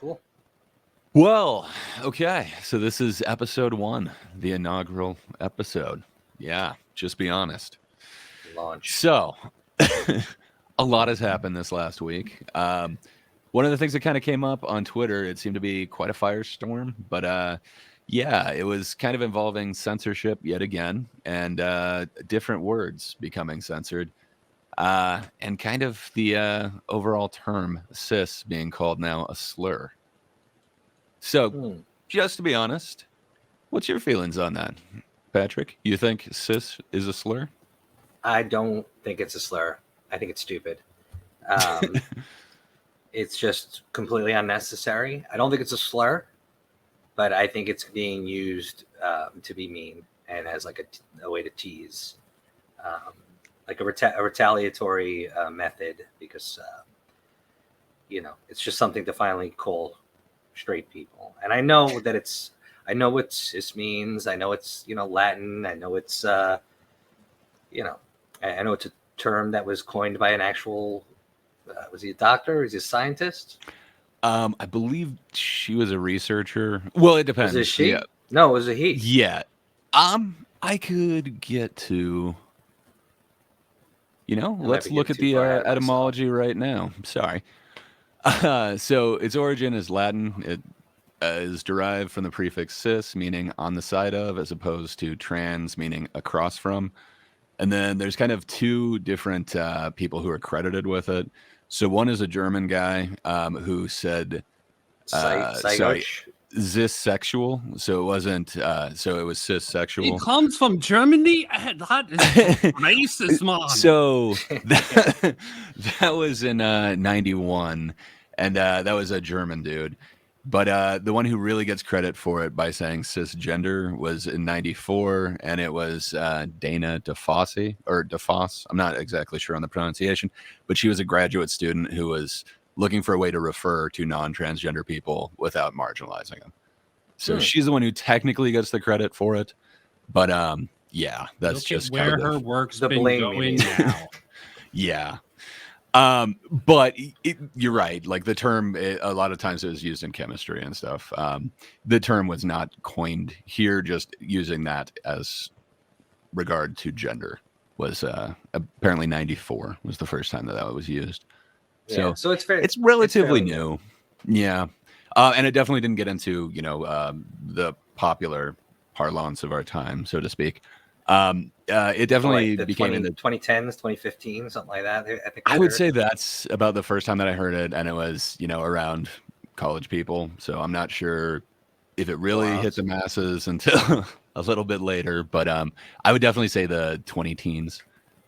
Cool. Well, okay. So this is episode 1, the inaugural episode. Yeah, just be honest. Launch. So, a lot has happened this last week. One of the things that kind of came up on Twitter, it seemed to be quite a firestorm, but yeah, it was kind of involving censorship yet again, and different words becoming censored, and kind of the overall term cis being called now a slur. So, just to be honest, what's your feelings on that, Patrick? You think cis is a slur? I don't think it's a slur. I think it's stupid. It's just completely unnecessary. I don't think it's a slur, but I think it's being used to be mean and as like a way to tease, like a retaliatory method, because it's just something to finally call straight people. And I know what cis means. I know it's Latin. I know it's I know it's a term that was coined by an actual was he a doctor? Is he a scientist? I believe she was a researcher. Well, it depends. Was it she? Yeah. No, it was a he. Yeah. I could get to. Let's look at the etymology right now. Sorry. So its origin is Latin. It is derived from the prefix cis, meaning on the side of, as opposed to trans, meaning across from. And then there's kind of two different people who are credited with it. So one is a German guy who said, sorry, cis-sexual. So it wasn't, so it was cis-sexual. It comes from Germany? That is racist, man. So that was in 91, and that was a German dude. But the one who really gets credit for it by saying cisgender was in 94, and it was Dana DeFosse, or DeFosse. I'm not exactly sure on the pronunciation, but she was a graduate student who was looking for a way to refer to non-transgender people without marginalizing them. So she's the one who technically gets the credit for it. But yeah, that's Look just where her work's been going now. Yeah. But you're right. Like the term, a lot of times it was used in chemistry and stuff. The term was not coined here. Just using that as regard to gender was apparently 94 was the first time that was used. Yeah, so it's relatively new. Yeah. And it definitely didn't get into, the popular parlance of our time, so to speak. It definitely became in the 2010s, 2015, something like that. I would say that's about the first time that I heard it, and it was, around college people. So I'm not sure if it really hit the masses until a little bit later, but I would definitely say the 2010s.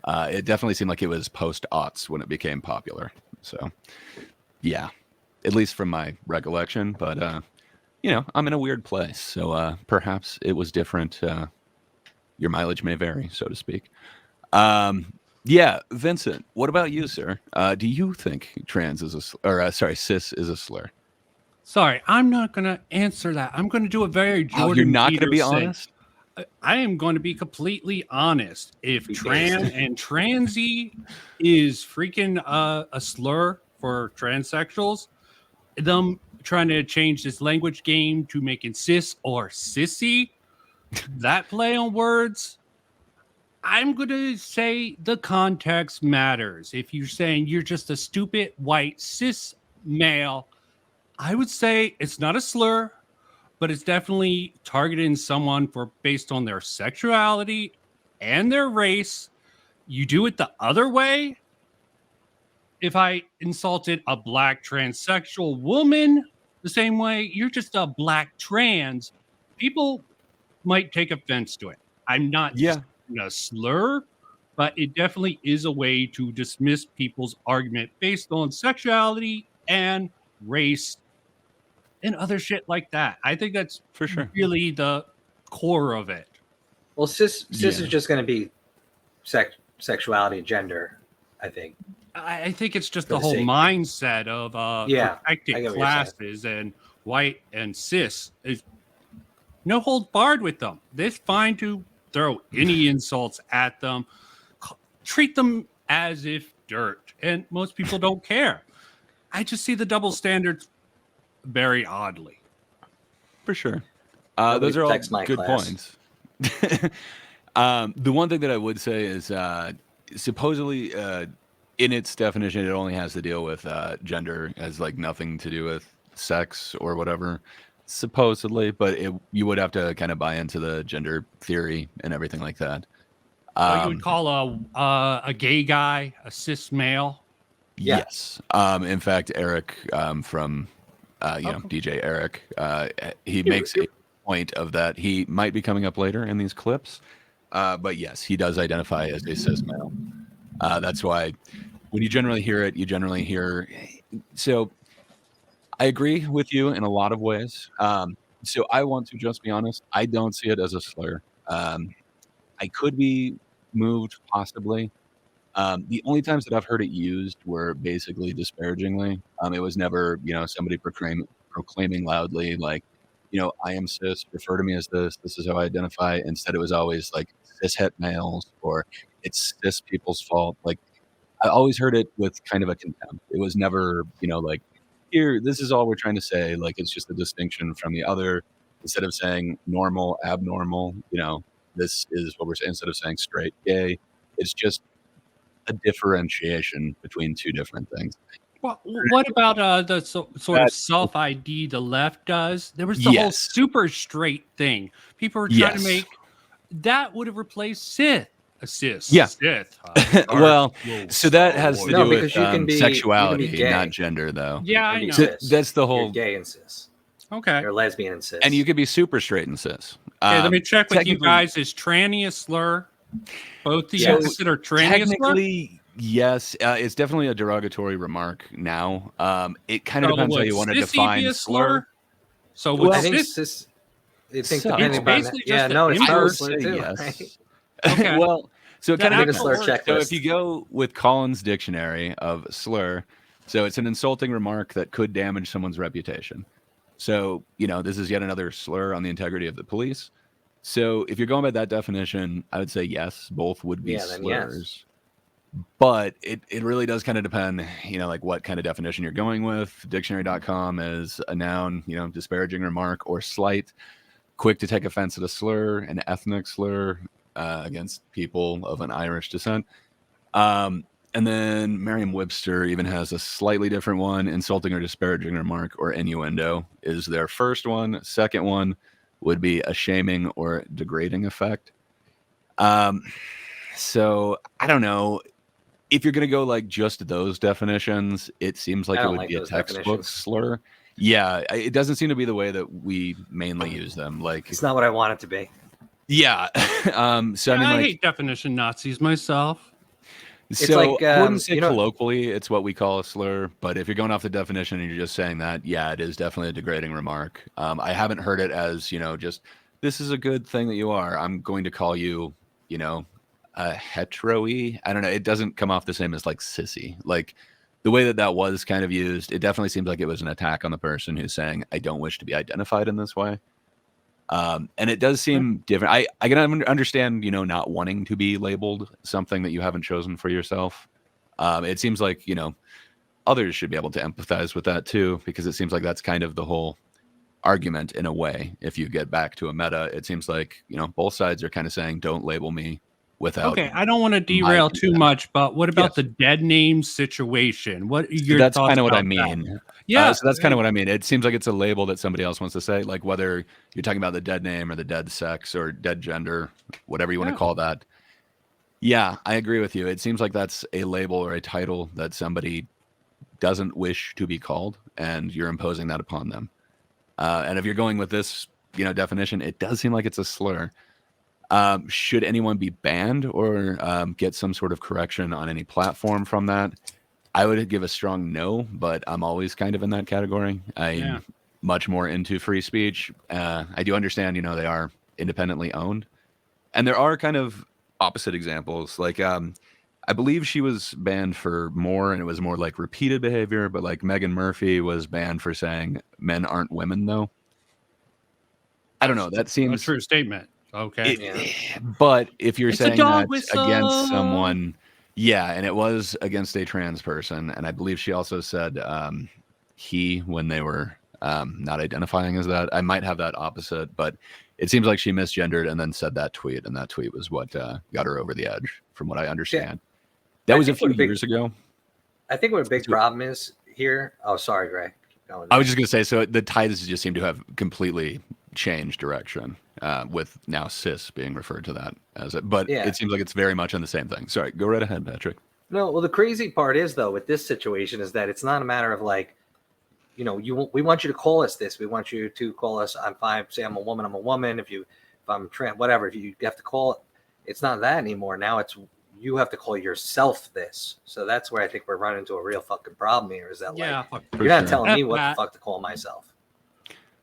It definitely seemed like it was post-aughts when it became popular. So, yeah, at least from my recollection. But, I'm in a weird place, so perhaps it was different. Your mileage may vary, so to speak. Yeah, Vincent, what about you, sir? Do you think cis is a slur? Sorry, I'm not going to answer that. I'm going to do a very Jordan you're not going to be Peterson. honest? I am going to be completely honest. If trans and transy is freaking a slur for transsexuals, them trying to change this language game to making cis or sissy, that play on words, I'm going to say the context matters. If you're saying you're just a stupid white cis male, I would say it's not a slur, but it's definitely targeting someone based on their sexuality and their race. You do it the other way. If I insulted a black transsexual woman the same way, you're just a black trans, people might take offense to it. I'm not a slur, but it definitely is a way to dismiss people's argument based on sexuality and race and other shit like that. I think that's for sure really the core of it. Well, cis is just going to be sexuality and gender, I think. I think it's just the whole mindset of protected classes and white and cis is no hold barred with them. They're fine to throw any insults at them, treat them as if dirt, and most people don't care. I just see the double standards very oddly. For sure. Nobody Those are all protects my good class. points. The one thing that I would say is supposedly in its definition, it only has to deal with gender, has like nothing to do with sex or whatever, supposedly. But you would have to kind of buy into the gender theory and everything like that. So you would call a gay guy a cis male? Yeah. Yes. In fact, Eric from DJ Eric, he makes a point of that. He might be coming up later in these clips, but yes, he does identify as a cis male. That's why when you generally hear it, you generally hear. So I agree with you in a lot of ways. So I want to just be honest. I don't see it as a slur. I could be moved possibly. The only times that I've heard it used were basically disparagingly. It was never, somebody proclaiming loudly like, I am cis, refer to me as this is how I identify. Instead, it was always like cishet males or it's cis people's fault. Like I always heard it with kind of a contempt. It was never, like, here, this is all we're trying to say. Like it's just a distinction from the other. Instead of saying normal, abnormal, this is what we're saying. Instead of saying straight, gay, it's just a differentiation between two different things. Well, what about the sort of self ID the left does? There was the whole super straight thing. People were trying to make that would have replaced Sith. Sith. Yeah. Sith. Well, so that has to do with sexuality, gay. not gender, though. Yeah, I know. So that's the whole. You're gay and cis. Okay. You're lesbian and cis. And you could be super straight and cis. Okay, let me check with you guys. Is tranny a slur? Both of you consider tranny a slur? Technically, yes. It's definitely a derogatory remark now. It kind of depends how you want to define slur. So I think cis. It's basically just it's I would slur say too. yes. Right? Okay. Well, so it kind of a slur checklist. So if you go with Collins' dictionary of slur, so it's an insulting remark that could damage someone's reputation. So, this is yet another slur on the integrity of the police. So if you're going by that definition, I would say yes, both would be slurs. Yes. But it really does kind of depend, like what kind of definition you're going with. Dictionary.com is a noun, disparaging remark or slight, quick to take offense at a slur, an ethnic slur against people of an Irish descent. And then Merriam-Webster even has a slightly different one. Insulting or disparaging remark or innuendo is their first one. Second one would be a shaming or degrading effect. So I don't know. If you're going to go like just those definitions, it seems like it would be a textbook slur. Yeah, it doesn't seem to be the way that we mainly use them. Like it's not what I want it to be. Yeah. So I hate definition Nazis myself. It's so I wouldn't say colloquially it's what we call a slur, but if you're going off the definition and you're just saying that, yeah, it is definitely a degrading remark. I haven't heard it as, just this is a good thing that you are. I'm going to call you, a hetero-y. I don't know. It doesn't come off the same as like sissy. Like the way that was kind of used, it definitely seems like it was an attack on the person who's saying, I don't wish to be identified in this way. And it does seem different. I can understand, not wanting to be labeled something that you haven't chosen for yourself. It seems like, others should be able to empathize with that too, because it seems like that's kind of the whole argument in a way. If you get back to a meta, it seems like, both sides are kind of saying, don't label me without. Okay, I don't want to derail too much, but what about the dead name situation? What your that's thoughts kind of what I about mean. That? Yeah, so that's kind of what I mean. It seems like it's a label that somebody else wants to say, like whether you're talking about the dead name or the dead sex or dead gender, whatever you want to call that. Yeah, I agree with you. It seems like that's a label or a title that somebody doesn't wish to be called, and you're imposing that upon them. And if you're going with this, definition, it does seem like it's a slur. Should anyone be banned or get some sort of correction on any platform from that? I would give a strong no, but I'm always kind of in that category. I'm much more into free speech. I do understand, they are independently owned. And there are kind of opposite examples. Like, I believe she was banned for more, and it was more like repeated behavior, but like Megan Murphy was banned for saying men aren't women, though. I don't know. That seems a true statement. Okay. But if you're saying that against someone, and it was against a trans person, and I believe she also said he when they were not identifying as that. I might have that opposite, but it seems like she misgendered and then said that tweet, and that tweet was what got her over the edge, from what I understand. That was a few years ago. I think what a big problem is here. Oh, sorry, Greg. I was just going to say, so the tides just seem to have completely changed direction, with now cis being referred to that as it. But it seems like it's very much on the same thing. Sorry, go right ahead, Patrick. No, well, the crazy part is, though, with this situation is that it's not a matter of like, we want you to call us this. We want you to call us, say I'm a woman, I'm a woman. If I'm trans, whatever, if you have to call it, it's not that anymore. Now it's, you have to call yourself this. So that's where I think we're running into a real fucking problem here, is that you're not telling me what the fuck to call myself.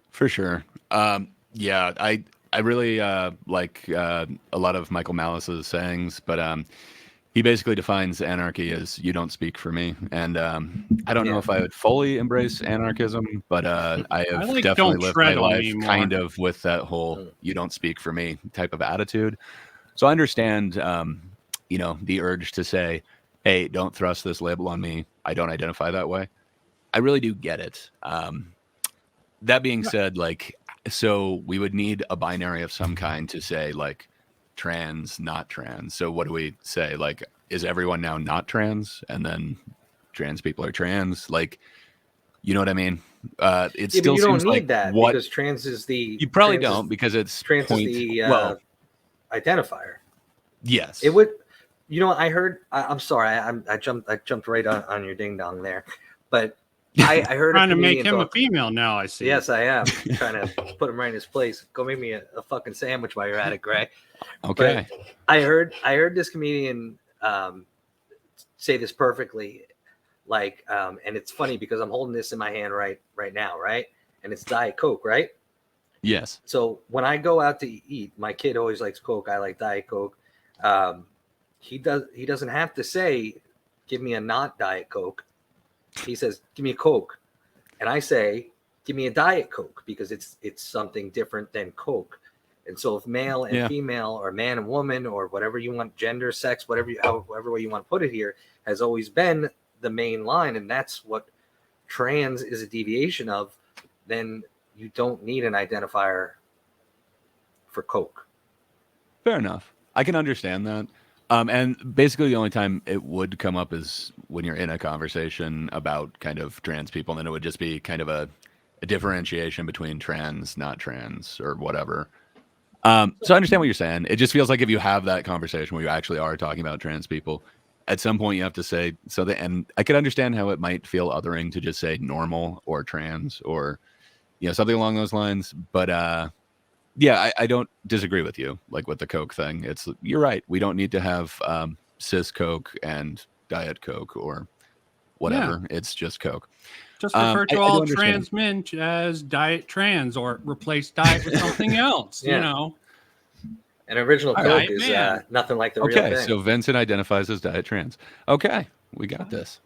For sure. I really like a lot of Michael Malice's sayings, but he basically defines anarchy as you don't speak for me. And I don't know if I would fully embrace anarchism, but I have definitely lived my life kind of with that whole you don't speak for me type of attitude. So I understand, the urge to say, hey, don't thrust this label on me. I don't identify that way. I really do get it. That being said, so we would need a binary of some kind to say, like, trans, not trans. So what do we say? Like, is everyone now not trans? And then trans people are trans? Like, you know what I mean? It still you seems don't need like that what because trans is the. You probably don't because it's trans is the identifier. Yes, it would. I heard. I'm sorry. I jumped right on your ding dong there, but I heard trying to make him a female now. I see. Yes, I am trying to put him right in his place. Go make me a fucking sandwich while you're at it, Greg. Okay. But I heard this comedian say this perfectly, and it's funny because I'm holding this in my hand right now, right? And it's Diet Coke, right? Yes. So when I go out to eat, my kid always likes Coke. I like Diet Coke. He doesn't have to say, "Give me a not Diet Coke." He says, "Give me a Coke," and I say, "Give me a Diet Coke," because it's something different than Coke. And so if male and female, or man and woman, or whatever you want, gender, sex, however way you want to put it here, has always been the main line, and that's what trans is a deviation of. Then you don't need an identifier for Coke. Fair enough. I can understand that. And basically the only time it would come up is when you're in a conversation about kind of trans people, and then it would just be kind of a differentiation between trans, not trans, or whatever. So I understand what you're saying. It just feels like if you have that conversation where you actually are talking about trans people, at some point you have to say something. And I could understand how it might feel othering to just say normal or trans or, something along those lines. But I don't disagree with you, like with the Coke thing. You're right. We don't need to have cis Coke and Diet Coke or whatever. Yeah. It's just Coke. Just refer to all trans men as diet trans, or replace diet with something else, An original Coke is nothing like the real thing. Okay, so Vincent identifies as diet trans. Okay, we got this.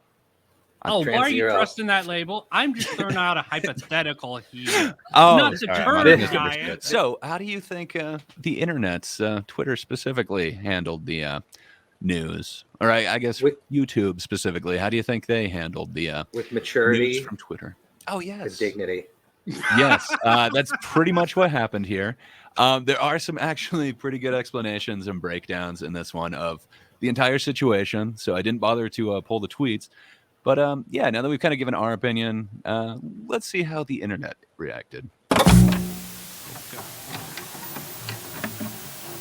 Why are you trusting that label? I'm just throwing out a hypothetical here. Not the term diet. So how do you think the internet's Twitter specifically handled the news? Or I guess YouTube specifically. How do you think they handled the with maturity news from Twitter? Oh, yes. With dignity. Yes, that's pretty much what happened here. There are some actually pretty good explanations and breakdowns in this one of the entire situation. So I didn't bother to pull the tweets. But now that we've kind of given our opinion, let's see how the internet reacted.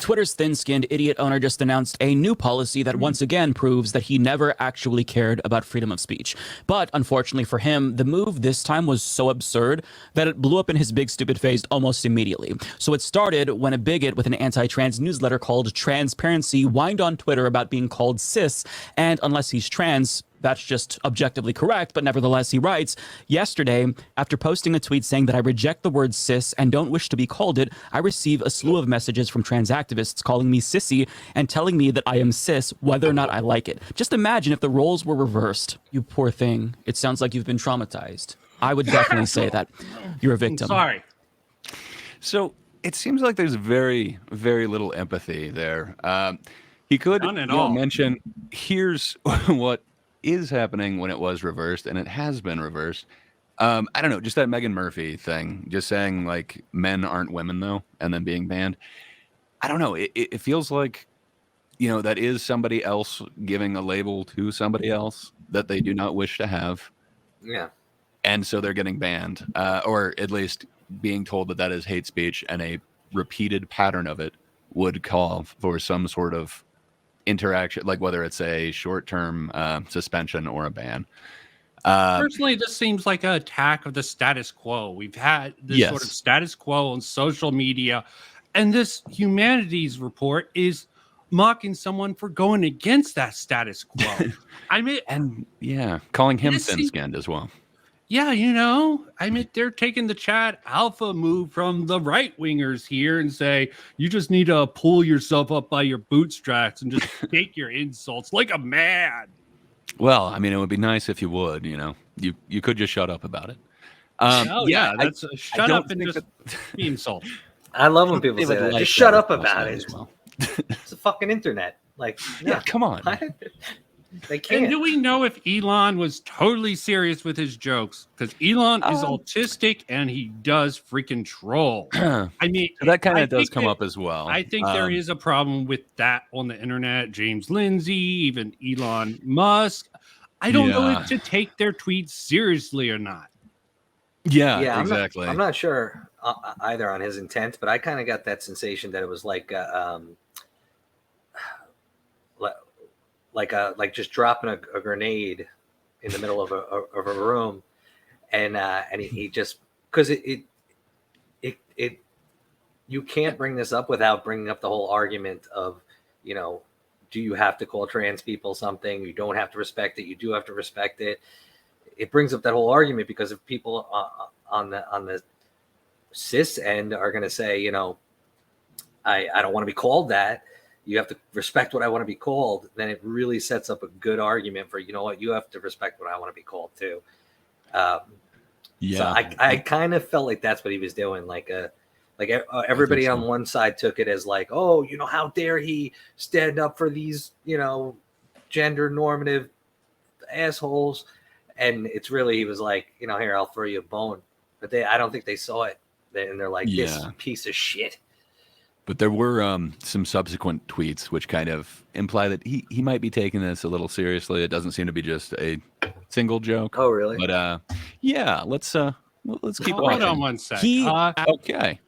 Twitter's thin-skinned idiot owner just announced a new policy that once again proves that he never actually cared about freedom of speech. But unfortunately for him, the move this time was so absurd that it blew up in his big stupid face almost immediately. So it started when a bigot with an anti-trans newsletter called Transparency whined on Twitter about being called cis, and unless he's trans, that's just objectively correct, but nevertheless, he writes, yesterday, after posting a tweet saying that I reject the word cis and don't wish to be called it, I receive a slew of messages from trans activists calling me sissy and telling me that I am cis, whether or not I like it. Just imagine if the roles were reversed. You poor thing. It sounds like you've been traumatized. I would definitely say that. You're a victim. Sorry. So it seems like there's very, very little empathy there. He could mention, here's what is happening when it was reversed, and it has been reversed. I don't know, just that Megan Murphy thing, just saying like men aren't women though, and then being banned. I don't know. It feels like, that is somebody else giving a label to somebody else that they do not wish to have. Yeah. And so they're getting banned, or at least being told that that is hate speech, and a repeated pattern of it would call for some sort of interaction, like whether it's a short-term suspension or a ban. Personally, this seems like an attack of the status quo. We've had this sort of status quo on social media, and this humanities report is mocking someone for going against that status quo. I mean, and calling him thin-skinned as well. Yeah, I mean, they're taking the Chad Alpha move from the right wingers here and say, you just need to pull yourself up by your bootstraps and just take your insults like a man. Well, I mean, it would be nice if you would, you could just shut up about it. That's shut up and just be insulted. I love when people say that. Just shut up about it. Well. It's the fucking internet. Like, yeah, come on. They can't. And do we know if Elon was totally serious with his jokes? Because Elon is autistic and he does freaking troll. I mean, so that kind of does come up as well. I think there is a problem with that on the internet. James Lindsay, even Elon Musk. I don't know if to take their tweets seriously or not. Yeah, exactly. I'm not sure either on his intent, but I kind of got that sensation that it was like just dropping a grenade in the middle of a room, and he just, because it you can't bring this up without bringing up the whole argument of, do you have to call trans people something? You don't have to respect it. You do have to respect it. It brings up that whole argument because if people on the cis end are going to say, I don't want to be called that, you have to respect what I want to be called, then it really sets up a good argument for, you have to respect what I want to be called too. So I kind of felt like that's what he was doing. Like everybody on one side took it as like, oh, how dare he stand up for these, gender normative assholes. And it's really, he was like, here, I'll throw you a bone. But I don't think they saw it. And they're like, this piece of shit. But there were some subsequent tweets which kind of imply that he might be taking this a little seriously. It doesn't seem to be just a single joke. Oh, really? But let's keep Hold watching. on one sec. Okay.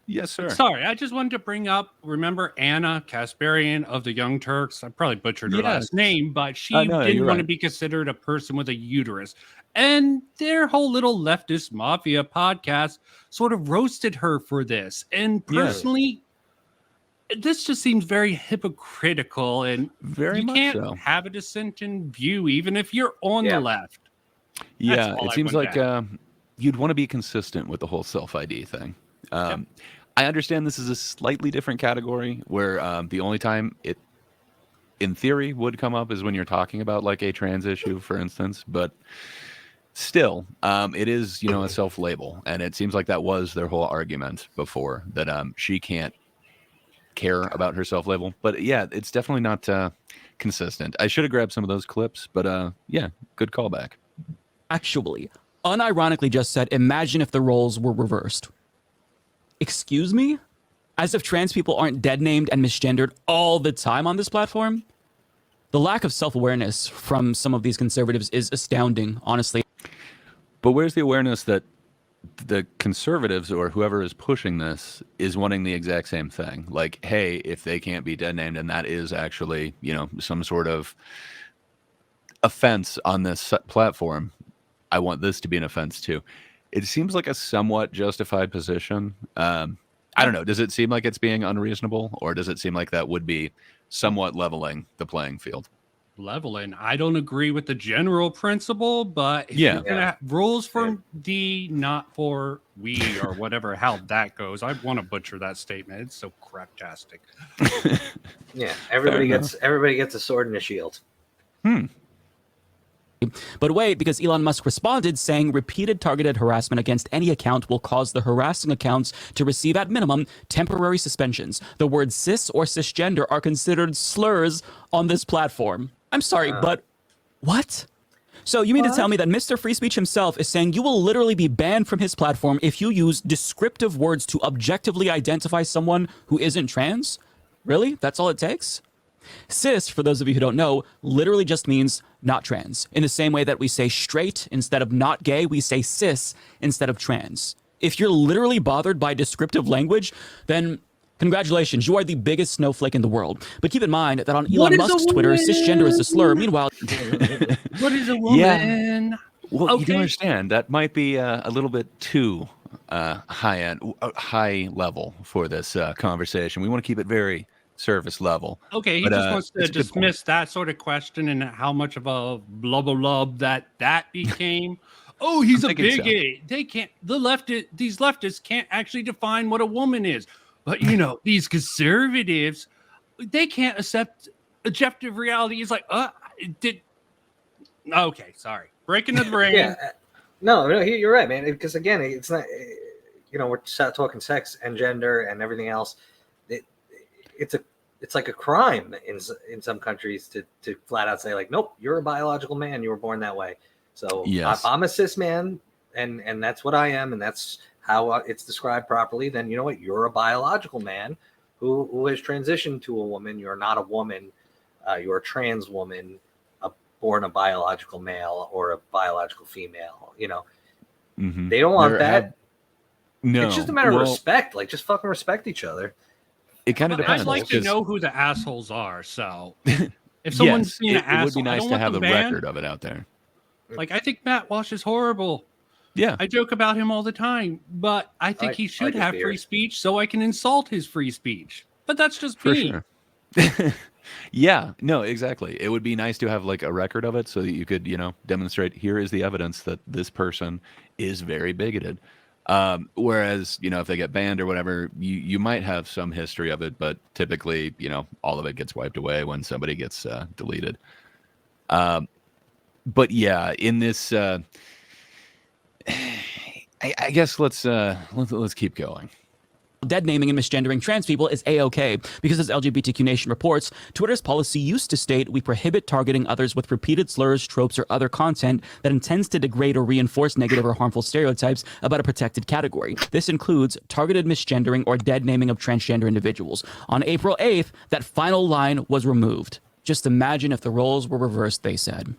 Yes, sir. Sorry, I just wanted to bring up, remember Anna Kasparian of the Young Turks? I probably butchered her last name, but she didn't want to be considered a person with a uterus. And their whole little leftist mafia podcast sort of roasted her for this. And personally, this just seems very hypocritical, and very much can't so. Have a dissenting view, even if you're on the left. Yeah, it seems like you'd want to be consistent with the whole self-ID thing. I understand this is a slightly different category where the only time it, in theory, would come up is when you're talking about like a trans issue, for instance. But still, it is, a self-label, and it seems like that was their whole argument before, that she can't care about her self-label. But yeah, it's definitely not consistent. I should have grabbed some of those clips, but good callback. Actually, unironically just said, imagine if the roles were reversed. Excuse me? As if trans people aren't dead named and misgendered all the time on this platform? The lack of self-awareness from some of these conservatives is astounding, honestly. But where's the awareness that the conservatives or whoever is pushing this is wanting the exact same thing? Like, hey, if they can't be dead named and that is actually, some sort of offense on this platform, I want this to be an offense too. It seems like a somewhat justified position. I don't know. Does it seem like it's being unreasonable, or does it seem like that would be somewhat leveling the playing field? Leveling. I don't agree with the general principle, but if you're gonna have rules for thee, not for we, or whatever, how that goes. I want to butcher that statement. It's so craptastic. Everybody gets a sword and a shield. But wait, because Elon Musk responded saying repeated targeted harassment against any account will cause the harassing accounts to receive at minimum temporary suspensions. The words cis or cisgender are considered slurs on this platform. I'm sorry, but what? So you mean to tell me that Mr. Free Speech himself is saying you will literally be banned from his platform if you use descriptive words to objectively identify someone who isn't trans? Really? That's all it takes? Cis, for those of you who don't know, literally just means not trans. In the same way that we say straight instead of not gay, we say cis instead of trans. If you're literally bothered by descriptive language, then congratulations, you are the biggest snowflake in the world. But keep in mind that on Elon Musk's Twitter, cisgender is a slur. Meanwhile, what is a woman? Yeah. Well, you can understand that might be a little bit too high level for this conversation. We want to keep it very surface level. Okay, he just wants to dismiss that sort of question and how much of a blah blah blah that became. Oh, he's a bigot. So. They can't. These leftists can't actually define what a woman is. But these conservatives, they can't accept objective reality. It's like, okay, sorry, breaking the brain. Yeah, no, you're right, man. Because again, it's not. We're talking sex and gender and everything else. It's like a crime in some countries to flat out say like, nope, you're a biological man. You were born that way. So if I'm a cis man and that's what I am, and that's how it's described properly, then you know what? You're a biological man who has transitioned to a woman. You're not a woman. You're a trans woman, born a biological male or a biological female. They don't want that. No, it's just a matter of respect. Like, just fucking respect each other. It kind of depends. I'd like to know who the assholes are. So if someone's being an asshole, it would be nice to have the record of it out there. Like, I think Matt Walsh is horrible. Yeah. I joke about him all the time, but I think he should have free speech so I can insult his free speech. But that's just me. Sure. Yeah, no, exactly. It would be nice to have like a record of it so that you could, demonstrate here is the evidence that this person is very bigoted. Whereas, if they get banned or whatever, you might have some history of it, but typically, all of it gets wiped away when somebody gets deleted. But yeah, in this, I guess let's keep going. Dead naming and misgendering trans people is A-OK because, as LGBTQ Nation reports, Twitter's policy used to state we prohibit targeting others with repeated slurs, tropes, or other content that intends to degrade or reinforce negative or harmful stereotypes about a protected category. This includes targeted misgendering or dead naming of transgender individuals. On April 8th, that final line was removed. Just imagine if the roles were reversed, they said.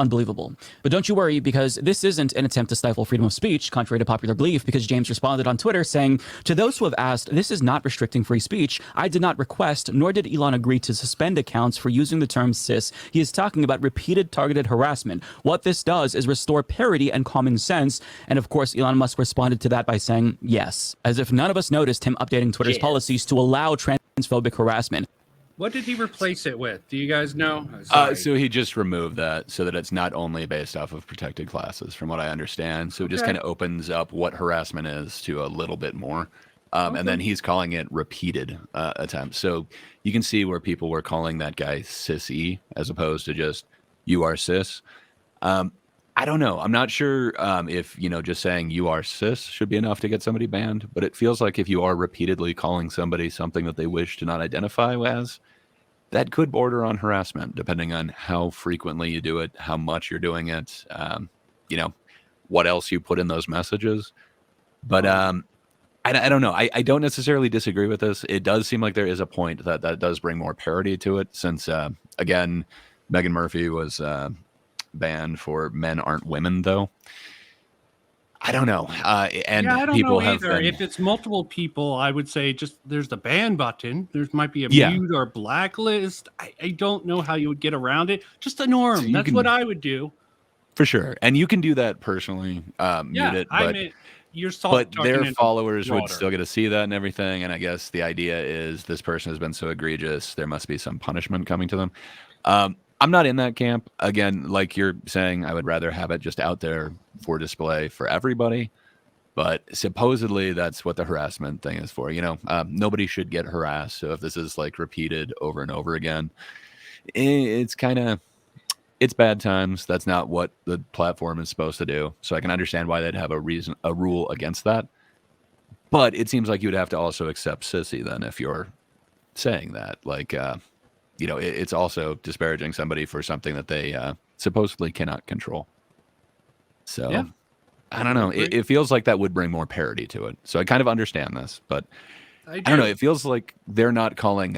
Unbelievable. But don't you worry, because this isn't an attempt to stifle freedom of speech, contrary to popular belief, because James responded on Twitter saying, to those who have asked, this is not restricting free speech. I did not request, nor did Elon agree to suspend accounts for using the term cis. He is talking about repeated targeted harassment. What this does is restore parity and common sense. And of course, Elon Musk responded to that by saying, yes, as if none of us noticed him updating Twitter's policies to allow transphobic harassment. What did he replace it with? Do you guys know? So he just removed that so that it's not only based off of protected classes, from what I understand. So it just kind of opens up what harassment is to a little bit more. And then he's calling it repeated attempts. So you can see where people were calling that guy cis-y as opposed to just you are cis. I don't know. I'm not sure if, just saying you are cis should be enough to get somebody banned. But it feels like if you are repeatedly calling somebody something that they wish to not identify as, that could border on harassment, depending on how frequently you do it, how much you're doing it, what else you put in those messages. But I don't know. I don't necessarily disagree with this. It does seem like there is a point that does bring more parity to it, since, again, Meghan Murphy was banned for Men Aren't Women, though. I don't know. And I don't people know have either. been... If it's multiple people, I would say just there's the ban button. There might be a mute or blacklist. I don't know how you would get around it. Just a norm. So that's what I would do. For sure. And you can do that personally. Mute it. But their followers would still get to see that and everything. And I guess the idea is this person has been so egregious, there must be some punishment coming to them. I'm not in that camp. Again, like you're saying, I would rather have it just out there for display for everybody. But supposedly that's what the harassment thing is for. Nobody should get harassed. So if this is like repeated over and over again, it's bad times. That's not what the platform is supposed to do. So I can understand why they'd have a rule against that. But it seems like you'd have to also accept sissy then if you're saying that. Like, it's also disparaging somebody for something that they supposedly cannot control. So Yeah. I don't know. It feels like that would bring more parity to it. So I kind of understand this, but I don't know. It feels like they're not calling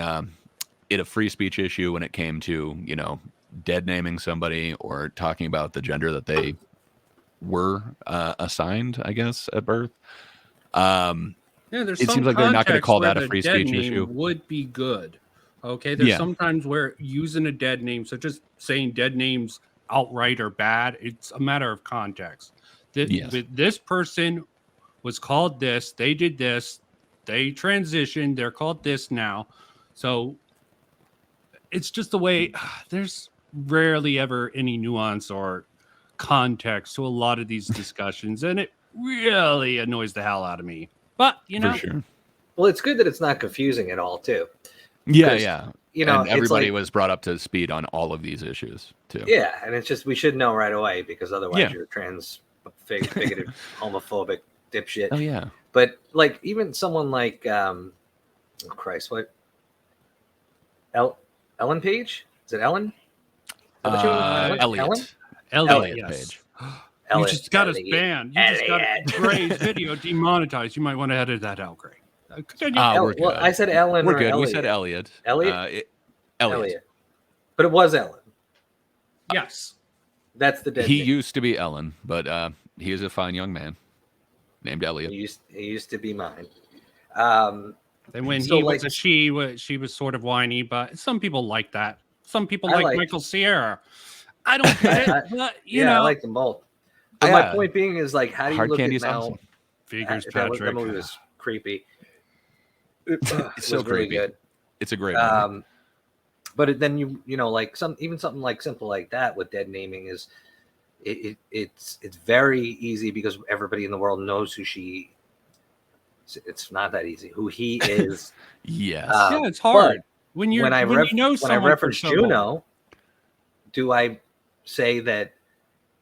it a free speech issue when it came to, dead naming somebody or talking about the gender that they were assigned, I guess, at birth. There's it seems like they're not going to call that a free speech issue. Would be good. Okay, there's sometimes where using a dead name, so just saying dead names outright are bad. It's a matter of context. With this person was called this, they did this, they transitioned, they're called this now. So it's just the way there's rarely ever any nuance or context to a lot of these discussions, and it really annoys the hell out of me. But For sure. Well, it's good that it's not confusing at all, too. Yeah. And everybody was brought up to speed on all of these issues too. Yeah, and it's just we should know right away because otherwise you're bigoted, homophobic dipshit. Oh yeah. But even someone like oh Christ, what? Ellen Page? Is it Ellen? Elliot. Elliot, yes. Page. You just got us banned. You just got Gray's video demonetized. You might want to edit that out, Gray. Well, I said Ellen. We're good. Elliot. We said Elliot. Elliot. But it was Ellen. Yes. That's the dead He name. used to be Ellen, but he is a fine young man named Elliot. He used to be mine. And when he was a she was sort of whiny, but some people like that. Some people like Michael Cera. I don't get it, but I like them both. But my point being is how do you Hard look Candy at now? Awesome. Figures that Patrick. movie was creepy. It's so really creepy. Good. It's a great movie. But then something like simple like that with dead naming is it's very easy because everybody in the world knows who she. It's not that easy. Who he is. Yes. It's hard when I reference Juno. Do I say that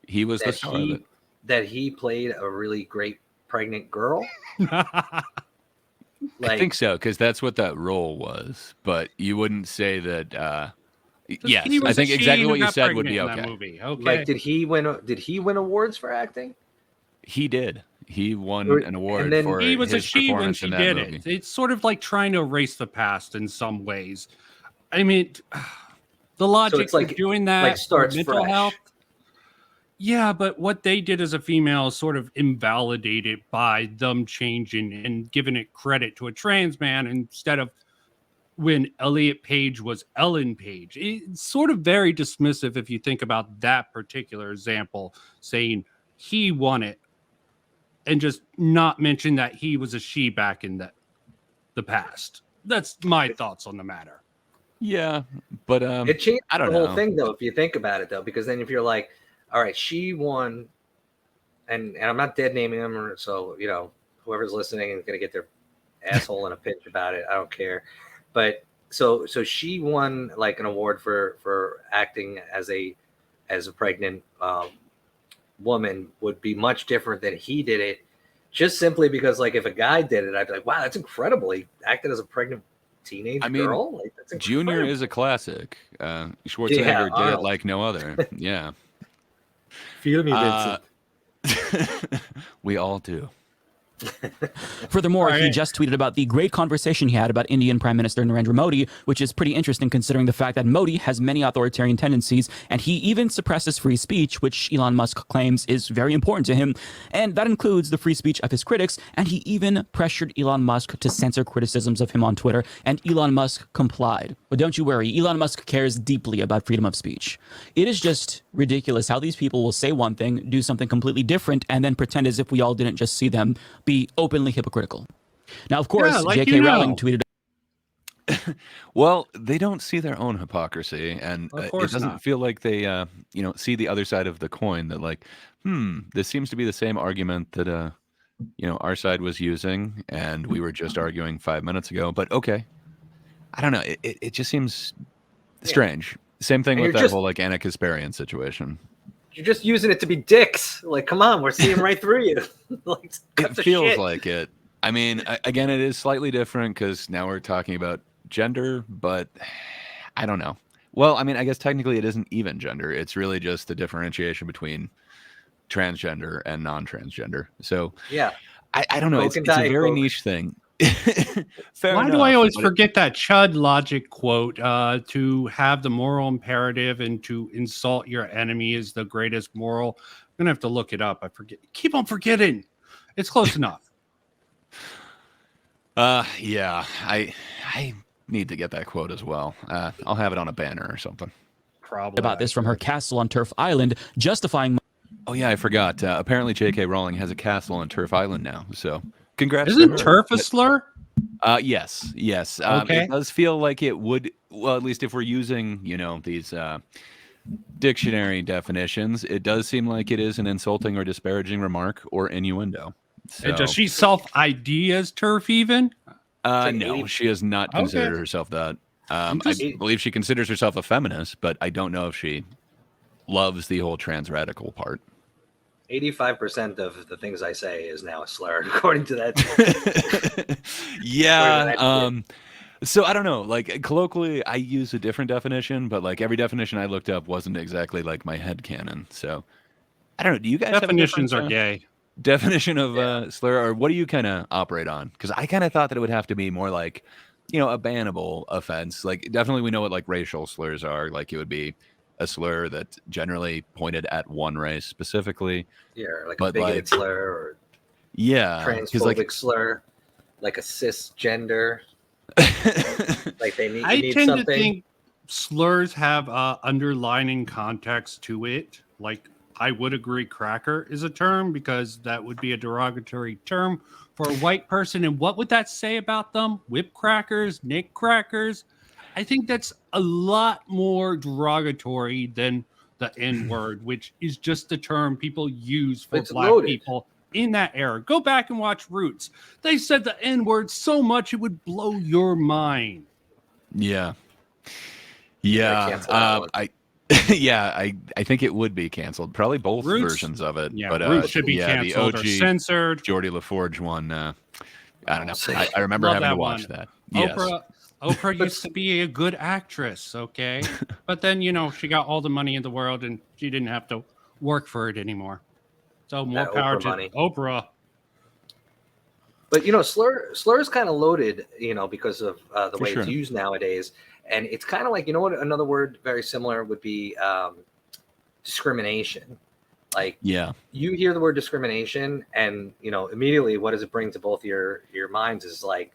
he was the star of it? That he played a really great pregnant girl? I think so, because that's what that role was. But you wouldn't say that. Yes, I think exactly what you said would be okay. Movie. Okay. Did he win awards for acting? He did. He won an award for he was his a she when she did movie. it. It's sort of like trying to erase the past in some ways. I mean, the logic of doing that for mental health. Yeah, but what they did as a female is sort of invalidated by them changing and giving it credit to a trans man instead of when Elliot Page was Ellen Page. It's sort of very dismissive if you think about that particular example, saying he won it and just not mention that he was a she back in the past. That's my thoughts on the matter. Yeah, but it changed the whole thing though, if you think about it though, because then if you're like, all right, she won, and I'm not dead naming them, so whoever's listening is gonna get their asshole in a pinch about it. I don't care, but so she won an award for acting as a pregnant woman would be much different than he did it, just simply because if a guy did it, I'd be like, wow, that's incredible. He acted as a pregnant teenage girl. That's Junior is a classic. Schwarzenegger did it like no other. Yeah. Feel me, Vincent. We all do. Furthermore, he just tweeted about the great conversation he had about Indian Prime Minister Narendra Modi, which is pretty interesting considering the fact that Modi has many authoritarian tendencies, and he even suppresses free speech, which Elon Musk claims is very important to him, and that includes the free speech of his critics, and he even pressured Elon Musk to censor criticisms of him on Twitter, and Elon Musk complied. But don't you worry, Elon Musk cares deeply about freedom of speech. It is just ridiculous how these people will say one thing, do something completely different, and then pretend as if we all didn't just see them be openly hypocritical. Now, of course, J.K. Rowling tweeted. Well, they don't see their own hypocrisy, and it doesn't feel like they, see the other side of the coin. That this seems to be the same argument that, our side was using, and we were just arguing 5 minutes ago. But okay, I don't know. It just seems strange. Same thing with that whole Anna Kasparian situation. You're just using it to be dicks. Come on, we're seeing right through you. It feels like it. I mean, again, it is slightly different because now we're talking about gender, but I don't know. Well, I mean, I guess technically it isn't even gender. It's really just the differentiation between transgender and non-transgender. So Yeah, I don't know. Coke and It's a Diet very Coke. niche thing. Fair Why enough, do I always but forget that Chud logic quote? To have the moral imperative and to insult your enemy is the greatest moral. I'm gonna have to look it up. I forget. Keep on forgetting. It's close enough. Yeah, I need to get that quote as well. I'll have it on a banner or something. Probably about this from her castle on Turf Island, justifying. Oh yeah, I forgot. Apparently, J.K. Rowling has a castle on Turf Island now. So, congrats. Isn't to her. turf a slur? Yes. Okay. It does feel like it would. Well, at least if we're using, these dictionary definitions, it does seem like it is an insulting or disparaging remark or innuendo. So, And does she self-ID as turf even? like no, 80 she has not considered Okay. herself that. I Interesting. believe she considers herself a feminist, but I don't know if she loves the whole trans radical part. 85% of the things I say is now a slur, according to that. Yeah. So I don't know. Like colloquially, I use a different definition, but like every definition I looked up wasn't exactly like my headcanon. So I don't know. Do you guys Definitions have are a gay. definition of slur, or what do you kind of operate on? Because I kind of thought that it would have to be more like, a bannable offense. Like definitely we know what like racial slurs are. Like it would be a slur that generally pointed at one race specifically. Yeah, like a But bigoted like, slur or yeah, because transphobic slur, like a cisgender. Like you I need tend something. to think slurs have underlining context to it. Like I would agree cracker is a term because that would be a derogatory term for a white person. And what would that say about them? Whip crackers, Nick crackers. I think that's a lot more derogatory than the N-word, which is just the term people use for It's black loaded. people in that era. Go back and watch Roots. They said the N-word so much it would blow your mind. yeah. Cancel that one. I think it would be canceled. Probably both Roots- versions of it. Yeah, but Roots should be the canceled or OG censored. Geordie LaForge one. I don't know. See. I remember Love having to that watch one. that. Yes. Oprah used to be a good actress, okay? But then, she got all the money in the world and she didn't have to work for it anymore. So more That power Oprah to money. Oprah. But slur is kind of loaded, because of the For way sure. it's used nowadays, and it's kind of like what another word very similar would be discrimination. Like Yeah. you hear the word discrimination, and immediately what does it bring to both your minds is like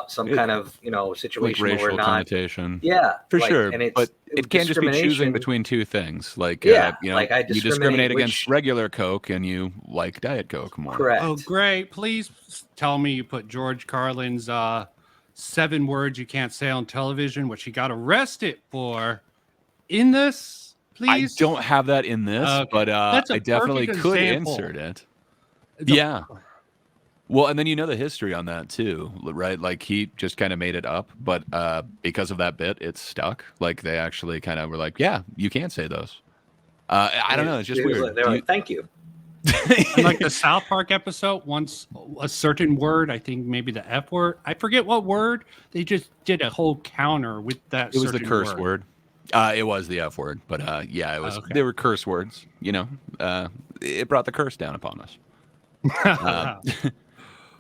some kind of Like situation where we're racial not. connotation. Yeah, For like, sure. and it's But it can't just be choosing discrimination between two things. Like, Yeah, like I you discriminate discriminate against which- regular Coke and you like Diet Coke more. Correct. Oh, great. Please tell me you put George Carlin's 7 words you can't say on television, which he got arrested for, in this, please? I don't have that in this, Okay. but That's a I definitely perfect could example. insert it. It's a- Yeah. Well, and then the history on that too, right? Like he just kind of made it up, but because of that bit, it's stuck. Like they actually kind of were like, "Yeah, you can't say those." I don't know. It's just It was weird. like- They're like, thank you. And like the South Park episode, once a certain word, I think maybe the F word, I forget what word, they just did a whole counter with that. It was the certain curse word. It was the F word, but yeah, it was. Okay. They were curse words. It brought the curse down upon us.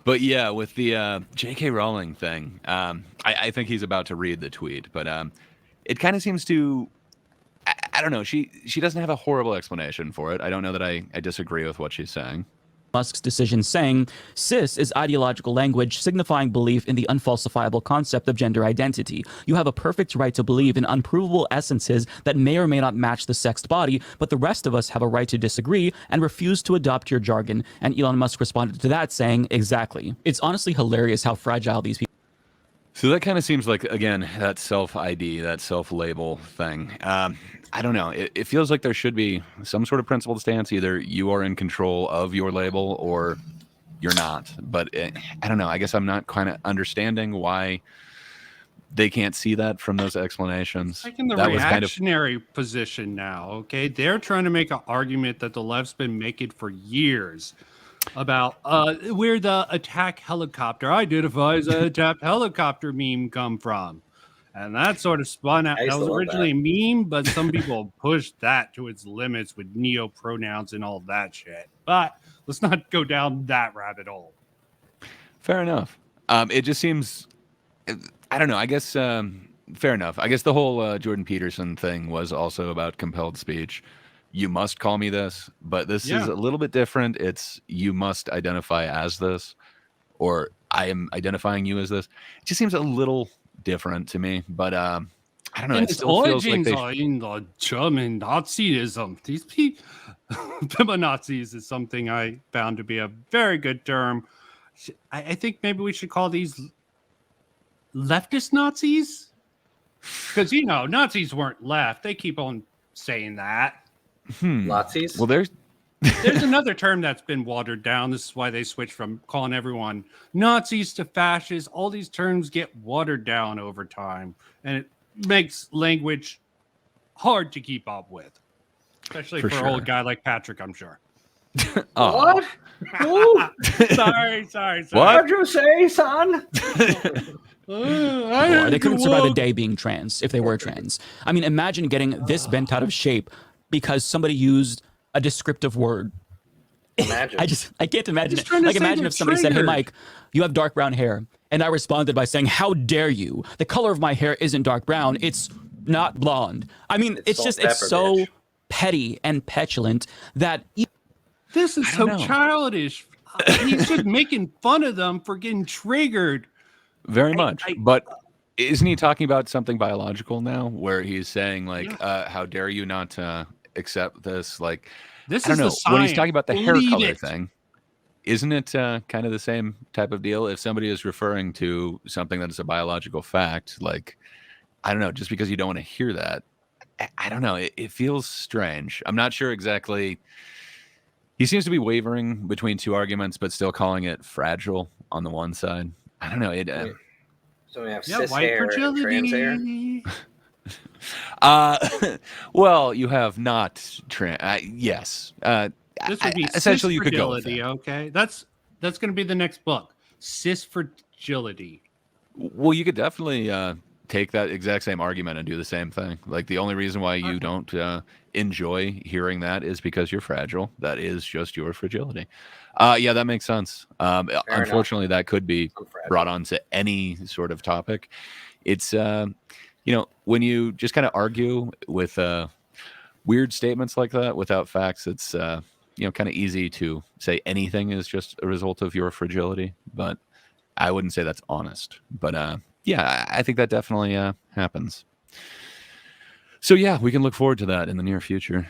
But yeah, with the J.K. Rowling thing, I think he's about to read the tweet, but it kind of seems to. I don't know. She doesn't have a horrible explanation for it. I don't know that I disagree with what she's saying. Musk's decision saying, "Cis is ideological language signifying belief in the unfalsifiable concept of gender identity. You have a perfect right to believe in unprovable essences that may or may not match the sexed body, but the rest of us have a right to disagree and refuse to adopt your jargon." And Elon Musk responded to that saying, "Exactly." It's honestly hilarious how fragile these people. So that kind of seems like, again, that self-ID, that self-label thing. I don't know. It feels like there should be some sort of principled stance. Either you are in control of your label or you're not. But I don't know. I guess I'm not kind of understanding why they can't see that from those explanations. Taking the That was kind of reactionary position now, okay? They're trying to make an argument that the left's been making for years about where the attack helicopter identifies an attack helicopter meme come from. And that sort of spun out. I used That to was love originally a meme, but some people pushed that to its limits with neo pronouns and all that shit. But let's not go down that rabbit hole. Fair enough. It just seems, I don't know. I guess fair enough. I guess the whole Jordan Peterson thing was also about compelled speech. You must call me this, but this is a little bit different. It's you must identify as this, or I am identifying you as this. It just seems a little different to me, but I don't know. And It its still feels like origins they. are in the German Nazism. These people, Nazis, is something I found to be a very good term. I think maybe we should call these leftist Nazis, because Nazis weren't left. They keep on saying that. Nazis. Well, there's another term that's been watered down. This is why they switched from calling everyone Nazis to fascists. All these terms get watered down over time, and it makes language hard to keep up with, especially for an old guy like Patrick, I'm sure. What? sorry. What'd you say, son? They couldn't survive a day being trans if they were trans. I mean, imagine getting this bent out of shape because somebody used a descriptive word. Imagine. I can't imagine it. Like, imagine if somebody said, "Hey, Mike, you have dark brown hair," and I responded by saying, "How dare you? The color of my hair isn't dark brown; it's not blonde." I mean, it's so bitch. petty and petulant that. This is so childish. He's just making fun of them for getting triggered. Very much. But isn't he talking about something biological now, where he's saying, like, how dare you not accept this? Like, this I don't is know. the science. When he's talking about the hair color it. thing, isn't it kind of the same type of deal? If somebody is referring to something that is a biological fact, like, I don't know, just because you don't want to hear that, I don't know. It feels strange. I'm not sure exactly. He seems to be wavering between two arguments, but still calling it fragile on the one side. I don't know. So we have cis white hair and trans hair. Well, you have not trans. Yes. This would be essentially you could go with that. Okay, that's going to be the next book. Cis fragility. Well, you could definitely take that exact same argument and do the same thing. Like, the only reason why you don't enjoy hearing that is because you're fragile. That is just your fragility. Yeah, that makes sense. Unfortunately, that could be brought onto any sort of topic. It's when you just kind of argue with weird statements like that without facts, it's kind of easy to say anything is just a result of your fragility. But I wouldn't say that's honest. But yeah, I think that definitely happens. So yeah, we can look forward to that in the near future.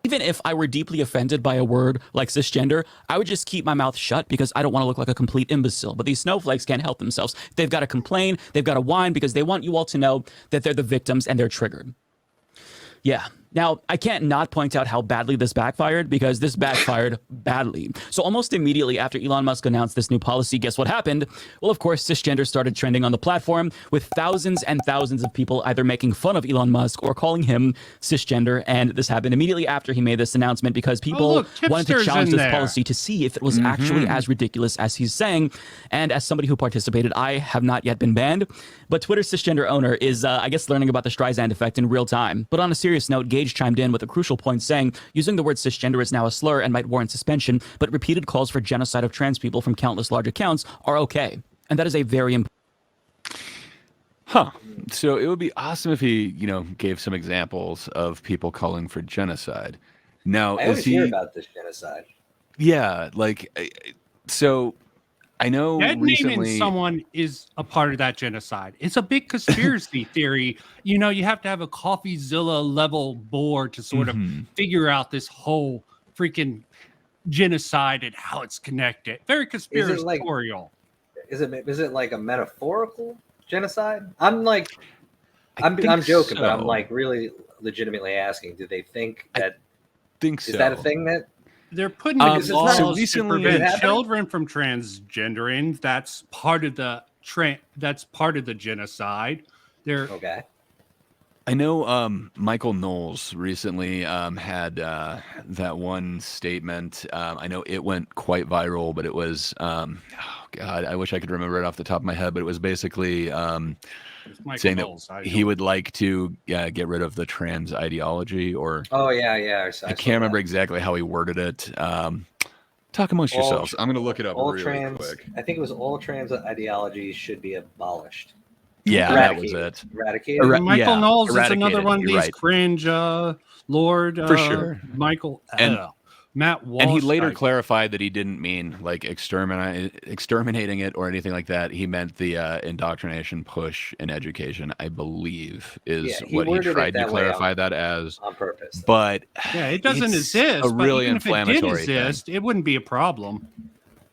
Even if I were deeply offended by a word like cisgender, I would just keep my mouth shut because I don't want to look like a complete imbecile. But these snowflakes can't help themselves. They've got to complain, they've got to whine because they want you all to know that they're the victims and they're triggered. Yeah. Now, I can't not point out how badly this backfired, because this backfired badly. So almost immediately after Elon Musk announced this new policy, guess what happened? Well, of course, cisgender started trending on the platform, with thousands and thousands of people either making fun of Elon Musk or calling him cisgender. And this happened immediately after he made this announcement, because people wanted to challenge this policy to see if it was actually as ridiculous as he's saying. And as somebody who participated, I have not yet been banned. But Twitter's cisgender owner is, I guess, learning about the Streisand effect in real time. But on a serious note, Gage chimed in with a crucial point, saying using the word cisgender is now a slur and might warrant suspension, but repeated calls for genocide of trans people from countless large accounts are okay. And that is a very important. So it would be awesome if he, gave some examples of people calling for genocide. Now, I always hear about this genocide. Yeah, so I know recently naming someone is a part of that genocide. It's a big conspiracy theory. You have to have a CoffeeZilla level board to sort of figure out this whole freaking genocide and how it's connected. Very conspiratorial. Is it like a metaphorical genocide? I'm joking, but I'm really legitimately asking. Do they think that? Is that a thing that? They're putting in laws to prevent it children from transgendering. That's part of the genocide. I know Michael Knowles recently had that one statement. I know it went quite viral, but it was, oh God, I wish I could remember it off the top of my head, but it was basically saying that he would like to get rid of the trans ideology, or Oh yeah. I can't remember exactly how he worded it. Talk amongst yourselves. I'm going to look it up really quick. I think it was all trans ideologies should be abolished. Yeah, that was it. Eradicated. Michael Knowles is another one of these cringe Lord for sure. Michael and Matt Walsh, and he later clarified that he didn't mean like exterminating it or anything like that. He meant the indoctrination push in education, I believe, is what he tried to clarify that as on purpose. But it doesn't exist. A really even inflammatory if it did exist, it wouldn't be a problem.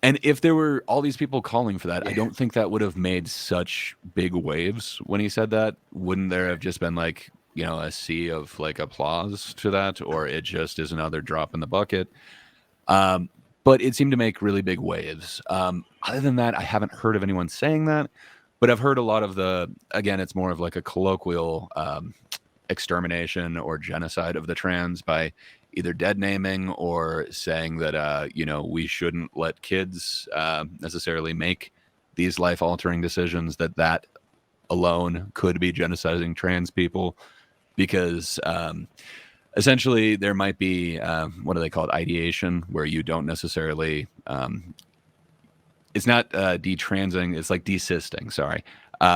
And if there were all these people calling for that, I don't think that would have made such big waves when he said that. Wouldn't there have just been like, you know, a sea of like applause to that, or it just is another drop in the bucket? But it seemed to make really big waves. Other than that, I haven't heard of anyone saying that, but I've heard a lot of again, it's more of like a colloquial extermination or genocide of the trans by either dead naming or saying that, you know, we shouldn't let kids necessarily make these life-altering decisions, that alone could be genociding trans people, because essentially there might be, what do they call it, ideation, where you don't necessarily, it's not detransing, it's like desisting, sorry,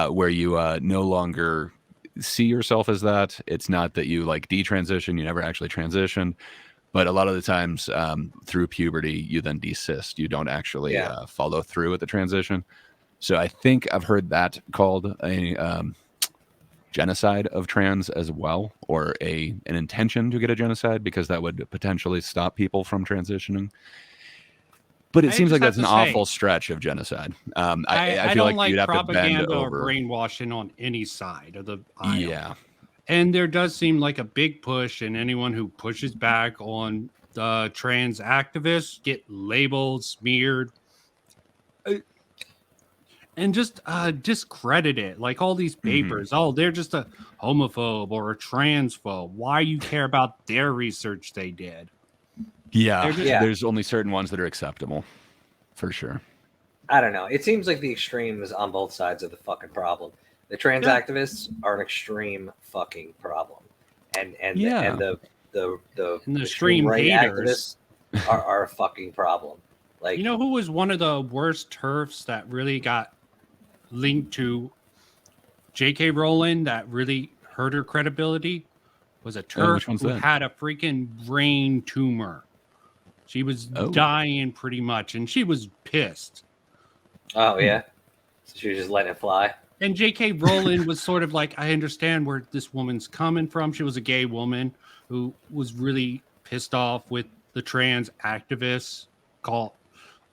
where you no longer see yourself as that. It's not that you like detransition, you never actually transitioned, but a lot of the times through puberty you then desist, you don't actually follow through with the transition. So I think I've heard that called a genocide of trans as well, or an intention to get a genocide, because that would potentially stop people from transitioning. But it seems like that's an awful stretch of genocide. I feel like you'd have to bend over. Or brainwashing on any side of the aisle. Yeah. And there does seem like a big push, and anyone who pushes back on the trans activists get labeled, smeared, and just discredited. Like all these papers, they're just a homophobe or a transphobe. Why you care about their research they did? Yeah, there's only certain ones that are acceptable, for sure. I don't know. It seems like the extremes on both sides of the fucking problem. The trans activists are an extreme fucking problem, and the extreme right haters are a fucking problem. Like, you know who was one of the worst TERFs that really got linked to J.K. Rowling that really hurt her credibility? Was a TERF who had a freaking brain tumor. She was dying pretty much, and she was pissed. Oh, yeah? So she was just letting it fly? And J.K. Rowling was sort of like, I understand where this woman's coming from. She was a gay woman who was really pissed off with the trans activists, called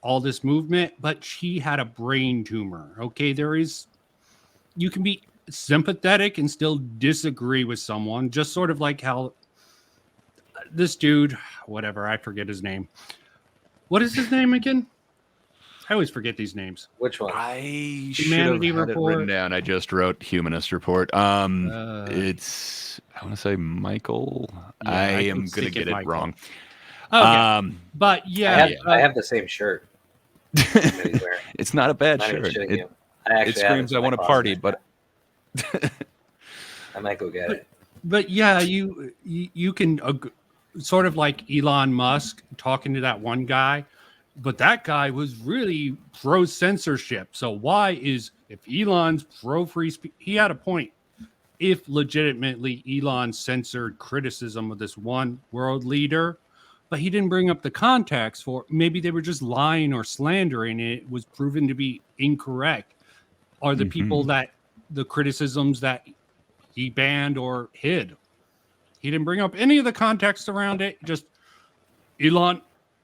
all this movement, but she had a brain tumor. Okay, you can be sympathetic and still disagree with someone, just sort of like how this dude, whatever, I forget his name. What is his name again? I always forget these names. Which one? I should have had it written down. I just wrote Humanist Report. It's, I want to say Michael. Yeah, I am going to get it wrong. Okay. But yeah, I have the same shirt. It's not a bad shirt. It screams I want to party, but I might go get it. But yeah, you can sort of like Elon Musk talking to that one guy, but that guy was really pro censorship. So if Elon's pro free speech, he had a point. If legitimately Elon censored criticism of this one world leader, but he didn't bring up the context for, maybe they were just lying or slandering, and it was proven to be incorrect. Are the people that the criticisms that he banned or hid? He didn't bring up any of the context around it. Just Elon,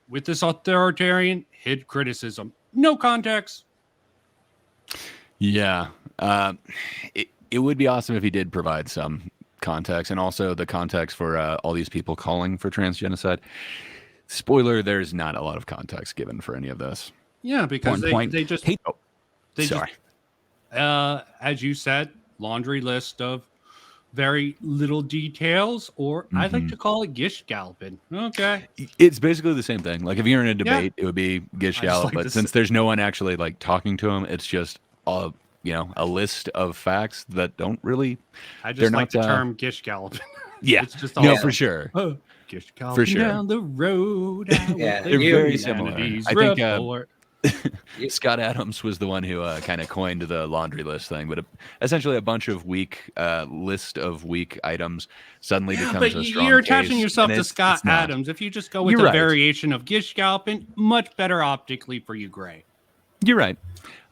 with this authoritarian, hid criticism. No context. Yeah. It would be awesome if he did provide some context, and also the context for all these people calling for trans genocide. Spoiler, there's not a lot of context given for any of this. Yeah, because they just... Sorry. As you said, laundry list of very little details, or I like to call it Gish galloping. Okay. It's basically the same thing. Like if you're in a debate, it would be Gish gallop, like but since there's no one actually like talking to him, it's just a list of facts that don't really. I just like the term Gish galloping. Yeah, it's just for sure. Gish galloping down the road. They're very similar. I think Scott Adams was the one who kind of coined the laundry list thing, but essentially a bunch of weak list of weak items suddenly becomes a strong you're attaching case, yourself to Scott Adams. If you just go with the variation of Gish galloping, much better optically for you, Gray. You're right.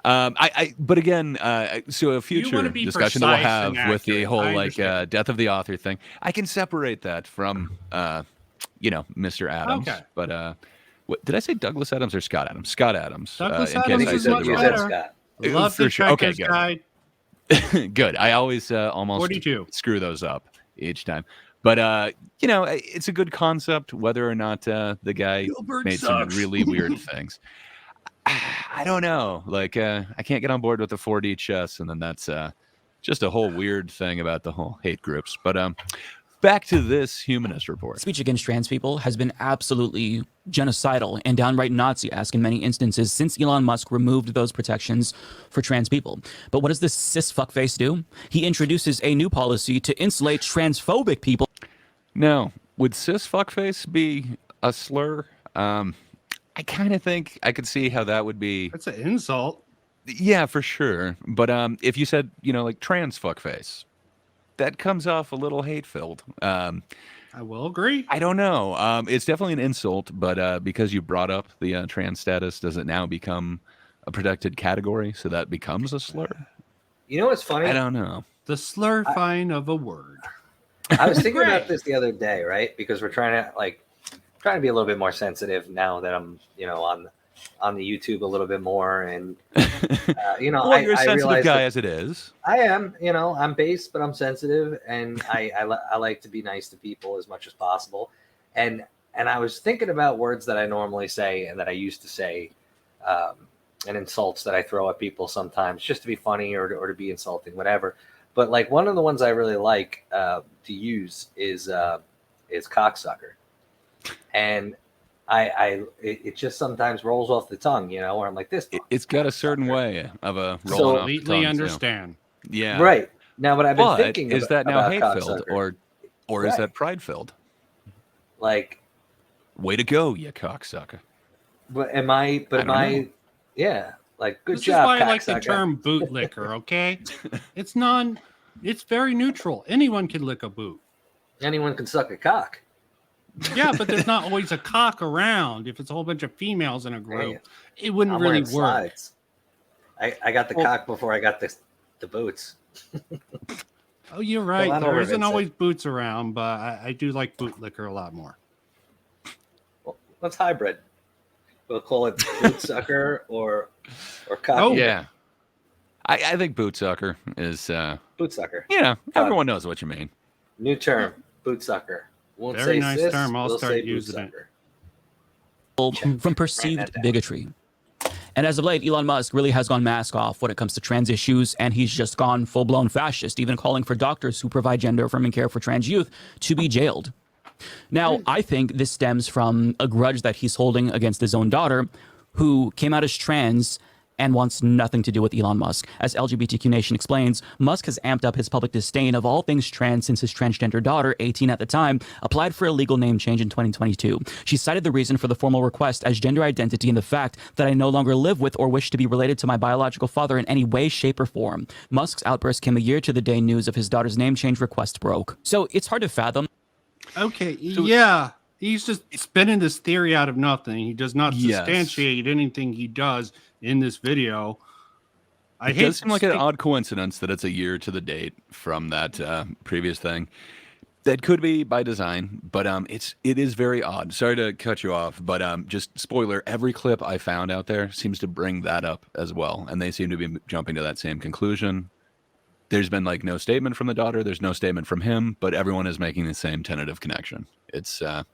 But again, so a future discussion that we'll have with the whole death of the author thing, I can separate that from Mr. Adams. Okay. But what, did I say Douglas Adams or Scott Adams? Scott Adams. Douglas Adams is much better. Scott. Love the sure. Okay, good. Guide. Good. I always almost 42. Screw those up each time. But it's a good concept. Whether or not the guy Gilbert made sucks. some really weird things. I don't know. Like, I can't get on board with the 4D chess, and then that's just a whole weird thing about the whole hate groups. But back to this humanist report. Speech against trans people has been absolutely genocidal and downright Nazi-esque in many instances since Elon Musk removed those protections for trans people. But what does this cis fuckface do? He introduces a new policy to insulate transphobic people. Now, would cis fuckface be a slur? I kind of think I could see how that would be. That's an insult. Yeah, for sure. But if you said, like trans fuckface, that comes off a little hate-filled. I will agree. I don't know. It's definitely an insult, but because you brought up the trans status, does it now become a protected category? So that becomes a slur? You know what's funny? I don't know. The slurfine of a word. I was thinking about this the other day, right? Because we're trying to be a little bit more sensitive now that I'm, on the YouTube a little bit more, and well, you're a sensitive guy as it is. I am, I'm based, but I'm sensitive, and I like to be nice to people as much as possible, and I was thinking about words that I normally say and that I used to say, and insults that I throw at people sometimes just to be funny or to be insulting, whatever. But like one of the ones I really like to use is cocksucker, and it just sometimes rolls off the tongue, where I'm like this. It's got a certain way of a rolling off the tongue. Completely understand. Yeah. Right. Now, what I've been thinking is that now hate-filled or is that pride-filled? Like, way to go, you cocksucker. But am I? Yeah. Like, good job. This is why I like the term bootlicker. Okay, it's very neutral. Anyone can lick a boot. Anyone can suck a cock. Yeah, but there's not always a cock around. If it's a whole bunch of females in a group, it wouldn't really work. Slides. I got the cock before I got the boots. Oh, you're right. There isn't always boots around, but I do like bootlicker a lot more. Well, let's hybrid. We'll call it boot sucker or cock. Oh yeah, I think boot sucker is boot sucker. Yeah, everyone knows what you mean. New term, boot sucker. Won't Very say nice cis, term. I'll we'll start say using it. From perceived bigotry. And as of late, Elon Musk really has gone mask off when it comes to trans issues, and he's just gone full-blown fascist, even calling for doctors who provide gender-affirming care for trans youth to be jailed. Now, I think this stems from a grudge that he's holding against his own daughter, who came out as trans and wants nothing to do with Elon Musk. As LGBTQ Nation explains, Musk has amped up his public disdain of all things trans since his transgender daughter, 18 at the time, applied for a legal name change in 2022. She cited the reason for the formal request as gender identity and the fact that I no longer live with or wish to be related to my biological father in any way, shape, or form. Musk's outburst came a year to the day news of his daughter's name change request broke. So it's hard to fathom. Okay, yeah. He's just spinning this theory out of nothing. He does not substantiate anything he does in this video. It does seem like an odd coincidence that it's a year to the date from that previous thing. That could be by design, but it is very odd. Sorry to cut you off, but just spoiler, every clip I found out there seems to bring that up as well, and they seem to be jumping to that same conclusion. There's been like no statement from the daughter, there's no statement from him, but everyone is making the same tentative connection. It's a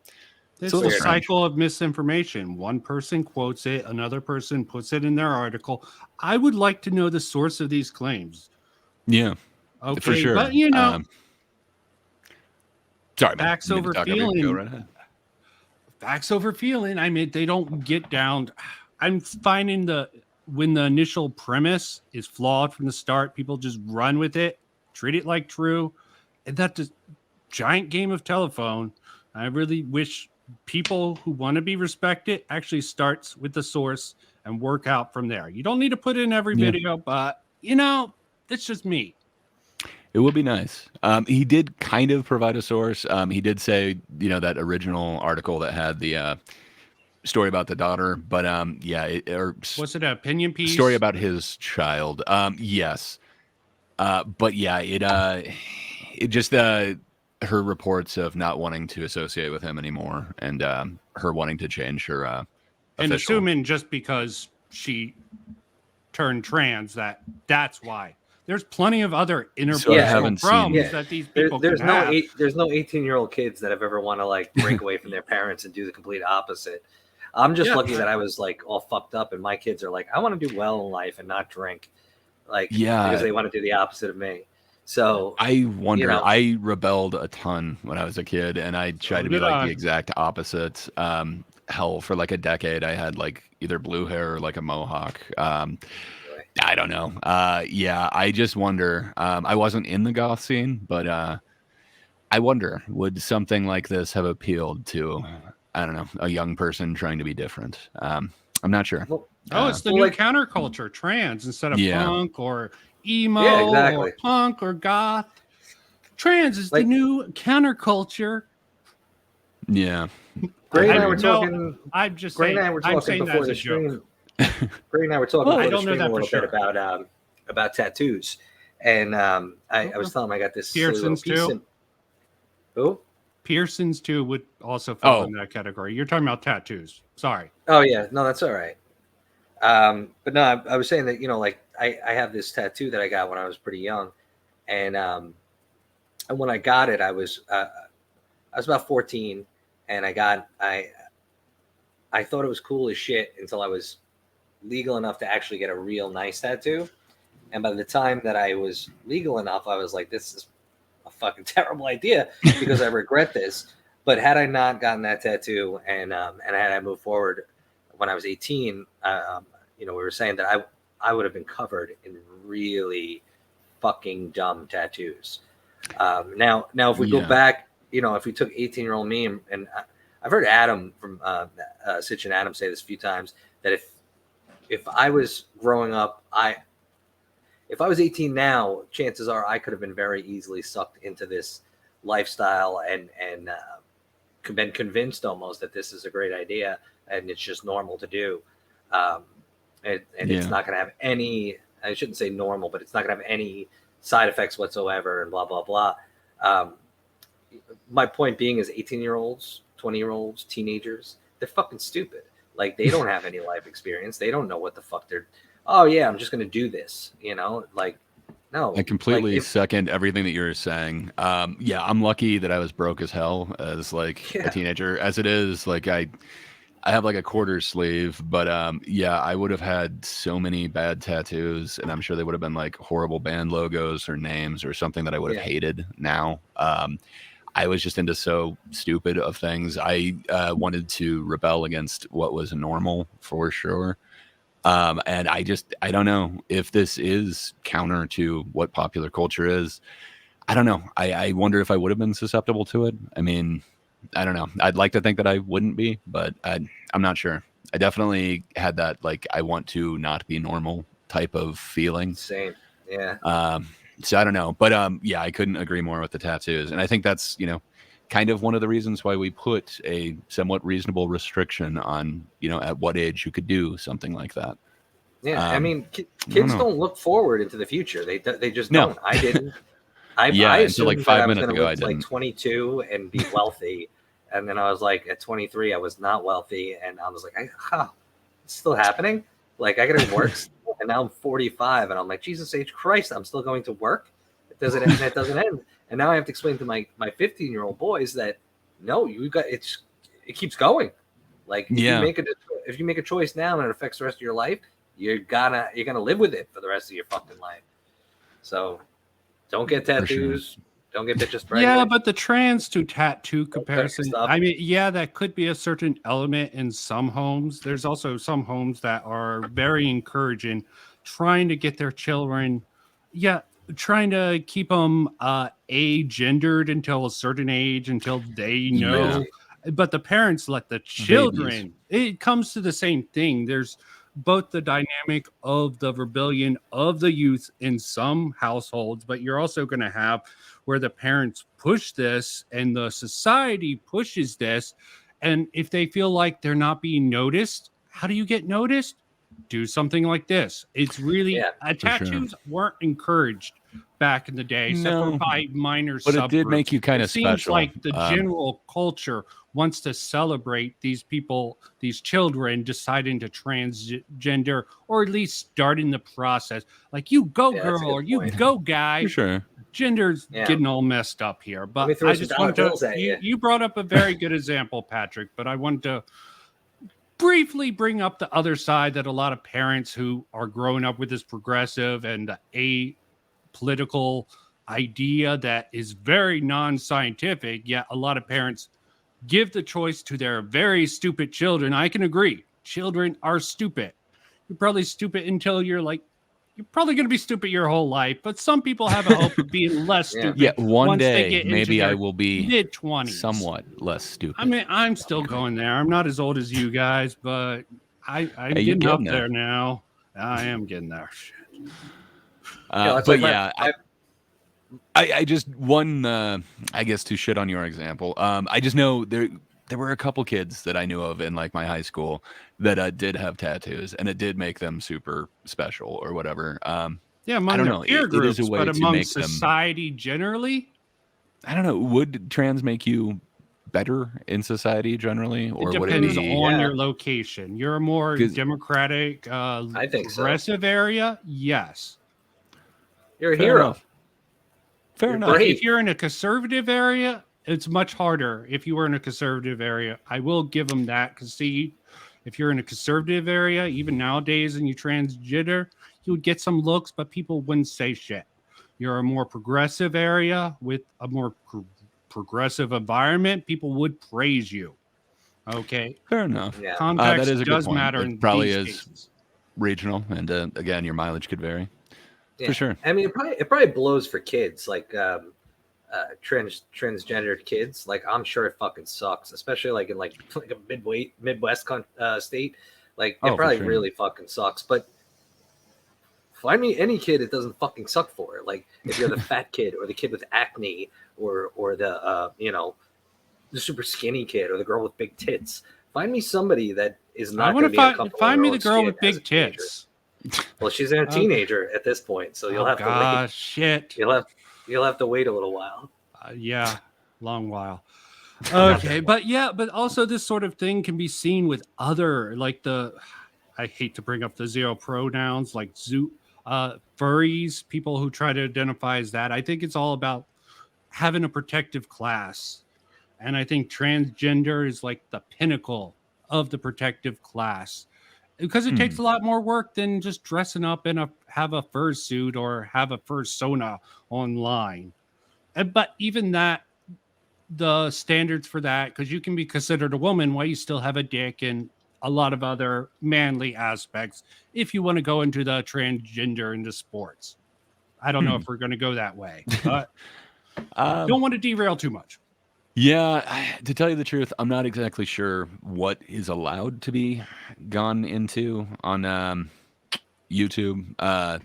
cycle of misinformation. One person quotes it, another person puts it in their article. I would like to know the source of these claims. Yeah, okay, for sure. But Sorry, man. Facts over feeling. Facts over feeling. I mean, they don't get down. I'm finding when the initial premise is flawed from the start, people just run with it, treat it like true. And that's a giant game of telephone. I really wish people who want to be respected actually starts with the source and work out from there. You don't need to put it in every video, but that's just me. It would be nice. He did kind of provide a source. He did say, that original article that had the story about the daughter, but was it an opinion piece? Story about his child. Yes. But yeah, it just her reports of not wanting to associate with him anymore, and her wanting to change her and assuming just because she turned trans that's why. There's plenty of other interpersonal problems that these people there's can no have. There's no 18-year-old kids that have ever want to like break away from their parents and do the complete opposite. I'm just lucky that I was like all fucked up, and my kids are like, I want to do well in life and not drink, because they want to do the opposite of me. So I wonder. I rebelled a ton when I was a kid, and I tried to be like the exact opposite. Hell, for like a decade, I had like either blue hair or like a mohawk. I don't know. I just wonder. I wasn't in the goth scene, but I wonder, would something like this have appealed to, I don't know, a young person trying to be different? I'm not sure. It's the new counterculture, trans instead of punk or emo or punk or goth. Trans is the new counterculture. Yeah. Gray and I were talking. I'm just saying. I'm saying before the stream. Gray and I were talking before the stream a little bit about tattoos, and I was telling him I got this piercings too. Who? Piercings too would also fall in that category. You're talking about tattoos. Sorry. Oh yeah, no, that's all right. But no, I was saying that I have this tattoo that I got when I was pretty young, and when I got it, I was about 14, and I thought it was cool as shit until I was legal enough to actually get a real nice tattoo. And by the time that I was legal enough, I was like, this is a fucking terrible idea because I regret this. But had I not gotten that tattoo and had I moved forward when I was 18, we were saying that I would have been covered in really fucking dumb tattoos. Now if we go back, if we took 18-year-old me and I've heard Adam from Sitch and Adam say this a few times, that if I was growing up, if I was 18 now, chances are I could have been very easily sucked into this lifestyle and been convinced almost that this is a great idea and it's just normal to do. It's not going to have any, I shouldn't say normal, but it's not going to have any side effects whatsoever and blah, blah, blah. My point being is 18-year-olds, 20-year-olds, teenagers, they're fucking stupid. Like, they don't have any life experience. They don't know what the fuck I'm just going to do this, no. I completely second everything that you're saying. I'm lucky that I was broke as hell as a teenager. As it is, I have like a quarter sleeve, but I would have had so many bad tattoos, and I'm sure they would have been like horrible band logos or names or something that I would have hated now. I was just into so stupid of things. I wanted to rebel against what was normal for sure. And I don't know if this is counter to what popular culture is. I don't know. I wonder if I would have been susceptible to it. I mean, I don't know. I'd like to think that I wouldn't be, but I'm not sure. I definitely had that, I want to not be normal type of feeling. Same. Yeah. So I don't know, but I couldn't agree more with the tattoos. And I think that's, kind of one of the reasons why we put a somewhat reasonable restriction on, at what age you could do something like that. Yeah. I mean, kids don't look forward into the future. They just don't. I didn't. I until like 5 minutes ago, I didn't. 22 and be wealthy. And then I was like, at 23, I was not wealthy. And I was like, it's still happening. I got to work. And now I'm 45 and I'm like, Jesus H. Christ, I'm still going to work. It doesn't end. It doesn't end. And now I have to explain to my 15-year-old boys that no, it keeps going. If you make a choice now and it affects the rest of your life, you're gonna live with it for the rest of your fucking life. So don't get tattoos. Don't get bitches pregnant. Yeah, but the trans to tattoo comparison, stuff. I mean, yeah, that could be a certain element in some homes. There's also some homes that are very encouraging, trying to get their children, trying to keep them agendered until a certain age, until they know. But the parents let the children, it comes to the same thing. There's both the dynamic of the rebellion of the youth in some households, but you're also going to have where the parents push this and the society pushes this. And if they feel like they're not being noticed, how do you get noticed? Do something like this. It's really tattoos weren't encouraged back in the day, except for by minor but subgroups. it did make you kind of special. Seems like the general culture wants to celebrate these people, these children deciding to transgender, or at least starting the process. Like, you go girl, or you go guy. For sure. Gender's getting all messed up here. But I just wanted to, you brought up a very good example, Patrick, but I wanted to briefly bring up the other side, that a lot of parents who are growing up with this progressive and apolitical idea that is very non-scientific, yet a lot of parents give the choice to their very stupid children. I can agree. Children are stupid. You're probably stupid until you're probably going to be stupid your whole life, but some people have a hope of being less stupid. Yeah, one day maybe I will be mid-20s, somewhat less stupid. I mean, I'm still going there. I'm not as old as you guys, but I'm getting up there now. I am getting there. Shit. I just I guess to shit on your example. I just know there were a couple kids that I knew of in like my high school that did have tattoos, and it did make them super special or whatever. Among I don't know. Peer groups, it is a way but among make society generally, I don't know. Would trans make you better in society generally, or it depends on your location? You're a more democratic, I think progressive area. Yes, you're a hero. Fair enough. If you're in a conservative area, it's much harder. If you were in a conservative area, I will give them that. Because see, if you're in a conservative area, even nowadays, and you transgender, you would get some looks, but people wouldn't say shit. You're a more progressive area with a more progressive environment, people would praise you. Okay, fair enough. Yeah. Context that is a does good point. matter. It probably is cases. Regional, and again, your mileage could vary. Yeah. For sure. I mean, it probably blows for kids, like transgendered kids. Like, I'm sure it fucking sucks, especially like in like a Midwest state. Like, it probably really fucking sucks. But find me any kid it doesn't fucking suck for. Like, if you're the fat kid or the kid with acne or the the super skinny kid or the girl with big tits. Find me somebody that is not going to be uncomfortable. Find me the girl with big tits. Well, she's a teenager at this point, so you'll have to wait. Shit. You'll have to wait a little while. Long while. Okay, but also this sort of thing can be seen with other, like I hate to bring up the zero pronouns, like furries, people who try to identify as that. I think it's all about having a protective class, and I think transgender is like the pinnacle of the protective class. Because it takes a lot more work than just dressing up in have a fursuit or have a fursona online. But even that, the standards for that, because you can be considered a woman while you still have a dick and a lot of other manly aspects if you want to go into the transgender into sports. I don't know if we're going to go that way, but don't want to derail too much. Yeah, to tell you the truth, I'm not exactly sure what is allowed to be gone into on YouTube.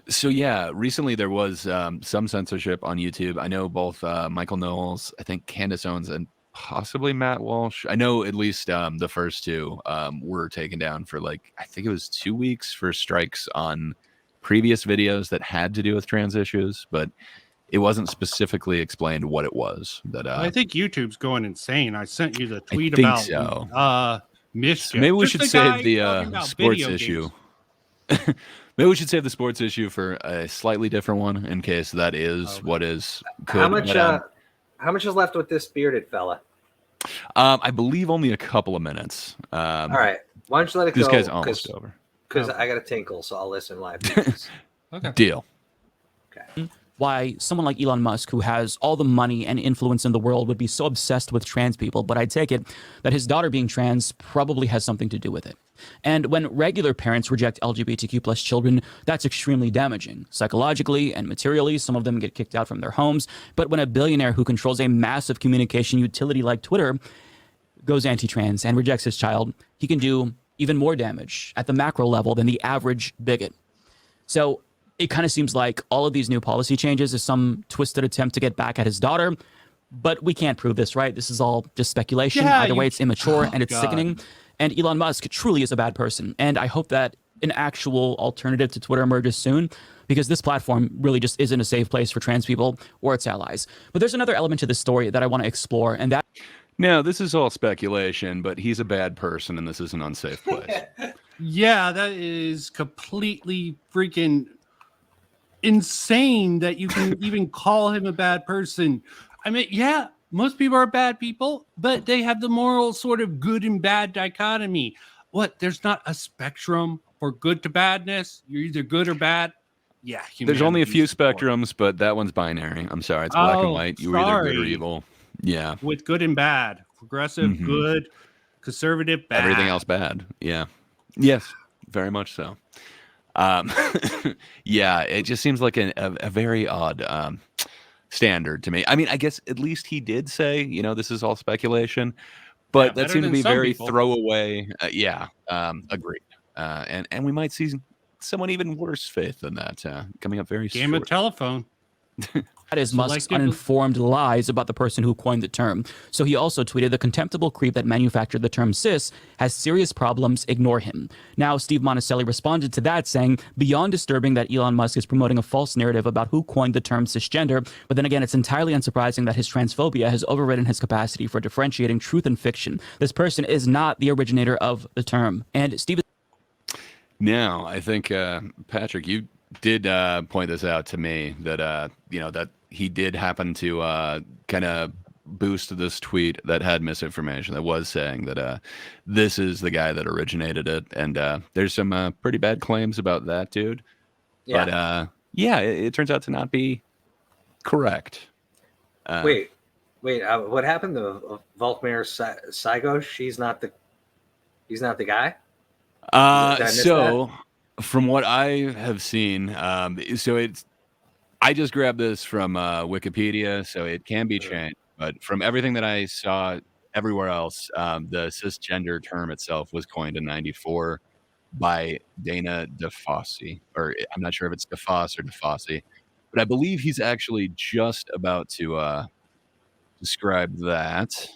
So yeah, recently there was some censorship on YouTube. I know both Michael Knowles, I think Candace Owens, and possibly Matt Walsh. I know at least the first two were taken down for I think it was 2 weeks for strikes on previous videos that had to do with trans issues, but it wasn't specifically explained what it was. That I think YouTube's going insane. I sent you the tweet about mischief. So maybe we should save the sports issue. Maybe we should save the sports issue for a slightly different one in case that is what is. How much is left with this bearded fella? I believe only a couple of minutes. All right. Why don't you let it go? This guy's almost over. Because I got a tinkle, so I'll listen live. Okay. Deal. Okay. why someone like Elon Musk, who has all the money and influence in the world, would be so obsessed with trans people. But I take it that his daughter being trans probably has something to do with it. And when regular parents reject LGBTQ plus children, that's extremely damaging. Psychologically and materially, some of them get kicked out from their homes. But when a billionaire who controls a massive communication utility like Twitter goes anti-trans and rejects his child, he can do even more damage at the macro level than the average bigot. So it kind of seems like all of these new policy changes is some twisted attempt to get back at his daughter, but we can't prove this, right? This is all just speculation. Yeah, Either way, it's immature and it's God. sickening. And Elon Musk truly is a bad person. And I hope that an actual alternative to Twitter emerges soon, because this platform really just isn't a safe place for trans people or its allies. But there's another element to this story that I want to explore, and that... Now, this is all speculation, but he's a bad person, and this is an unsafe place. Yeah, that is completely freaking insane that you can even call him a bad person. I mean, yeah, most people are bad people, but they have the moral sort of good and bad dichotomy. What? There's not a spectrum for good to badness. You're either good or bad. Yeah. There's only a few support. spectrums, but that one's binary. I'm sorry. It's black and white. You were either good or evil. Yeah. With good and bad. Progressive, good. Conservative, bad. Everything else bad. Yeah. Yes, very much so. Yeah, it just seems like a very odd standard to me. I mean, I guess at least he did say, this is all speculation, but that seemed to be very throwaway. Agreed. And we might see someone even worse faith than that coming up very soon. Game of telephone. That is Musk's uninformed lies about the person who coined the term. So he also tweeted, "The contemptible creep that manufactured the term cis has serious problems. Ignore him." Now, Steve Monticelli responded to that saying, "Beyond disturbing that Elon Musk is promoting a false narrative about who coined the term cisgender, but then again, it's entirely unsurprising that his transphobia has overridden his capacity for differentiating truth and fiction. This person is not the originator of the term." And Steve... Now, I think, Patrick, you did point this out to me that that he did happen to kind of boost this tweet that had misinformation that was saying that this is the guy that originated it, and there's some pretty bad claims about that dude. Yeah. But it turns out to not be correct. Wait, what happened to Volkmar Saigosh? He's not the guy. So from what I have seen, I just grabbed this from Wikipedia, so it can be changed. But from everything that I saw everywhere else, the cisgender term itself was coined in '94 by Dana DeFosse, or I'm not sure if it's DeFosse or DeFosse, but I believe he's actually just about to describe that.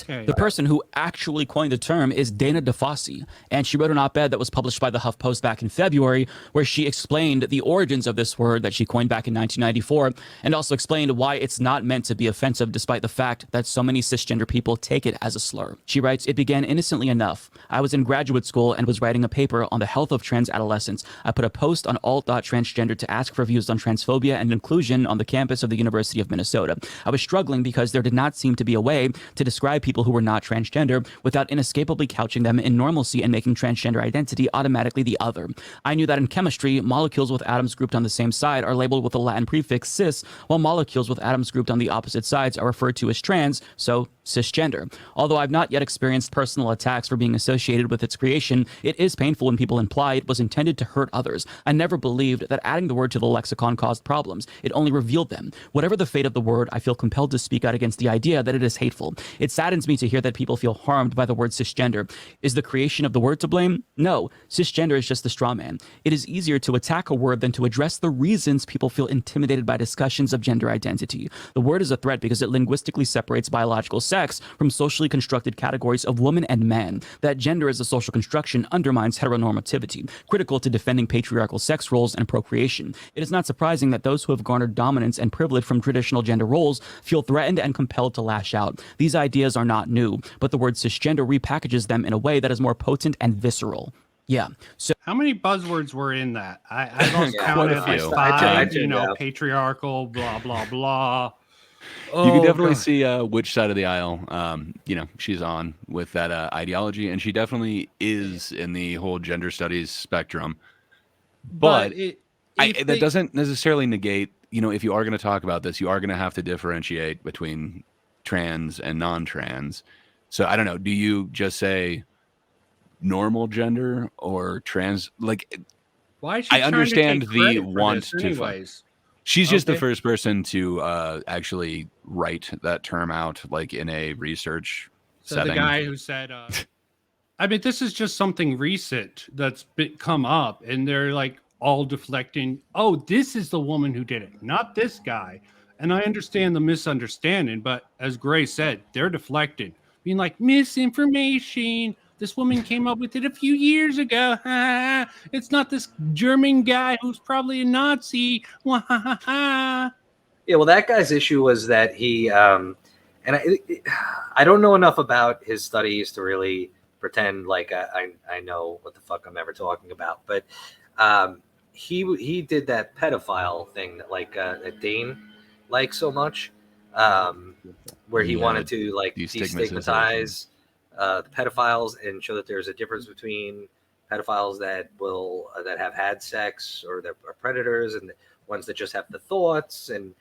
The person who actually coined the term is Dana DeFosse, and she wrote an op-ed that was published by the HuffPost back in February, where she explained the origins of this word that she coined back in 1994, and also explained why it's not meant to be offensive, despite the fact that so many cisgender people take it as a slur. She writes, "It began innocently enough. I was in graduate school and was writing a paper on the health of trans adolescents. I put a post on alt.transgender to ask for views on transphobia and inclusion on the campus of the University of Minnesota. I was struggling because there did not seem to be a way to describe people who were not transgender without inescapably couching them in normalcy and making transgender identity automatically the other. I knew that in chemistry, molecules with atoms grouped on the same side are labeled with the Latin prefix cis, while molecules with atoms grouped on the opposite sides are referred to as trans, so cisgender. Although I've not yet experienced personal attacks for being associated with its creation, it is painful when people imply it was intended to hurt others. I never believed that adding the word to the lexicon caused problems. It only revealed them. Whatever the fate of the word, I feel compelled to speak out against the idea that it is hateful. It saddens me to hear that people feel harmed by the word cisgender. Is the creation of the word to blame? No. Cisgender is just the straw man. It is easier to attack a word than to address the reasons people feel intimidated by discussions of gender identity. The word is a threat because it linguistically separates biological sex from socially constructed categories of woman and man. That gender is a social construction undermines heteronormativity, critical to defending patriarchal sex roles and procreation. It is not surprising that those who have garnered dominance and privilege from traditional gender roles feel threatened and compelled to lash out. These ideas are not new, but the word cisgender repackages them in a way that is more potent and visceral. Yeah. So how many buzzwords were in that? I lost count at like 5, patriarchal, blah, blah, blah. You can definitely see which side of the aisle, she's on with that ideology, and she definitely is in the whole gender studies spectrum. But that doesn't necessarily negate, if you are going to talk about this, you are going to have to differentiate between trans and non-trans. So I don't know. Do you just say normal gender or trans? Like, why is she I understand to take the credit for want this to. anyways? She's just the Okay. first person to actually write that term out, like in a research So setting. the guy who said, I mean, this is just something recent that's come up, and they're like all deflecting. Oh, this is the woman who did it, not this guy. And I understand the misunderstanding, but as Gray said, they're deflecting, being like misinformation. This woman came up with it a few years ago. It's not this German guy who's probably a Nazi. Yeah, well, that guy's issue was that he, and I don't know enough about his studies to really pretend like I know what the fuck I'm ever talking about. But he did that pedophile thing that that Dane likes so much, where he wanted to like destigmatize the pedophiles and show that there's a difference between pedophiles that have had sex or that are predators and the ones that just have the thoughts and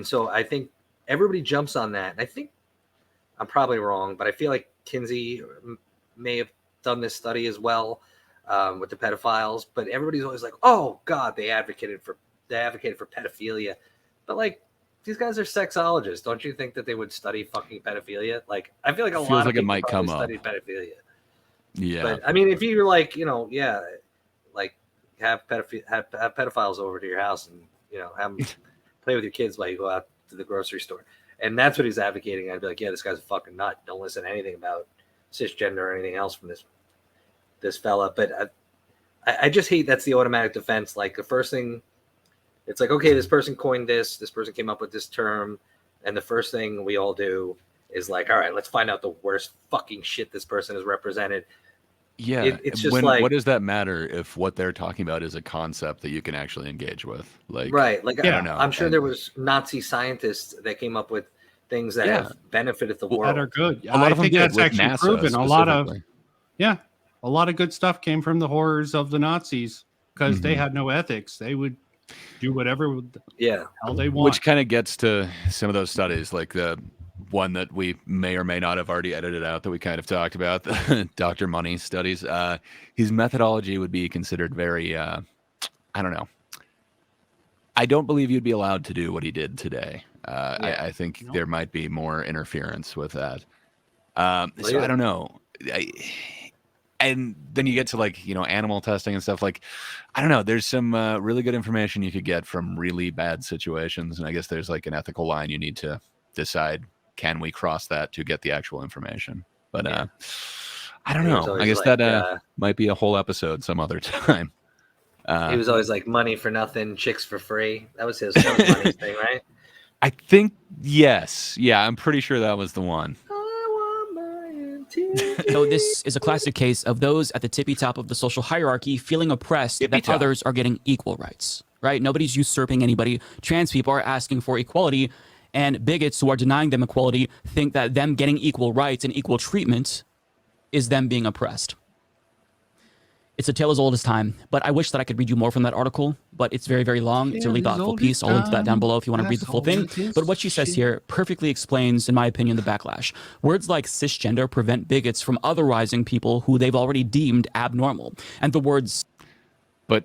so I think everybody jumps on that. And I think I'm probably wrong, but I feel like Kinsey may have done this study as well with the pedophiles. But everybody's always like, "Oh God, they advocated for pedophilia," but like these guys are sexologists. Don't you think that they would study fucking pedophilia? Like I feel like a lot of people probably studied pedophilia. Yeah, but I mean, if you're like, like have pedophiles over to your house and have them play with your kids while you go out to the grocery store. And that's what he's advocating. I'd be like, yeah, this guy's a fucking nut. Don't listen to anything about cisgender or anything else from this fella. But I just hate that's the automatic defense. Like the first thing, it's like, okay, this person coined this person came up with this term. And the first thing we all do is like, all right, let's find out the worst fucking shit this person has represented. Yeah, it's just like, what does that matter if what they're talking about is a concept that you can actually engage with? Like, right? Like, I don't know. I'm sure there was Nazi scientists that came up with things that have benefited the world that are good. A lot of them think did that's with actually NASA proven. A lot of good stuff came from the horrors of the Nazis because they had no ethics. They would do whatever hell they want. Which kind of gets to some of those studies, like the one that we may or may not have already edited out that we kind of talked about, the Dr. Money studies. His methodology would be considered very, I don't know. I don't believe you'd be allowed to do what he did today. I think there might be more interference with that. So I don't know. And then you get to like, animal testing and stuff. Like, I don't know. There's some really good information you could get from really bad situations. And I guess there's like an ethical line you need to decide, can we cross that to get the actual information? But I don't know. I guess like, that might be a whole episode some other time. He was always like, money for nothing, chicks for free. That was his money thing, right? I think, yes. Yeah, I'm pretty sure that was the one. So this is a classic case of those at the tippy top of the social hierarchy feeling oppressed that others are getting equal rights, right? Nobody's usurping anybody. Trans people are asking for equality, and bigots who are denying them equality think that them getting equal rights and equal treatment is them being oppressed. It's a tale as old as time, but I wish that I could read you more from that article, but it's very, very long. It's a really thoughtful piece. I'll link to that down below if you want to read the full thing. But what she says here perfectly explains, in my opinion, the backlash. Words like cisgender prevent bigots from otherizing people who they've already deemed abnormal. And the words... But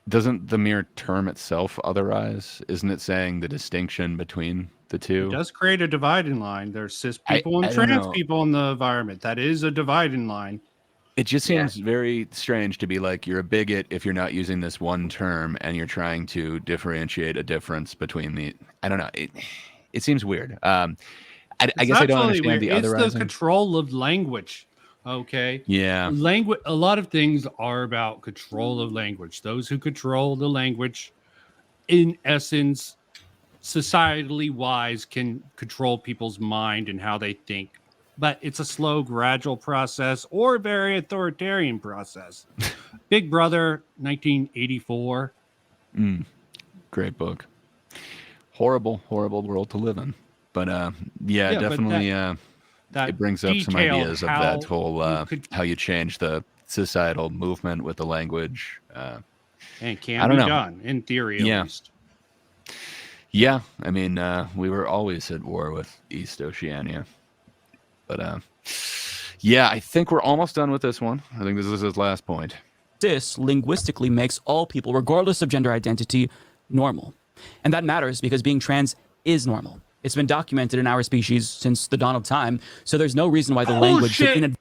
doesn't the mere term itself otherize? Isn't it saying the distinction between the two? It does create a dividing line. There's cis people and trans people in the environment. That is a dividing line. It just seems very strange to be like, you're a bigot if you're not using this one term and you're trying to differentiate a difference between the... I don't know. It seems weird. I guess I don't understand the otherizing. It's the control of language. Okay. Yeah. Language. A lot of things are about control of language. Those who control the language, in essence, societally wise, can control people's mind and how they think. But it's a slow, gradual process or a very authoritarian process. Big Brother, 1984. Great book. Horrible, horrible world to live in. But definitely it brings up some ideas of that whole how you change the societal movement with the language. And can be done, in theory at least. Yeah, I mean, we were always at war with East Oceania. But yeah, I think we're almost done with this one. I think this is his last point. Cis linguistically makes all people, regardless of gender identity, normal. And that matters because being trans is normal. It's been documented in our species since the dawn of time, so there's no reason why the language should...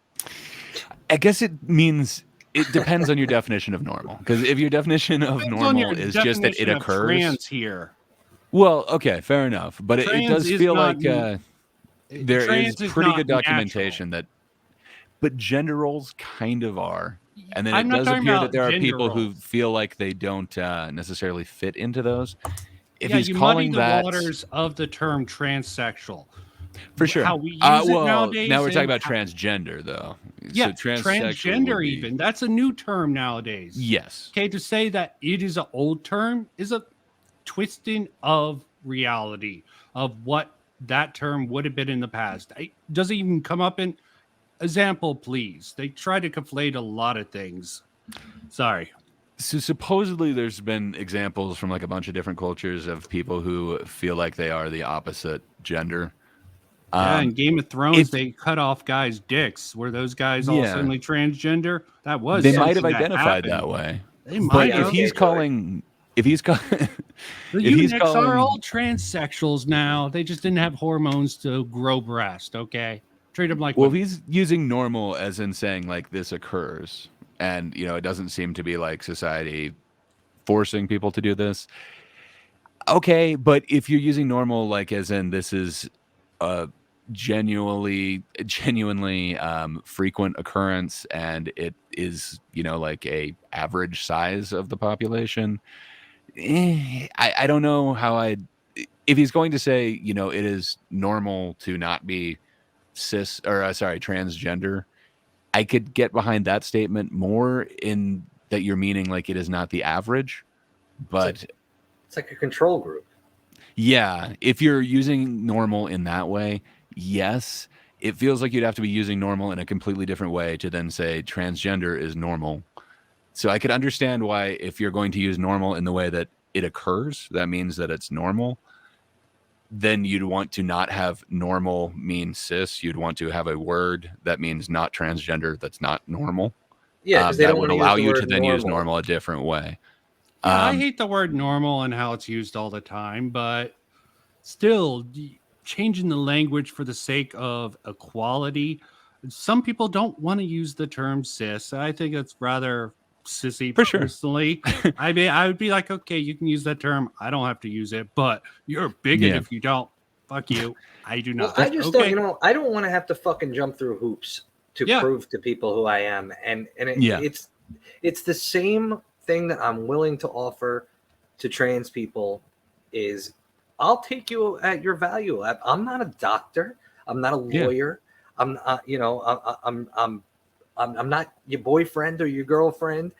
I guess it means it depends on your definition of normal. Because if your definition of normal is just that it occurs... Trans here. Well, okay, fair enough. But it does feel like there is pretty good documentation that... But gender roles kind of are. And then it does appear that there are people who feel like they don't necessarily fit into those. If he's calling that... the waters of the term transsexual. For sure. How we use it nowadays. Now we're talking about transgender, though. Yeah, so transgender even. That's a new term nowadays. Yes. Okay, to say that it is an old term is a twisting of reality of what that term would have been in the past. It doesn't even come up in... Example, please. They try to conflate a lot of things. Sorry. So supposedly there's been examples from like a bunch of different cultures of people who feel like they are the opposite gender. Yeah, in Game of Thrones, they cut off guys' dicks. Were those guys all suddenly transgender? That was they might have identified that way. They might. But if he's calling the eunuchs are all transsexuals now. They just didn't have hormones to grow breast. Okay, treat them like. Well, if he's using normal as in saying like this occurs, and you know it doesn't seem to be like society forcing people to do this. Okay, but if you're using normal like as in this is a genuinely frequent occurrence and it is, you know, like a average size of the population, I don't know how if he's going to say, you know, it is normal to not be transgender, I could get behind that statement more in that you're meaning like it is not the average, but it's like a control group. Yeah, if you're using normal in that way, yes, it feels like you'd have to be using normal in a completely different way to then say transgender is normal. So I could understand why if you're going to use normal in the way that it occurs, that means that it's normal, then you'd want to not have normal mean cis. You'd want to have a word that means not transgender that's not normal. Yeah, because that would allow you to then use normal a different way. Yeah, I hate the word normal and how it's used all the time, but still changing the language for the sake of equality. Some people don't want to use the term cis. I think it's rather sissy personally. Sure. I mean, I would be like, okay, you can use that term. I don't have to use it, but you're a bigot if you don't. Fuck you. I do not. Well, I just don't, you know, I don't want to have to fucking jump through hoops to prove to people who I am. And it's the same thing that I'm willing to offer to trans people is I'll take you at your value. I'm not a doctor. I'm not a lawyer. I'm not your boyfriend or your girlfriend.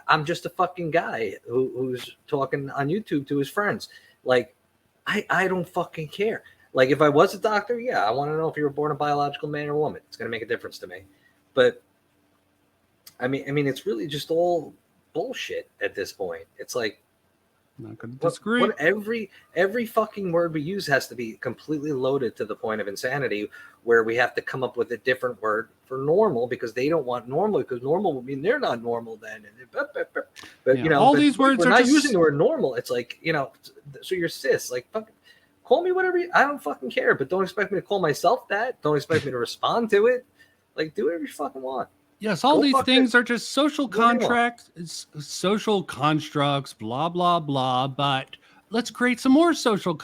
I'm just a fucking guy who's talking on YouTube to his friends. Like, I don't fucking care. Like, if I was a doctor, I want to know if you were born a biological man or woman. It's going to make a difference to me. But I mean, it's really just all bullshit at this point. It's like, I'm not going to disagree. Every fucking word we use has to be completely loaded to the point of insanity, where we have to come up with a different word for normal because they don't want normal, because normal would mean they're not normal then. But you know, all these words we're are not just using the word normal. It's like, you know, so you're cis. Like, fucking call me whatever. I don't fucking care, but don't expect me to call myself that. Don't expect me to respond to it. Like, do whatever you fucking want. Yes, all these things are just social contracts, social constructs, blah, blah, blah. But let's create some more social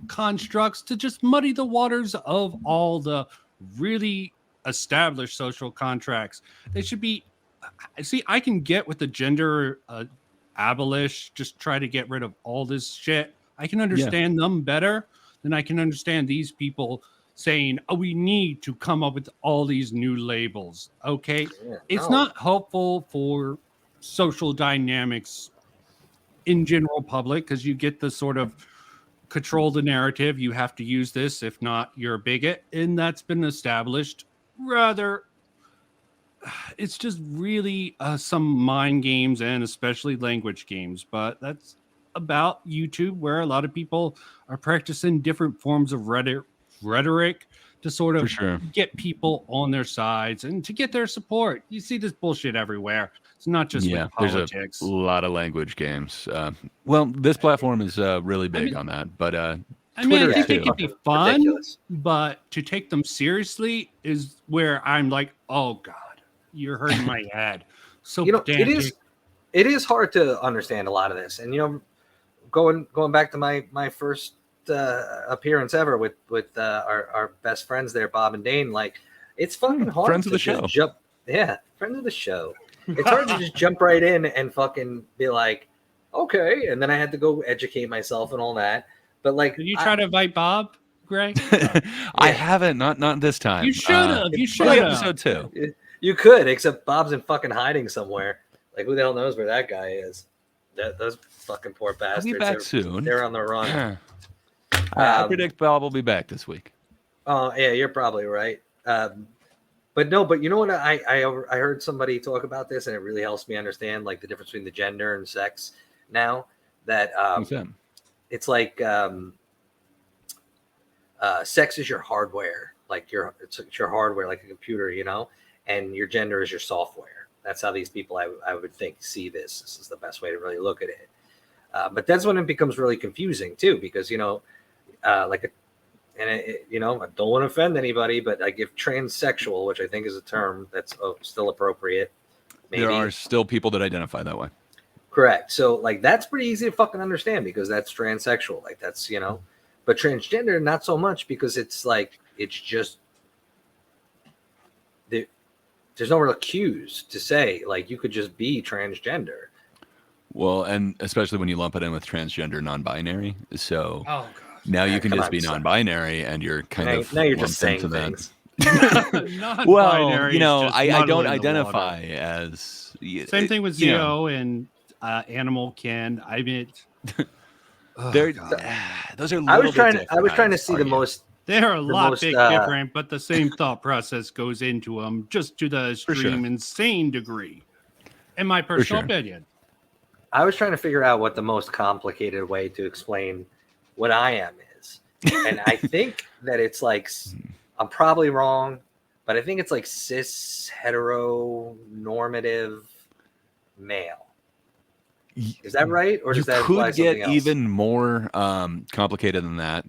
constructs to just muddy the waters of all the really established social contracts. They should be... See, I can get with the gender abolish, just try to get rid of all this shit. I can understand them better than I can understand these people saying, oh, we need to come up with all these new labels. Okay. It's not helpful for social dynamics in general public, because you get the sort of control the narrative. You have to use this. If not, you're a bigot. And that's been established. Rather, it's just really some mind games and especially language games. But that's about YouTube, where a lot of people are practicing different forms of rhetoric to sort of get people on their sides and to get their support. You see this bullshit everywhere. It's not just with politics. There's a lot of language games. Well, this platform is really big on that, but Twitter I think too. it can be fun, but to take them seriously is where I'm like, oh God, you're hurting my head. So it is hard to understand a lot of this, and going back to my first appearance ever with our best friends there, Bob and Dane. Like, it's fucking hard. Friends of the show. Friends of the show. It's hard to just jump right in and fucking be like, okay, and then I had to go educate myself and all that. But like, did you try to invite Bob, Greg? I haven't. Not this time. You should have. You should have. Episode 2. You could, except Bob's in fucking hiding somewhere. Like, who the hell knows where that guy is? Those fucking poor bastards. He'll be back soon. They're on the run. I predict Bob will be back this week. Oh yeah, you're probably right. But you know what? I heard somebody talk about this, and it really helps me understand like the difference between the gender and sex. Now that it's like sex is your hardware, like it's your hardware, like a computer, and your gender is your software. That's how these people, I would think, see this. This is the best way to really look at it. But that's when it becomes really confusing too, because I don't want to offend anybody, but like if transsexual, which I think is a term that's still appropriate, maybe. There are still people that identify that way. Correct. So like that's pretty easy to fucking understand because that's transsexual. Like that's but transgender not so much because it's like it's just there's no real cues to say like you could just be transgender. Well, and especially when you lump it in with transgender non-binary. So now you can just be non-binary and you're kind of now you're just saying things. Well, I don't identify as same thing with Zio and Animal Can. I mean, those are. I was trying to see the most. They're a lot different, but the same thought process goes into them, just to the extreme insane degree. In my personal opinion, I was trying to figure out what the most complicated way to explain what I am is, and I think that it's like I'm probably wrong, but I think it's like cis heteronormative male. Is that right, or does that imply something else? You could get even more complicated than that.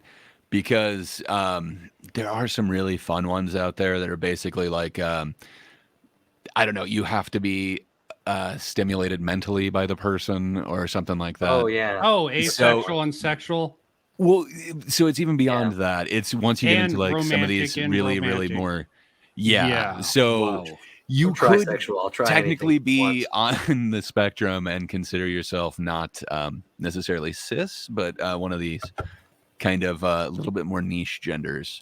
Because there are some really fun ones out there that are basically like, I don't know, you have to be stimulated mentally by the person or something like that. Oh, yeah. Oh, asexual and sexual. Well, so it's even beyond that. It's once you get into like some of these really, really more. Yeah. So you could technically be on the spectrum and consider yourself not necessarily cis, but one of these kind of a little bit more niche genders.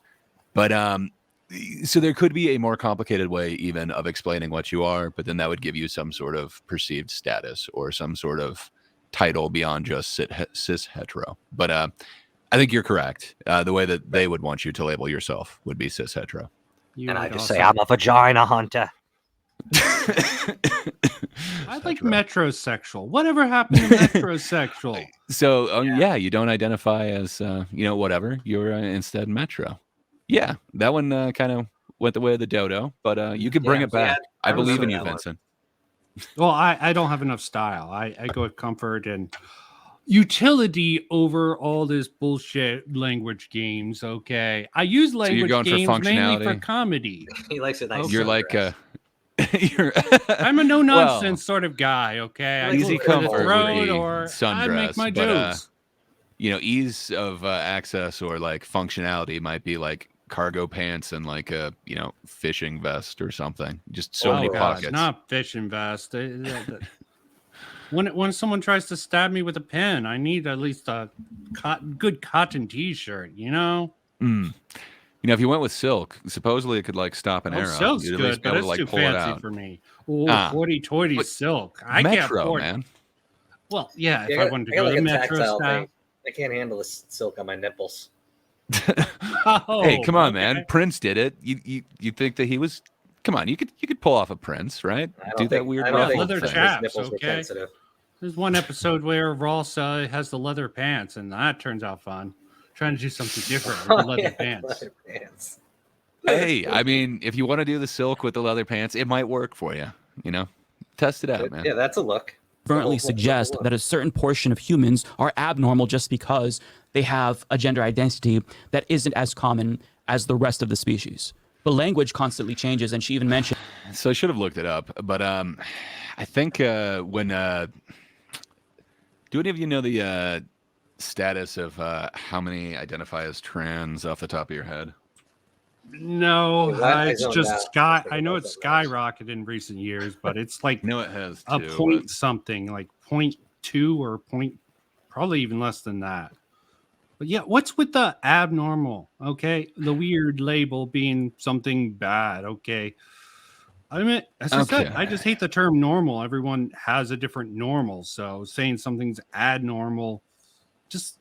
But so there could be a more complicated way even of explaining what you are, but then that would give you some sort of perceived status or some sort of title beyond just cis hetero. But I think you're correct. The way that they would want you to label yourself would be cis hetero. And I just say I'm a vagina hunter. I like metrosexual. Whatever happened to metrosexual? So you don't identify as whatever. You're instead metro. Yeah, that one kind of went the way of the dodo, but you can bring it back. I believe in you, Vincent. Well, I don't have enough style. I go with comfort and utility over all this bullshit language games. Okay, I use language games mainly for comedy. He likes it nice. You're like I'm a no nonsense sort of guy. Okay, easy comfort would be or sundress, I make my jokes. Ease of access or like functionality might be like cargo pants and like a fishing vest or something. Just so many pockets. Not fishing vest. When someone tries to stab me with a pen, I need at least a good cotton T-shirt. If you went with silk, supposedly it could like stop an arrow. Silk's You'd good, but it's too fancy for me. Hoity-toity silk. I can't afford man. Well, yeah, if I wanted to go to metro style. I can't handle this silk on my nipples. Hey, come on, man! Prince did it. You think that he was? Come on, you could pull off a Prince, right? Do that weird leather chaps. Okay. There's one episode where Ross has the leather pants, and that turns out fun. Trying to do something different with the leather pants. Leather pants. Hey, I mean, if you want to do the silk with the leather pants, it might work for you. You know, test it out, man. Yeah, that's a look. Currently suggest that a certain portion of humans are abnormal just because they have a gender identity that isn't as common as the rest of the species. But language constantly changes, and she even mentioned. So I should have looked it up, but I think when do any of you know the status of how many identify as trans off the top of your head? No, it's just I know it's skyrocketed in recent years, but it's like No, it has a too, point something, like 0.2 or probably even less than that. But yeah, what's with the abnormal? Okay, the weird label being something bad. Okay, I mean, as I said, I just hate the term normal. Everyone has a different normal, so saying something's abnormal, just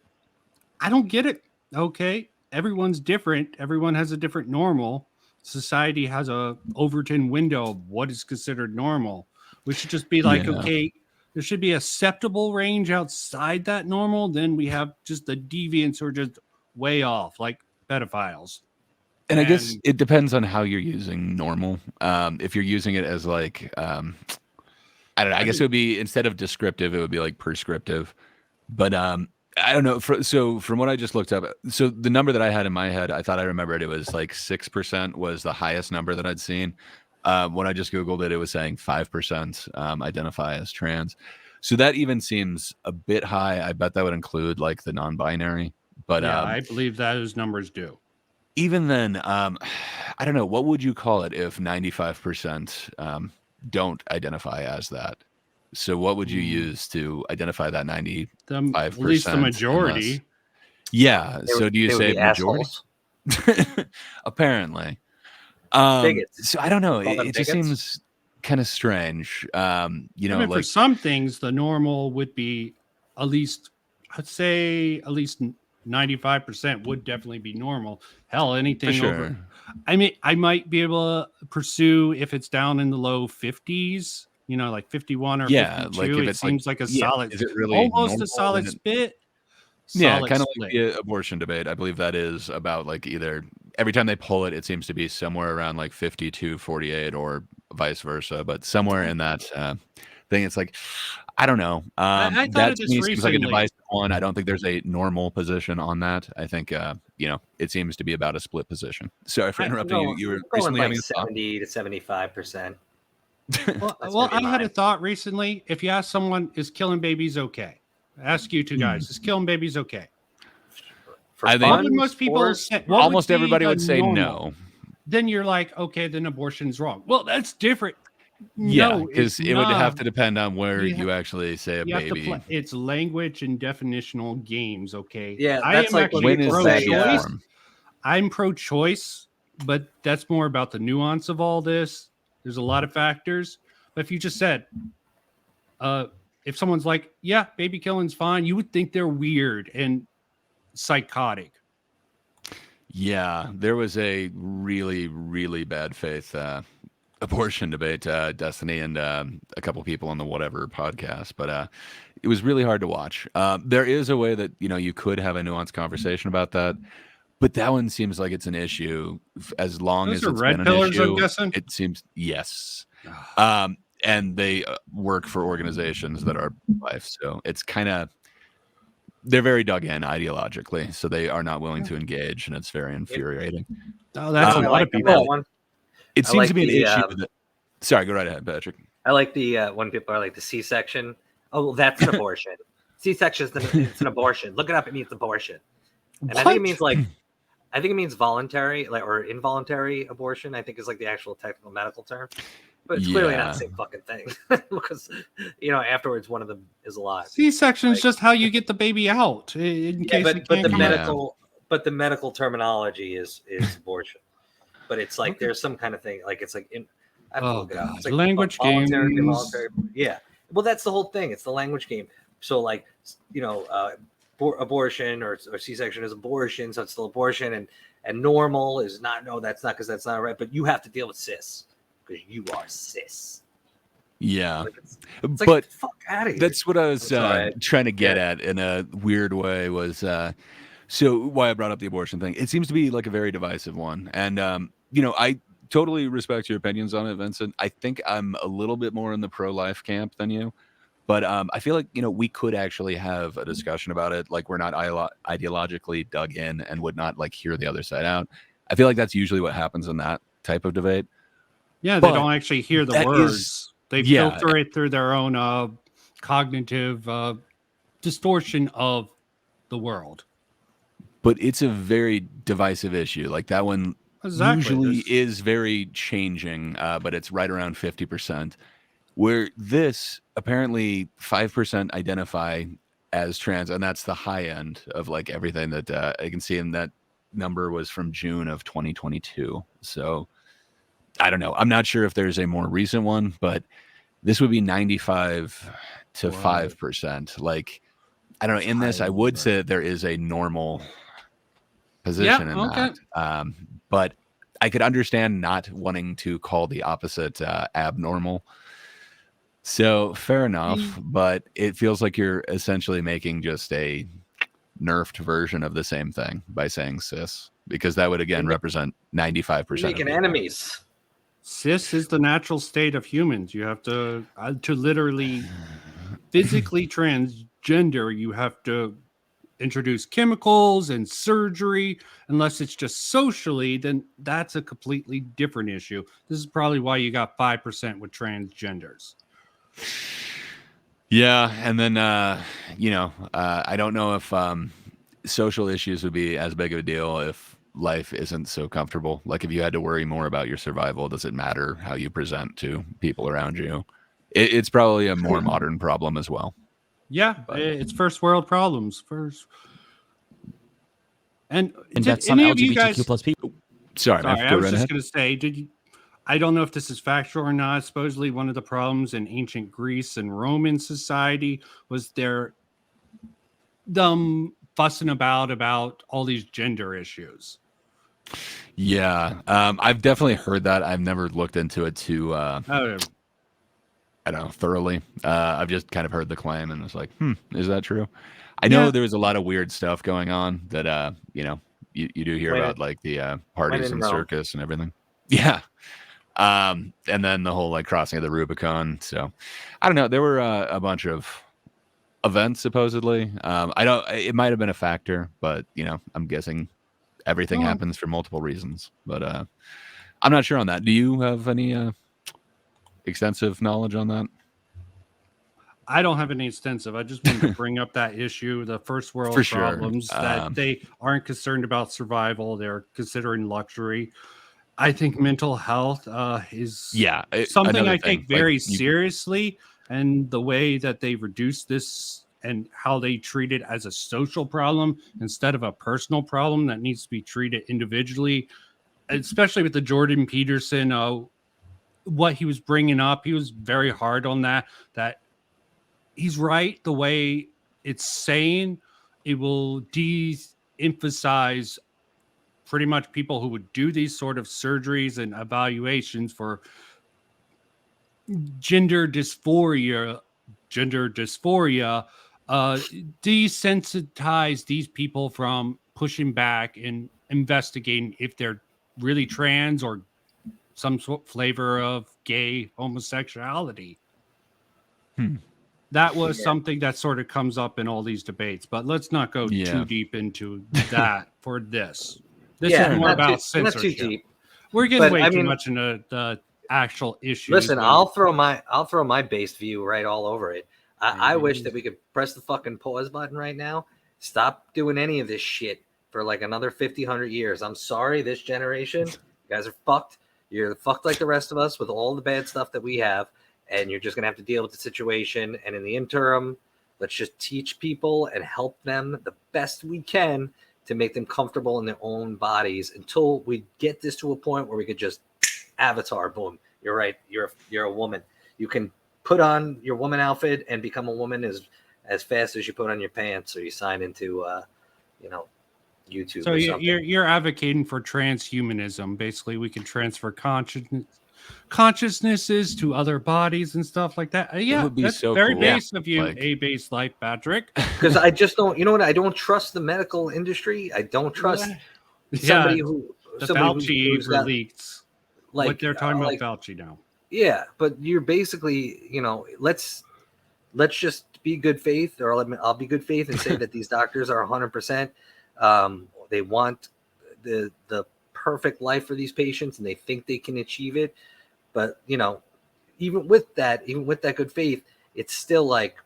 I don't get it. Okay, everyone's different. Everyone has a different normal. Society has a Overton window of what is considered normal. We should just be like, okay, there should be a acceptable range outside that normal. Then we have just the deviants who are just way off, like pedophiles. And I guess it depends on how you're using normal. If you're using it as like, I don't know. I guess it would be, instead of descriptive, it would be like prescriptive. But I don't know. So from what I just looked up, so the number that I had in my head, I thought I remembered it was like 6% was the highest number that I'd seen. When I just Googled it, it was saying 5% identify as trans. So that even seems a bit high. I bet that would include like the non-binary. But yeah, I believe those numbers do. Even then, I don't know. What would you call it if 95% don't identify as that? So what would you use to identify that 95%? At least the majority. So do you say majority? Apparently. So I don't know. It just seems kind of strange. You know, like for some things, the normal would be at least, I'd say at least 95% would definitely be normal. Hell, anything over. I mean, I might be able to pursue if it's down in the low 50s. You know, like 51 or 52, like if it seems like a solid, is it really almost a solid spit. Kind of like the abortion debate. I believe that is about like either every time they pull it, it seems to be somewhere around like 52, 48 or vice versa. But somewhere in that thing, it's like, I don't know. I thought that it to me seems like a divisive one. I don't think there's a normal position on that. I think, you know, it seems to be about a split position. Sorry for interrupting you. You were recently like 70 to 75%. Well, I had a thought recently. If you ask someone, is killing babies okay? Ask you two guys, is killing babies okay? I think most people say, almost everybody would say no. Then you're like, okay, then abortion's wrong. Well, that's different. Yeah, because it would have to depend on where you actually say a baby. It's language and definitional games, okay? Yeah, I am like actually pro-choice. I'm pro-choice, but that's more about the nuance of all this. There's a lot of factors. But if you just said, if someone's like, yeah, baby killing's fine, you would think they're weird and psychotic. Yeah, there was a really, really bad faith abortion debate, Destiny and a couple people on the Whatever podcast, but it was really hard to watch. There is a way that, you know, you could have a nuanced conversation about that, but that one seems like it's an issue as long as it's been an issue. I'm guessing? It seems, yes. And they work for organizations that are life, so it's kind of, they're very dug in ideologically, so they are not willing to engage, and it's very infuriating. Oh, that's a lot of people. It seems to be an issue. Sorry, go right ahead, Patrick. I like the when people are like the C-section. Oh, well, that's an abortion. C-section is an abortion. Look it up. It means abortion. And I think it means I think it means voluntary, like, or involuntary abortion. I think is like the actual technical medical term. But it's clearly not the same fucking thing because, you know, afterwards one of them is alive. C-section is just how you get the baby out in case. But the medical terminology is abortion. But it's like there's some kind of thing, like it's like I have to look it up. It's like language games. Involuntary. Yeah. Well, that's the whole thing. It's the language game. So like, you know, abortion or C-section is abortion, so it's still abortion, and normal is not. No, that's not, because that's not right. But you have to deal with cis because you are cis. Yeah, it's but fuck, out of here. That's what I was trying to get at in a weird way was so why I brought up the abortion thing. It seems to be like a very divisive one. And, I totally respect your opinions on it, Vincent. I think I'm a little bit more in the pro-life camp than you. But I feel like, we could actually have a discussion about it. Like we're not ideologically dug in and would not like hear the other side out. I feel like that's usually what happens in that type of debate. Yeah, they don't actually hear the words. They filter it through their own cognitive distortion of the world. But it's a very divisive issue. Like that one usually is very changing, but it's right around 50%. Where this apparently 5% identify as trans, and that's the high end of like everything that I can see. And that number was from June of 2022. So I don't know. I'm not sure if there's a more recent one, but this would be 95 to 5%. Like, I don't know. In this, I would say that there is a normal position in that. But I could understand not wanting to call the opposite abnormal. So fair enough, but it feels like you're essentially making just a nerfed version of the same thing by saying cis, because that would again represent 95%. Making enemies. Cis is the natural state of humans. You have to literally physically transgender. You have to introduce chemicals and surgery. Unless it's just socially, then that's a completely different issue. This is probably why you got 5% with transgenders. Yeah, and then I don't know if social issues would be as big of a deal if life isn't so comfortable. Like if you had to worry more about your survival, does it matter how you present to people around you? It's probably a more modern problem as well. Yeah, but it's first world problems first. And that's on LGBTQ plus people. Sorry, I was just going to say, I don't know if this is factual or not. Supposedly one of the problems in ancient Greece and Roman society was their fussing about all these gender issues. Yeah, I've definitely heard that. I've never looked into it too, I don't know, thoroughly. I've just kind of heard the claim and was like, is that true? I know there was a lot of weird stuff going on that, you do hear about, like the parties and circus and everything. Yeah. And then the whole like crossing of the Rubicon. So I don't know. There were a bunch of events supposedly. It might have been a factor, but I'm guessing everything happens for multiple reasons. But I'm not sure on that. Do you have any extensive knowledge on that? I don't have any extensive. I just wanted to bring up that issue, the first world problems, that they aren't concerned about survival. They're considering luxury. I think mental health is something I take very seriously, and the way that they reduce this and how they treat it as a social problem instead of a personal problem that needs to be treated individually, especially with the Jordan Peterson, what he was bringing up. He was very hard on that he's right. The way it's saying, it will de-emphasize pretty much people who would do these sort of surgeries and evaluations for gender dysphoria, desensitize these people from pushing back and investigating if they're really trans or some sort of flavor of gay homosexuality. That was something that sort of comes up in all these debates, but let's not go too deep into that for this. This is more about censorship. Not too deep. We're getting way too much into the actual issues. Listen, I'll throw my based view right all over it. I wish that we could press the fucking pause button right now. Stop doing any of this shit for like another 50, 100 years. I'm sorry, this generation, you guys are fucked. You're fucked like the rest of us with all the bad stuff that we have. And you're just going to have to deal with the situation. And in the interim, let's just teach people and help them the best we can to make them comfortable in their own bodies until we get this to a point where we could just avatar, boom. You're right. You're a woman. You can put on your woman outfit and become a woman as fast as you put on your pants or you sign into, YouTube. So you're advocating for transhumanism. Basically, we can transfer consciousness consciousnesses to other bodies and stuff like that. Yeah, would be that's so very cool. base of you, Like- a base life, Patrick. Because I just don't, you know what? I don't trust the medical industry. I don't trust somebody who the somebody Fauci who's got, releaks like what they're talking like, about Fauci now. Yeah, but you're basically, let's just be good faith, or I'll be good faith and say that these doctors are 100%. They want the perfect life for these patients, and they think they can achieve it. But even with that good faith, it's still like,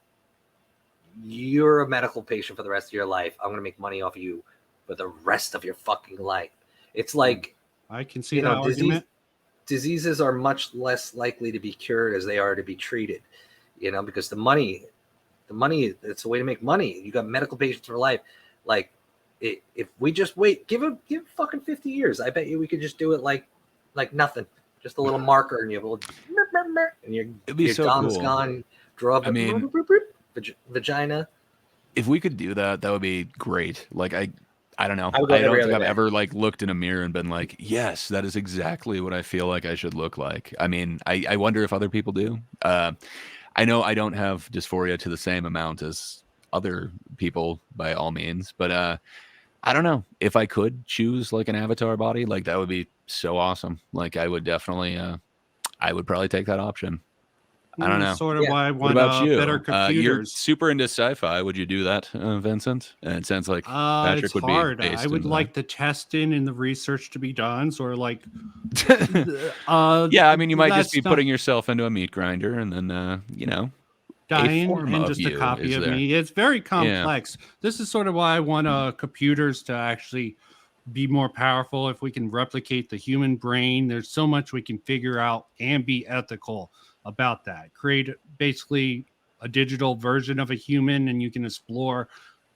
you're a medical patient for the rest of your life. I'm going to make money off of you for the rest of your fucking life. It's like, I can see that argument. Diseases are much less likely to be cured as they are to be treated, because the money, it's a way to make money. You got medical patients for life. Like, if we just wait, give fucking 50 years, I bet you we could just do it like nothing. Just a little marker, and your so dom's cool. gone. Draw up. I mean, vagina. If we could do that, that would be great. Like, I don't know. I don't think I've ever looked in a mirror and been like, yes, that is exactly what I feel like I should look like. I mean, I wonder if other people do. I know I don't have dysphoria to the same amount as other people by all means, but I don't know. If I could choose like an avatar body, like that would be so awesome. Like I would definitely, I would probably take that option. I don't know. Sort of why I What want about you? better computers. You're super into sci-fi. Would you do that, Vincent? And it sounds like Patrick it's would hard. be based I would in like the testing and the research to be done. Sort of like, yeah. I mean, you might just be not putting yourself into a meat grinder, and then dying form and of just a you copy is of there. me. It's very complex. This is sort of why I want computers to actually be more powerful. If we can replicate the human brain, there's so much we can figure out and be ethical about that. Create basically a digital version of a human, and you can explore,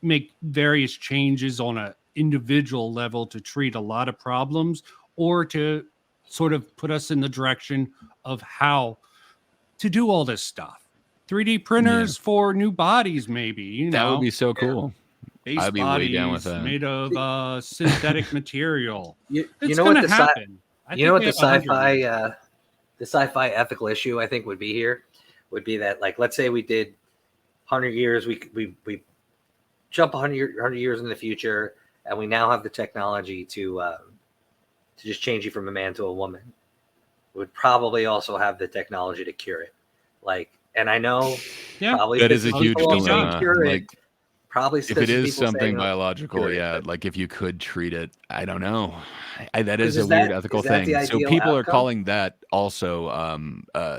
make various changes on an individual level to treat a lot of problems, or to sort of put us in the direction of how to do all this stuff. 3D printers for new bodies, maybe. That would be so cool. Base I'd be way down bodies with that. made of synthetic material. You It's know going what to the happen. the sci-fi ethical issue I think would be here would be that, like, let's say we did 100 years, we jump 100 years in the future, and we now have the technology to just change you from a man to a woman. We would probably also have the technology to cure it. Like, and I know probably that is a 50 huge people say dilemma. cure it. Like, Probably if it is something no, biological, cure it, yeah, but like if you could treat it, I don't know. That is is a weird that- ethical is that thing. the So ideal people are outcome? calling that also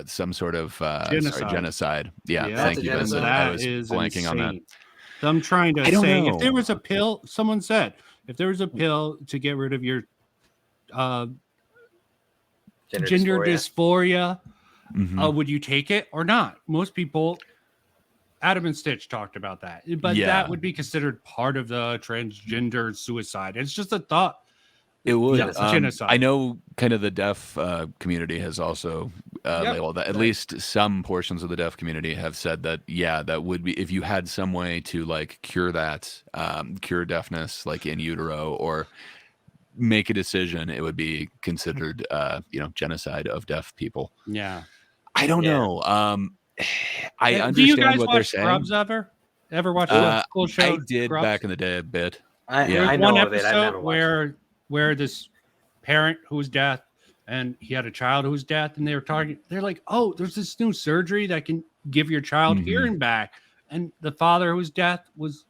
some sort of genocide. Yeah, Yeah, thank that's you, a Vincent. genocide. I That was is blanking on that. insane. So I'm trying to I don't say, know. if there was a pill, someone said, if there was a pill to get rid of your gender dysphoria, Mhm. would you take it or not? Most people, Adam and Stitch talked about that, but Yeah. that would be considered part of the transgender suicide. It's just a thought. It would. Yeah, genocide. I know kind of the deaf community has also labeled that. At least some portions of the deaf community have said that, yeah, that would be, if you had some way to like cure that, cure deafness like in utero, or make a decision, it would be considered, genocide of deaf people. Yeah. I don't know. I understand Do you guys what they're watch saying. Scrubs ever? Ever watch the school show? I did Scrubs? back in the day a bit. There was I know one of it. I've never episode watched where this parent who was deaf, and he had a child who was deaf, and they were talking. They're like, "Oh, there's this new surgery that can give your child hearing back." And the father who was deaf was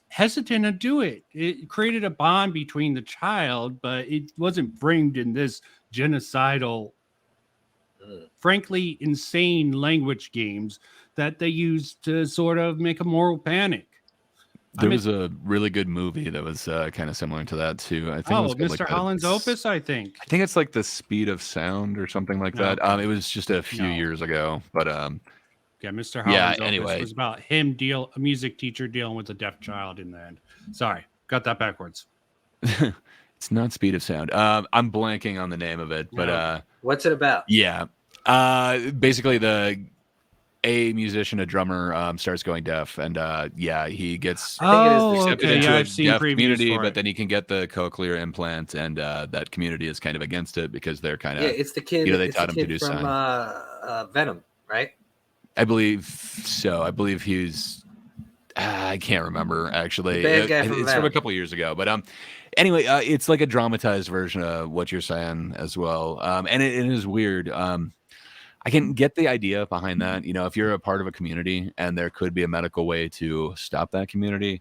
hesitant to do it. It created a bond between the child, but it wasn't framed in this genocidal, frankly insane language games that they used to sort of make a moral panic. There was a really good movie that was kind of similar to that too. I think it was called, Mr. Holland's Opus, I think. I think it's like The Speed of Sound or something like that. Okay. It was just a few years ago, but Yeah, Mr. Holland's Opus anyway. was about him a music teacher dealing with a deaf child in the end. Sorry, got that backwards. It's not Speed of Sound. I'm blanking on the name of it, but what's it about? yeah. Basically a musician, a drummer, starts going deaf, and he gets accepted okay. into Yeah, a I've seen deaf previews community, for but it. then he can get the cochlear implant, and that community is kind of against it because they're kind of it's the kid. they It's the taught him to kid do from sign. Venom, right? I believe so. I believe he's. I can't remember actually. The bad guy from It's from a Venom. couple years ago, but anyway, it's like a dramatized version of what you're saying as well, and it is weird. I can get the idea behind that. If you're a part of a community and there could be a medical way to stop that community,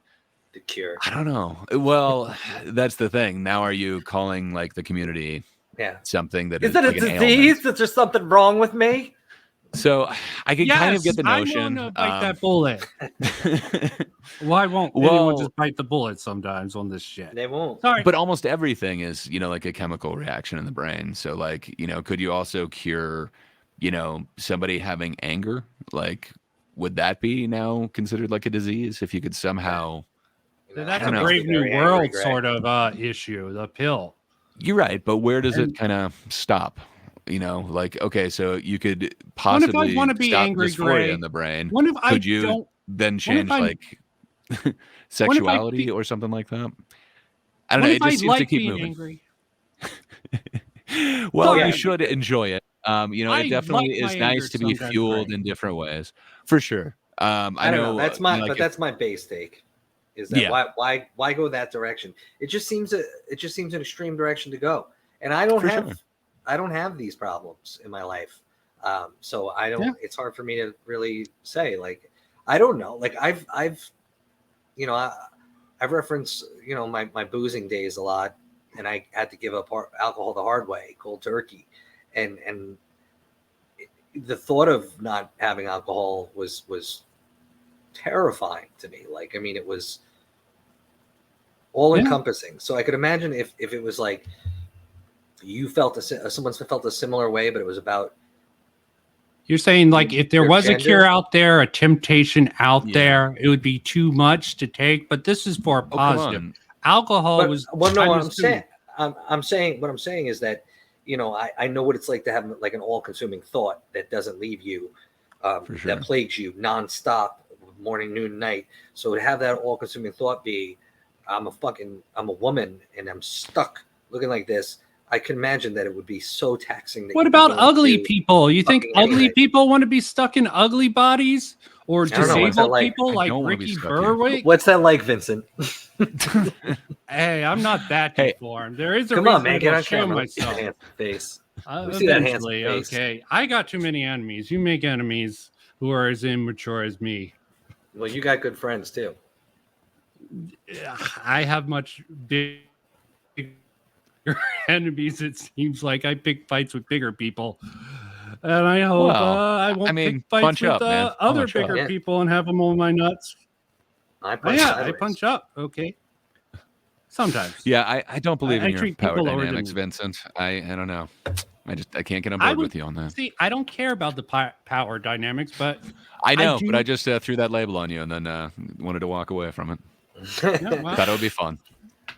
The Cure. I don't know. Well, that's the thing. Now, are you calling like the community something that is that like a an disease? ailment? Is there something wrong with me? So I can kind of get the I'm notion. willing to bite that bullet. Why won't anyone just bite the bullet sometimes on this shit? They won't. Sorry. But almost everything is, like a chemical reaction in the brain. So like, could you also cure, somebody having anger? Like, would that be now considered like a disease if you could somehow? That's a Brave New World sort of issue, the pill. You're right, but where does it kind of stop? Like, okay, so you could possibly want to be stop angry, dysphoria Gray? in the brain. What if could you then change like sexuality or something like that? I don't know. It just seems to keep moving. Angry? Well, you should enjoy it. It definitely is nice to be fueled in different ways, for sure. I know that's my that's my base take. Is that why go that direction? It just seems an extreme direction to go, and I don't have these problems in my life, so I don't. It's hard for me to really say. Like, I don't know. Like I've referenced my boozing days a lot, and I had to give up alcohol the hard way, cold turkey, and the thought of not having alcohol was terrifying to me. Like, I mean, it was all encompassing. So I could imagine if it was like you felt someone felt a similar way, but it was about. You're saying like if there was a cure out there, a temptation out there, it would be too much to take. But this is for a positive. Alcohol was. Well, no, what I'm saying. What I'm saying is that I know what it's like to have like an all-consuming thought that doesn't leave you, that plagues you nonstop, morning, noon, night. So to have that all-consuming thought be, I'm a woman and I'm stuck looking like this. I can imagine that it would be so taxing. What about ugly people? You think ugly people want to be stuck in ugly bodies or disabled people like Ricky Berwick? What's that like, Vincent? Hey, I'm not that deformed. There is a Come reason on, man, get on show camera. myself. Face. Eventually, okay. I got too many enemies. You make enemies who are as immature as me. Well, you got good friends too. I have much bigger enemies. It seems like I pick fights with bigger people, and I hope I won't pick fights with other bigger people and have them on my nuts. I punch up. Okay. Sometimes. Yeah, I don't believe in your power dynamics, Vincent. I don't know. I can't get on board with you on that. See, I don't care about the power dynamics, but I know, but I just threw that label on you and then wanted to walk away from it. Thought it would be fun.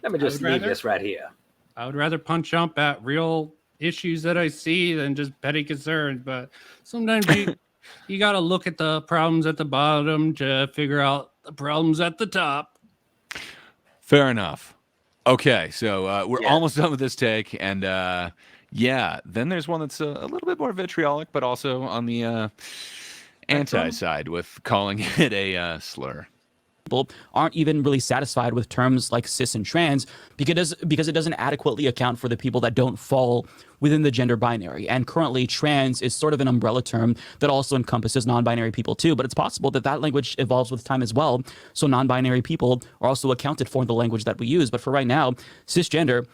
Let me just leave this right here. I would rather punch up at real issues that I see than just petty concerns. But sometimes you got to look at the problems at the bottom to figure out the problems at the top. Fair enough. Okay, so we're almost done with this take, and then there's one that's a little bit more vitriolic, but also on the anti side with calling it a slur. People aren't even really satisfied with terms like cis and trans because it doesn't adequately account for the people that don't fall within the gender binary. And currently, trans is sort of an umbrella term that also encompasses non-binary people too. But it's possible that language evolves with time as well. So non-binary people are also accounted for in the language that we use. But for right now, cisgender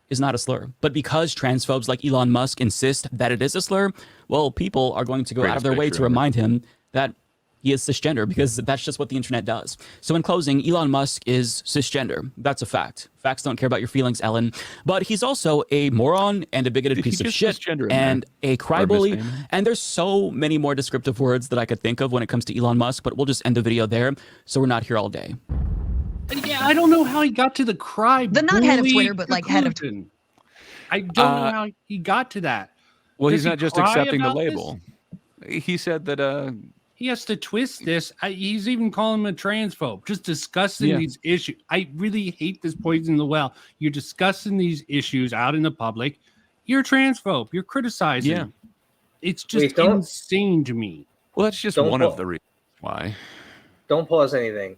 is not a slur. But because transphobes like Elon Musk insist that it is a slur, well, people are going to go out of their way to remind him that he is cisgender because that's just what the internet does. So in closing, Elon Musk is cisgender. That's a fact. Facts don't care about your feelings, Ellen. But he's also a moron and a bigoted piece of shit and a crybaby. And there's so many more descriptive words that I could think of when it comes to Elon Musk, but we'll just end the video there so we're not here all day. Yeah, I don't know how he got to the cry. The not head of Twitter, but like head of Twitter. I don't know how he got to that. Well, he's not just accepting the label. He said that he has to twist this. He's even calling him a transphobe, just discussing these issues. I really hate this poison in the well. You're discussing these issues out in the public. You're a transphobe. You're criticizing. Yeah. It's just insane to me. Well, that's just one of the reasons why. Don't pause anything.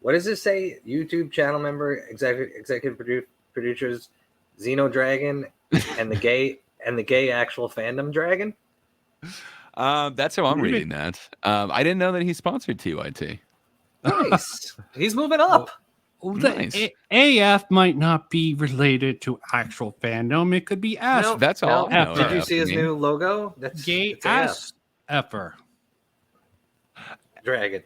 What does it say? YouTube channel member, executive producers, Xeno Dragon, and the gay actual fandom dragon. That's how I'm reading that. I didn't know that he sponsored TYT. Nice. He's moving up. Nice. AF might not be related to actual fandom. It could be S. No, that's all. No. Did you see his new logo? That's gay ass effer. Dragon.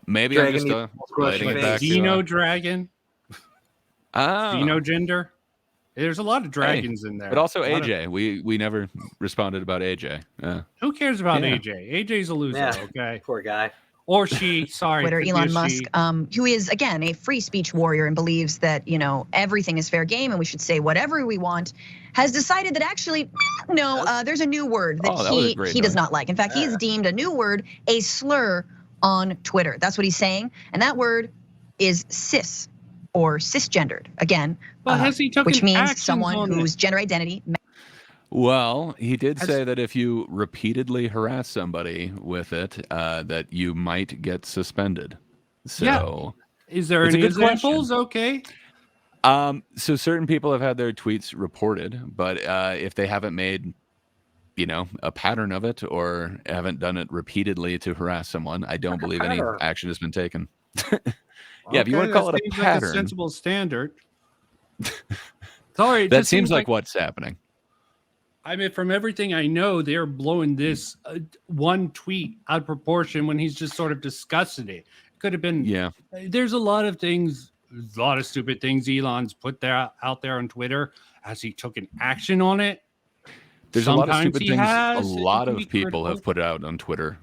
Maybe Dragon, I'm just relating it back Xeno to Dragon. Xenogender. There's a lot of dragons in there. But also AJ. We never responded about AJ. Who cares about AJ? AJ's a loser, okay? Poor guy. Or she, sorry. Twitter, Elon Musk, who is, again, a free speech warrior and believes that, everything is fair game and we should say whatever we want, has decided that actually, there's a new word that he does not like. In fact, he has deemed a new word a slur on Twitter. That's what he's saying. And that word is cis or cisgendered. Again, which means someone whose gender identity. Well, he did say that if you repeatedly harass somebody with it, that you might get suspended. So, is there any examples? Okay. So certain people have had their tweets reported, but if they haven't made, a pattern of it or haven't done it repeatedly to harass someone, I don't believe any action has been taken. If you want to call it a pattern, like a sensible standard. Sorry, that seems like what's happening. I mean, from everything I know, they're blowing this one tweet out of proportion when he's just sort of discussing it. Could have been. Yeah. There's a lot of things, a lot of stupid things Elon's put out there on Twitter. Has he taken action on it? There's a lot of stupid things. A lot of people have put it out on Twitter.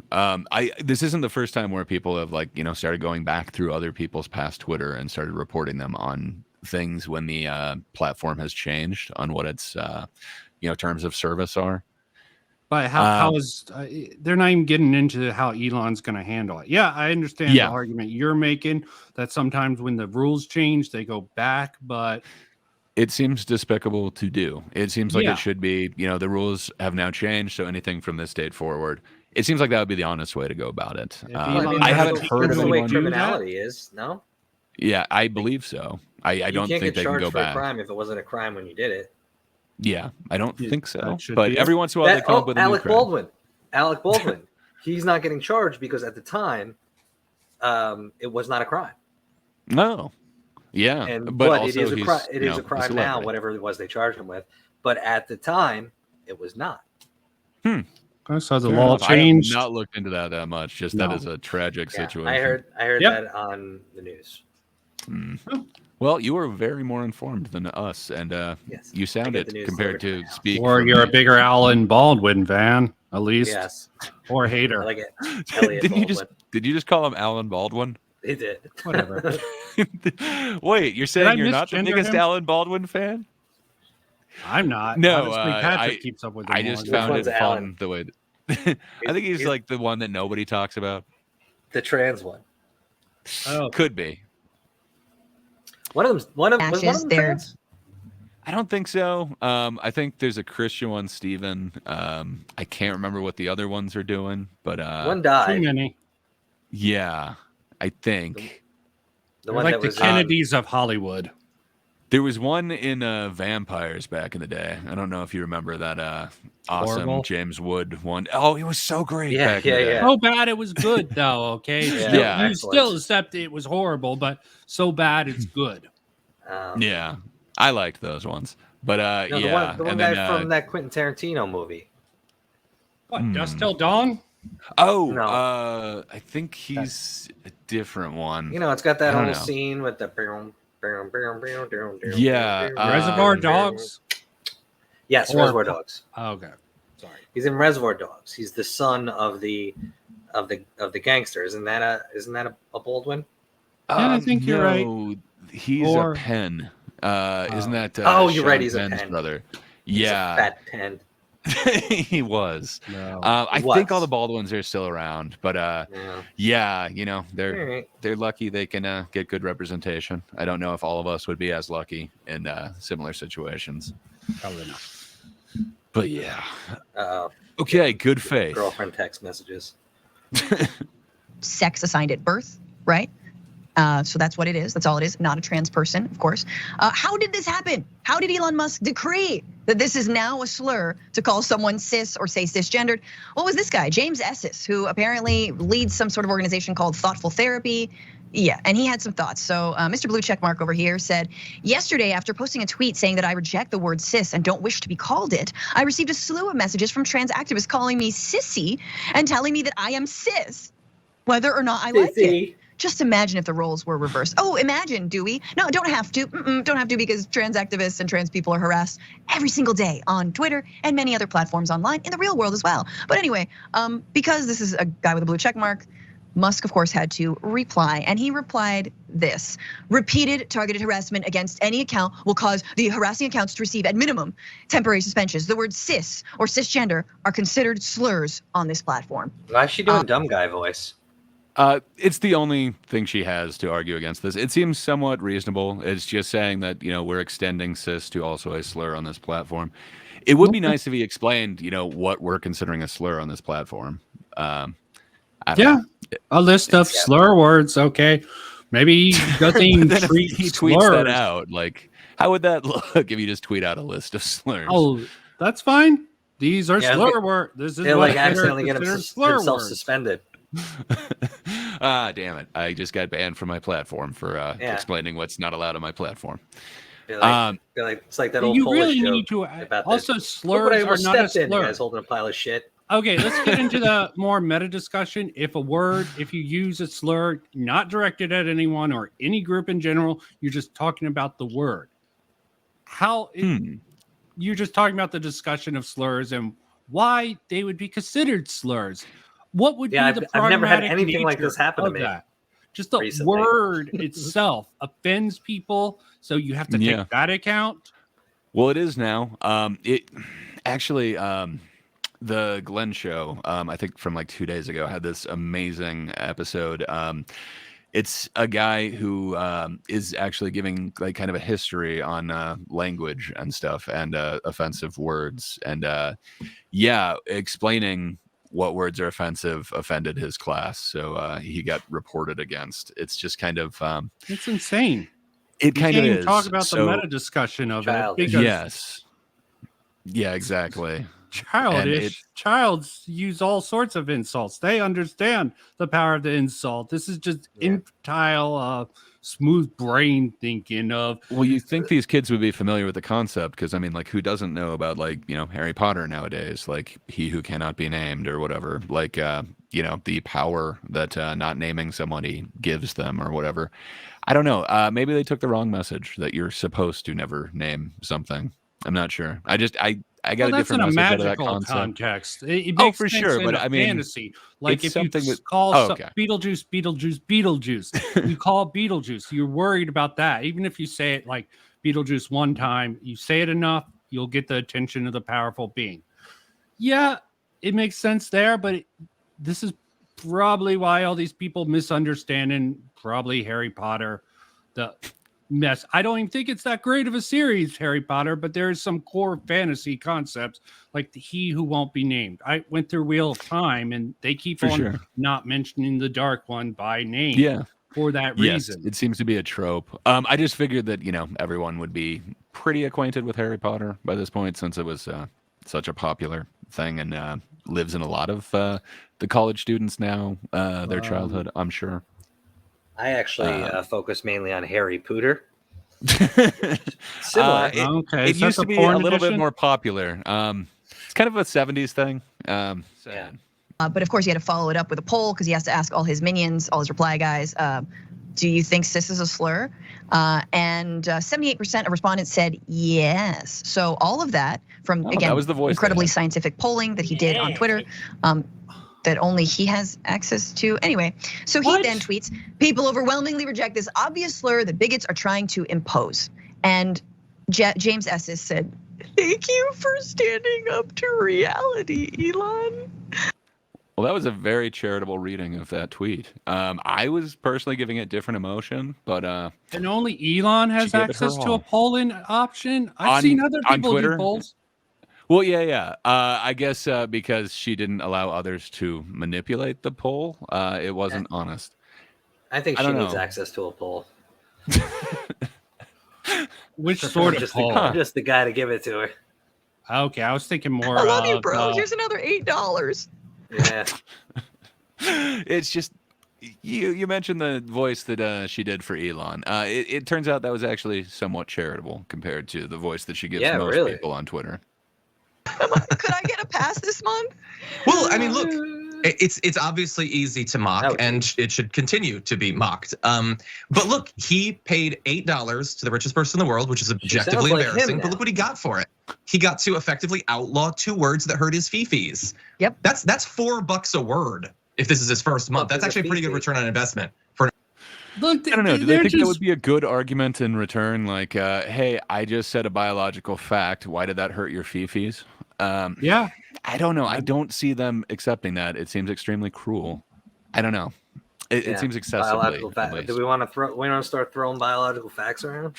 This isn't the first time where people have started going back through other people's past Twitter and started reporting them on things when the platform has changed on what its terms of service are. But how is they're not even getting into how Elon's going to handle it. Yeah, I understand the argument you're making that sometimes when the rules change, they go back, but it seems despicable to do. It seems like it should be, the rules have now changed, so anything from this date forward, it seems like that would be the honest way to go about it. I haven't heard of the way anyone criminality is, no? Yeah, I believe so. I don't think they can go back. A crime if it wasn't a crime when you did it. Yeah, I don't think so. But every once in a while they come up with a Alec Baldwin. He's not getting charged because at the time, it was not a crime. No. Yeah, but it is a crime now, whatever it was they charged him with. But at the time, it was not. So the law changed. I have not looked into that much. Just that is a tragic situation. I heard that on the news. Well, you were very more informed than us, and you sounded compared to speak. Or you're a bigger Alan Baldwin fan, at least. Yes. Or hater. I like it. Did you just call him Alan Baldwin? They did. Whatever. Wait, you're saying you're not the biggest Alan Baldwin fan? I'm not. No, Patrick keeps up with him. I just found it fun the way. I think he's like the one that nobody talks about. The trans one. Oh, could be. One of them trans? I don't think so. I think there's a Christian one, Steven. I can't remember what the other ones are doing, but one died. Too many. Yeah, I think. The one like the Kennedys of Hollywood. There was one in Vampires back in the day. I don't know if you remember that awesome James Wood one. Oh, it was so great. Yeah. So bad it was good, though, okay? You still accept it was horrible, but so bad it's good. Yeah, I liked those ones. But the one guy from that Quentin Tarantino movie. What, Dusk Till Dawn? Oh, no. I think he's a different one. It's got that whole scene with the Reservoir Dogs. Yes, Reservoir Dogs. Oh, okay, sorry. He's in Reservoir Dogs. He's the son of the gangster. Isn't that a Baldwin? I think you're right. He's a Penn. Isn't that? You're right. He's Penn's a Penn brother. He's yeah, a fat Penn. He was. No. I think all the Baldwins are still around, but yeah, they're right. they're lucky they can get good representation. I don't know if all of us would be as lucky in similar situations. Probably not. But yeah. Uh-oh. Okay, good faith. Girlfriend text messages. Sex assigned at birth, right? So that's what it is. That's all it is. Not a trans person, of course. How did this happen? How did Elon Musk decree that this is now a slur to call someone cis or say cisgendered? What was this guy, James Esses, who apparently leads some sort of organization called Thoughtful Therapy? Yeah, and he had some thoughts. So Mr. Blue Checkmark over here said, yesterday after posting a tweet saying that I reject the word cis and don't wish to be called it, I received a slew of messages from trans activists calling me sissy and telling me that I am cis, whether or not I like it. Just imagine if the roles were reversed. Oh, imagine, do we? No, don't have to. Don't have to, because trans activists and trans people are harassed every single day on Twitter and many other platforms online in the real world as well. But anyway, because this is a guy with a blue check mark, Musk, of course, had to reply, and he replied this: repeated targeted harassment against any account will cause the harassing accounts to receive, at minimum, temporary suspensions. The word cis or cisgender are considered slurs on this platform. Why is she doing dumb guy voice? It's the only thing she has to argue against this. It seems somewhat reasonable. It's just saying that, we're extending cis to also a slur on this platform. It would be nice if he explained, what we're considering a slur on this platform. I don't know. A list of slur words. Okay, maybe he doesn't even treat he slurs. Tweets that out. Like, how would that look if you just tweet out a list of slurs? Oh, that's fine. These are slur words. This is what accidentally get himself suspended. Damn it! I just got banned from my platform for explaining what's not allowed on my platform. It's like that old you Polish really joke need to about also this. slurs are not a slur. You guys holding a pile of shit. Okay, let's get into the more meta discussion. If you use a slur not directed at anyone or any group in general, you're just talking about the word. You're just talking about the discussion of slurs and why they would be considered slurs. What would be the problematic I've never had anything like this happen to me. That? Just the word itself offends people, so you have to take that account. Well, it is now. It actually, the Glenn show, I think from like 2 days ago, had this amazing episode. It's a guy who is actually giving like kind of a history on language and stuff and offensive words, and explaining what words are offended his class. So he got reported against. It's just kind of it's insane. It kind of is. Talk about the meta discussion of it. Yes. Yeah, exactly. Childs use all sorts of insults. They understand the power of the insult. This is just infantile, smooth brain thinking of. Well, you think these kids would be familiar with the concept, because I mean, like, who doesn't know about Harry Potter nowadays? Like, he who cannot be named or whatever. Like, the power that not naming somebody gives them or whatever. I don't know. Maybe they took the wrong message that you're supposed to never name something. I'm not sure. I got a different message out of that context. It makes for sense sure, but I mean, fantasy. Like if you that, call Beetlejuice, you call Beetlejuice. You're worried about that. Even if you say it like Beetlejuice one time, you say it enough, you'll get the attention of the powerful being. Yeah, it makes sense there, but this is probably why all these people misunderstanding probably Harry Potter, the mess. I don't even think it's that great of a series, Harry Potter, but there is some core fantasy concepts like the He Who Won't Be Named. I went through Wheel of Time and they keep not mentioning the Dark One by name. Yeah. For that reason. It seems to be a trope. I just figured that, everyone would be pretty acquainted with Harry Potter by this point, since it was such a popular thing and lives in a lot of the college students now, their childhood, I'm sure. I actually focus mainly on Harry Pooter. Similar. It used to be a little bit more popular. It's kind of a 70s thing. But of course, he had to follow it up with a poll because he has to ask all his minions, all his reply guys, do you think cis is a slur? And 78% of respondents said yes. So all of that from, again, that was the voice incredibly scientific polling that he did on Twitter. That only he has access to. Anyway, so he then tweets, people overwhelmingly reject this obvious slur that bigots are trying to impose. And James Esses said, Thank you for standing up to reality, Elon. Well, that was a very charitable reading of that tweet. I was personally giving it different emotion, but and only Elon has access to a polling option. I've seen other people do polls. Well, yeah. I guess because she didn't allow others to manipulate the poll, it wasn't honest. I think she needs access to a poll. Which sort of poll? I'm just the guy to give it to her. Okay, I was thinking more. I love you, bro. Here's another $8. Yeah. It's just you mentioned the voice that she did for Elon. It turns out that was actually somewhat charitable compared to the voice that she gives most people on Twitter. Could I get a pass this month? Well, I mean, look, it's obviously easy to mock, and it should continue to be mocked. But look, he paid $8 to the richest person in the world, which is objectively embarrassing. But look what he got for it. He got to effectively outlaw 2 words that hurt his fifis. Yep. That's $4 a word. If this is his first month, that's actually a pretty good return on investment. Look, I don't know. Do they think that would be a good argument in return? Like, hey, I just said a biological fact. Why did that hurt your fifis? Yeah. I don't know. I don't see them accepting that. It seems extremely cruel. I don't know. It seems excessively. Do we want to start throwing biological facts around?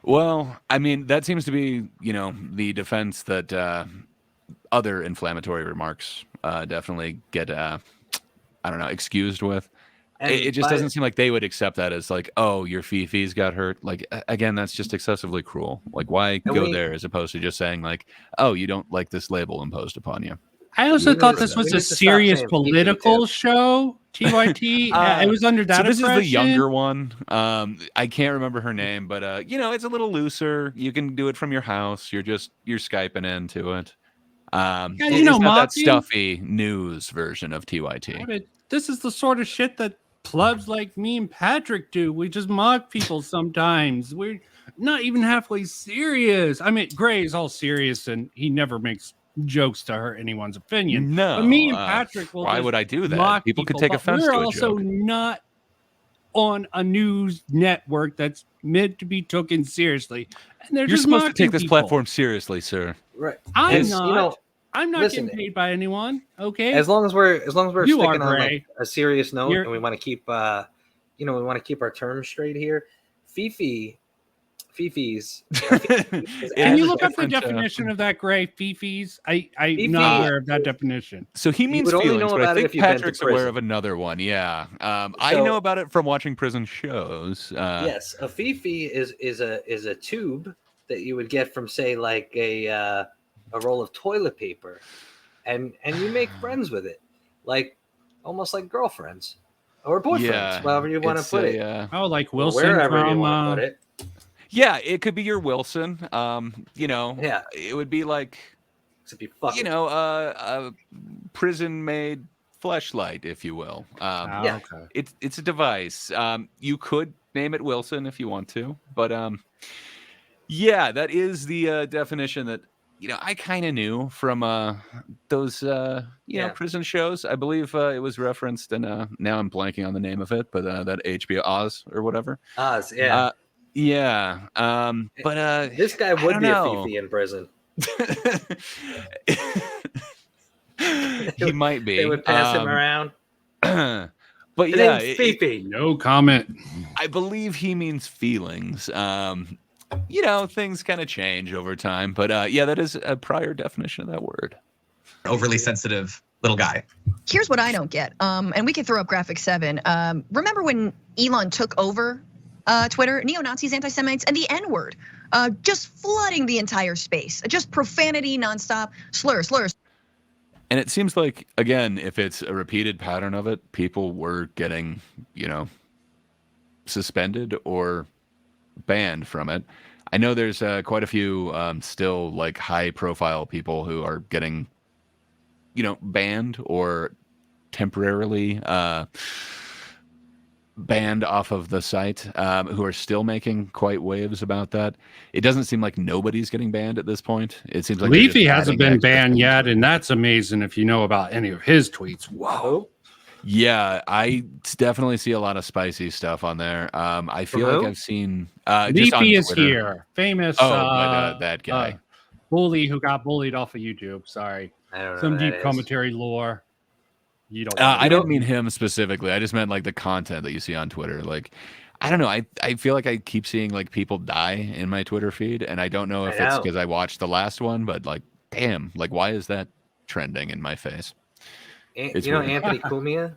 Well, I mean, that seems to be, the defense that other inflammatory remarks definitely get, excused with. And it just doesn't seem like they would accept that as like, oh, your fifis got hurt. Like, again, that's just excessively cruel. Like, why go there as opposed to just saying like, oh, you don't like this label imposed upon you? I also thought this was a serious political show. TYT. It was under that impression. This is the younger one. I can't remember her name, but it's a little looser. You can do it from your house. You're Skyping into it. It's not that stuffy news version of TYT. I mean, this is the sort of shit that plebs like me and Patrick do. We just mock people sometimes. We're not even halfway serious. I mean, Gray is all serious and he never makes jokes to hurt anyone's opinion. No. But me and Patrick will why would I do that? People could take offense to a joke. We're also not on a news network that's meant to be taken seriously. And they're You're just supposed to take this people. platform seriously, sir. Right. I'm not. I'm not getting paid by anyone. Okay. As long as we're sticking on like a serious note, and we want to keep we want to keep our terms straight here. Fifis. Can you look up the definition of that, Gray? Fifis. I'm not aware of that definition. So he means feelings, but I think Patrick's aware of another one. Yeah. I know about it from watching prison shows. Yes, a fifi is a tube that you would get from, say, like a roll of toilet paper, and you make friends with it, like almost like girlfriends or boyfriends, however you want to put it. Like Wilson wherever you want to put it. Yeah, it could be your Wilson. It would be like, a prison-made fleshlight, if you will. Okay. It's a device. You could name it Wilson if you want to, but that is the definition that I kind of knew from those prison shows. I believe it was referenced, and now I'm blanking on the name of it, but that HBO Oz or whatever. Oz, yeah. But this guy would be a fifi in prison. He might be. They would pass him around. But Fifi. No comment. I believe he means feelings. Things kind of change over time, but that is a prior definition of that word. Overly sensitive little guy. Here's what I don't get, and we can throw up graphic 7. Remember when Elon took over Twitter, neo-Nazis, anti-Semites, and the N-word, just flooding the entire space, just profanity nonstop, slurs. And it seems like, again, if it's a repeated pattern of it, people were getting, suspended or banned from it. I know there's quite a few still like high-profile people who are getting, banned or temporarily banned off of the site, who are still making quite waves about that. It doesn't seem like nobody's getting banned at this point. It seems like Leafy hasn't been banned yet, and that's amazing if you know about any of his tweets. Whoa. Yeah, I definitely see a lot of spicy stuff on there. I feel like I've seen Leafy is here, famous. that guy. bully who got bullied off of YouTube. Sorry. I don't know. Some deep commentary lore. You don't. I didn't mean him specifically. I just meant like the content that you see on Twitter. Like, I don't know. I feel like I keep seeing like people die in my Twitter feed, and I don't know if it's because I watched the last one, but like, damn, like why is that trending in my face? You know Anthony Cumia?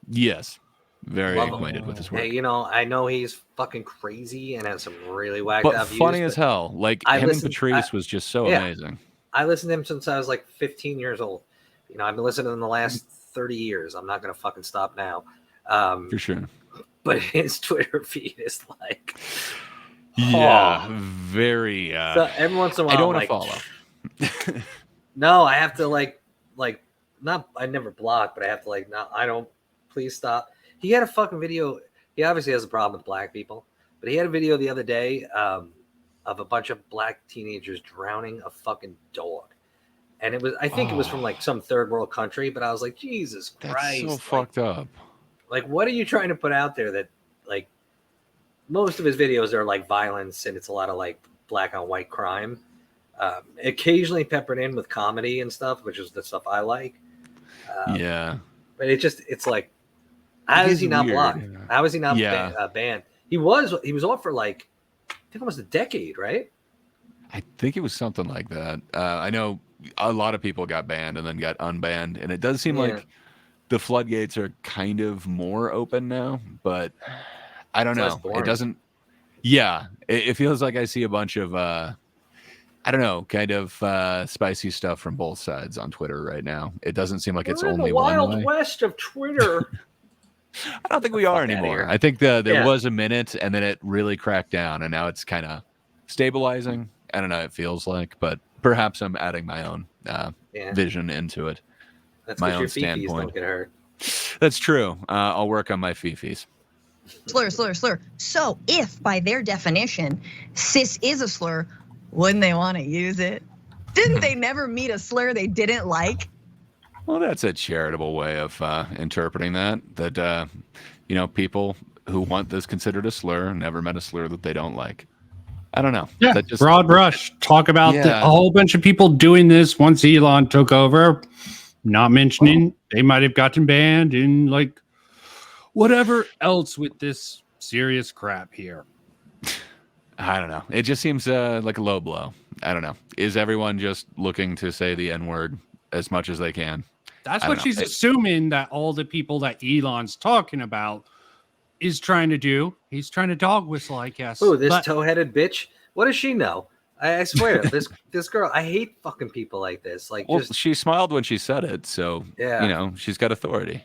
Yes. Very acquainted with his work. Hey, you know, I know he's fucking crazy and has some really whacked out views. Funny as hell. Like him and Patrice was just so amazing. I listened to him since I was like 15 years old. You know, I've been listening to him the last 30 years. I'm not gonna fucking stop now. For sure. But his Twitter feed is like, very. So every once in a while, I don't want to follow. No, I have to like not. I never block, but I have to like. No, I don't. Please stop. He had a fucking video. He obviously has a problem with black people, but he had a video the other day of a bunch of black teenagers drowning a fucking dog, and it was. I think it was from like some third world country, but I was like, Jesus Christ, that's so fucked up. Like, what are you trying to put out there that like most of his videos are like violence and it's a lot of like black on white crime, occasionally peppered in with comedy and stuff, which is the stuff I like. But it's like, how is he not blocked? How is he not banned? He was off for like, I think almost a decade, right? I think it was something like that. I know a lot of people got banned and then got unbanned, and it does seem like the floodgates are kind of more open now, but I don't know. It doesn't. Yeah, it feels like I see a bunch of I don't know, kind of spicy stuff from both sides on Twitter right now. It doesn't seem like it's only one way. Wild West of Twitter. I don't think we are anymore. I think there was a minute, and then it really cracked down, and now it's kind of stabilizing. I don't know. It feels like, but perhaps I'm adding my own vision into it. That's my own standpoint. Don't get hurt. That's true. I'll work on my fifis. Slur. So if by their definition, cis is a slur, wouldn't they want to use it? Didn't they never meet a slur they didn't like? Well, that's a charitable way of interpreting that. That you know, people who want this considered a slur never met a slur that they don't like. I don't know. Yeah, that just, broad brush. Talk about a whole bunch of people doing this once Elon took over. Not mentioning they might have gotten banned and like whatever else with this serious crap here. I don't know. It just seems like a low blow. I don't know. Is everyone just looking to say the N-word as much as they can? That's what she's assuming that all the people that Elon's talking about is trying to do. He's trying to dog whistle, I guess. Oh, this toe-headed bitch. What does she know? I swear, this girl, I hate fucking people like this. Like, well, she smiled when she said it, so you know she's got authority.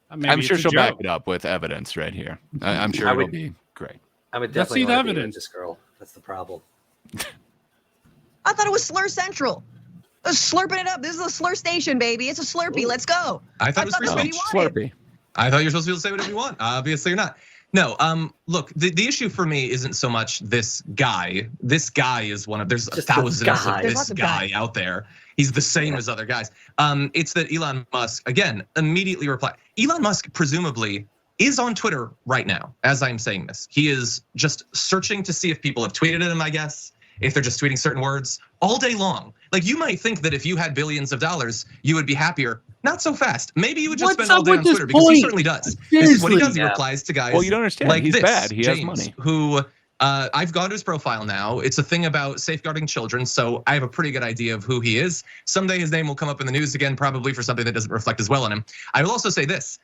I'm sure she'll back it up with evidence right here. I'm sure it'll be great. I would definitely see the evidence. This girl, that's the problem. I thought it was Slur Central. Slurping it up. This is a slur station, baby. It's a Slurpee. Let's go. I thought it was Slurpee. I thought you were supposed to be able to say whatever you want. Obviously, you're not. No, look, the issue for me isn't so much this guy. This guy is one of, there's thousands of this guy out there. He's the same as other guys. It's that Elon Musk, again, immediately replied. Elon Musk presumably is on Twitter right now, as I'm saying this. He is just searching to see if people have tweeted at him, I guess, if they're just tweeting certain words all day long. Like, you might think that if you had billions of dollars, you would be happier. Not so fast. Maybe you would just spend all day on Twitter, because he certainly does. This is what he does. He replies to guys. Well, you don't understand. Like he's this, bad. He James, has money. Who I've gone to his profile now. It's a thing about safeguarding children, so I have a pretty good idea of who he is. Someday his name will come up in the news again, probably for something that doesn't reflect as well on him. I will also say this.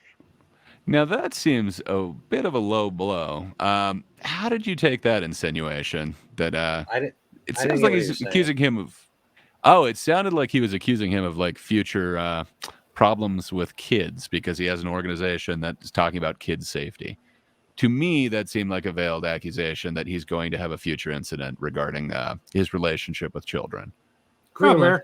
Now that seems a bit of a low blow. How did you take that insinuation? That it sounds like he's accusing him of. Oh, it sounded like he was accusing him of like future problems with kids because he has an organization that is talking about kids' safety. To me, that seemed like a veiled accusation that he's going to have a future incident regarding his relationship with children. Groomer.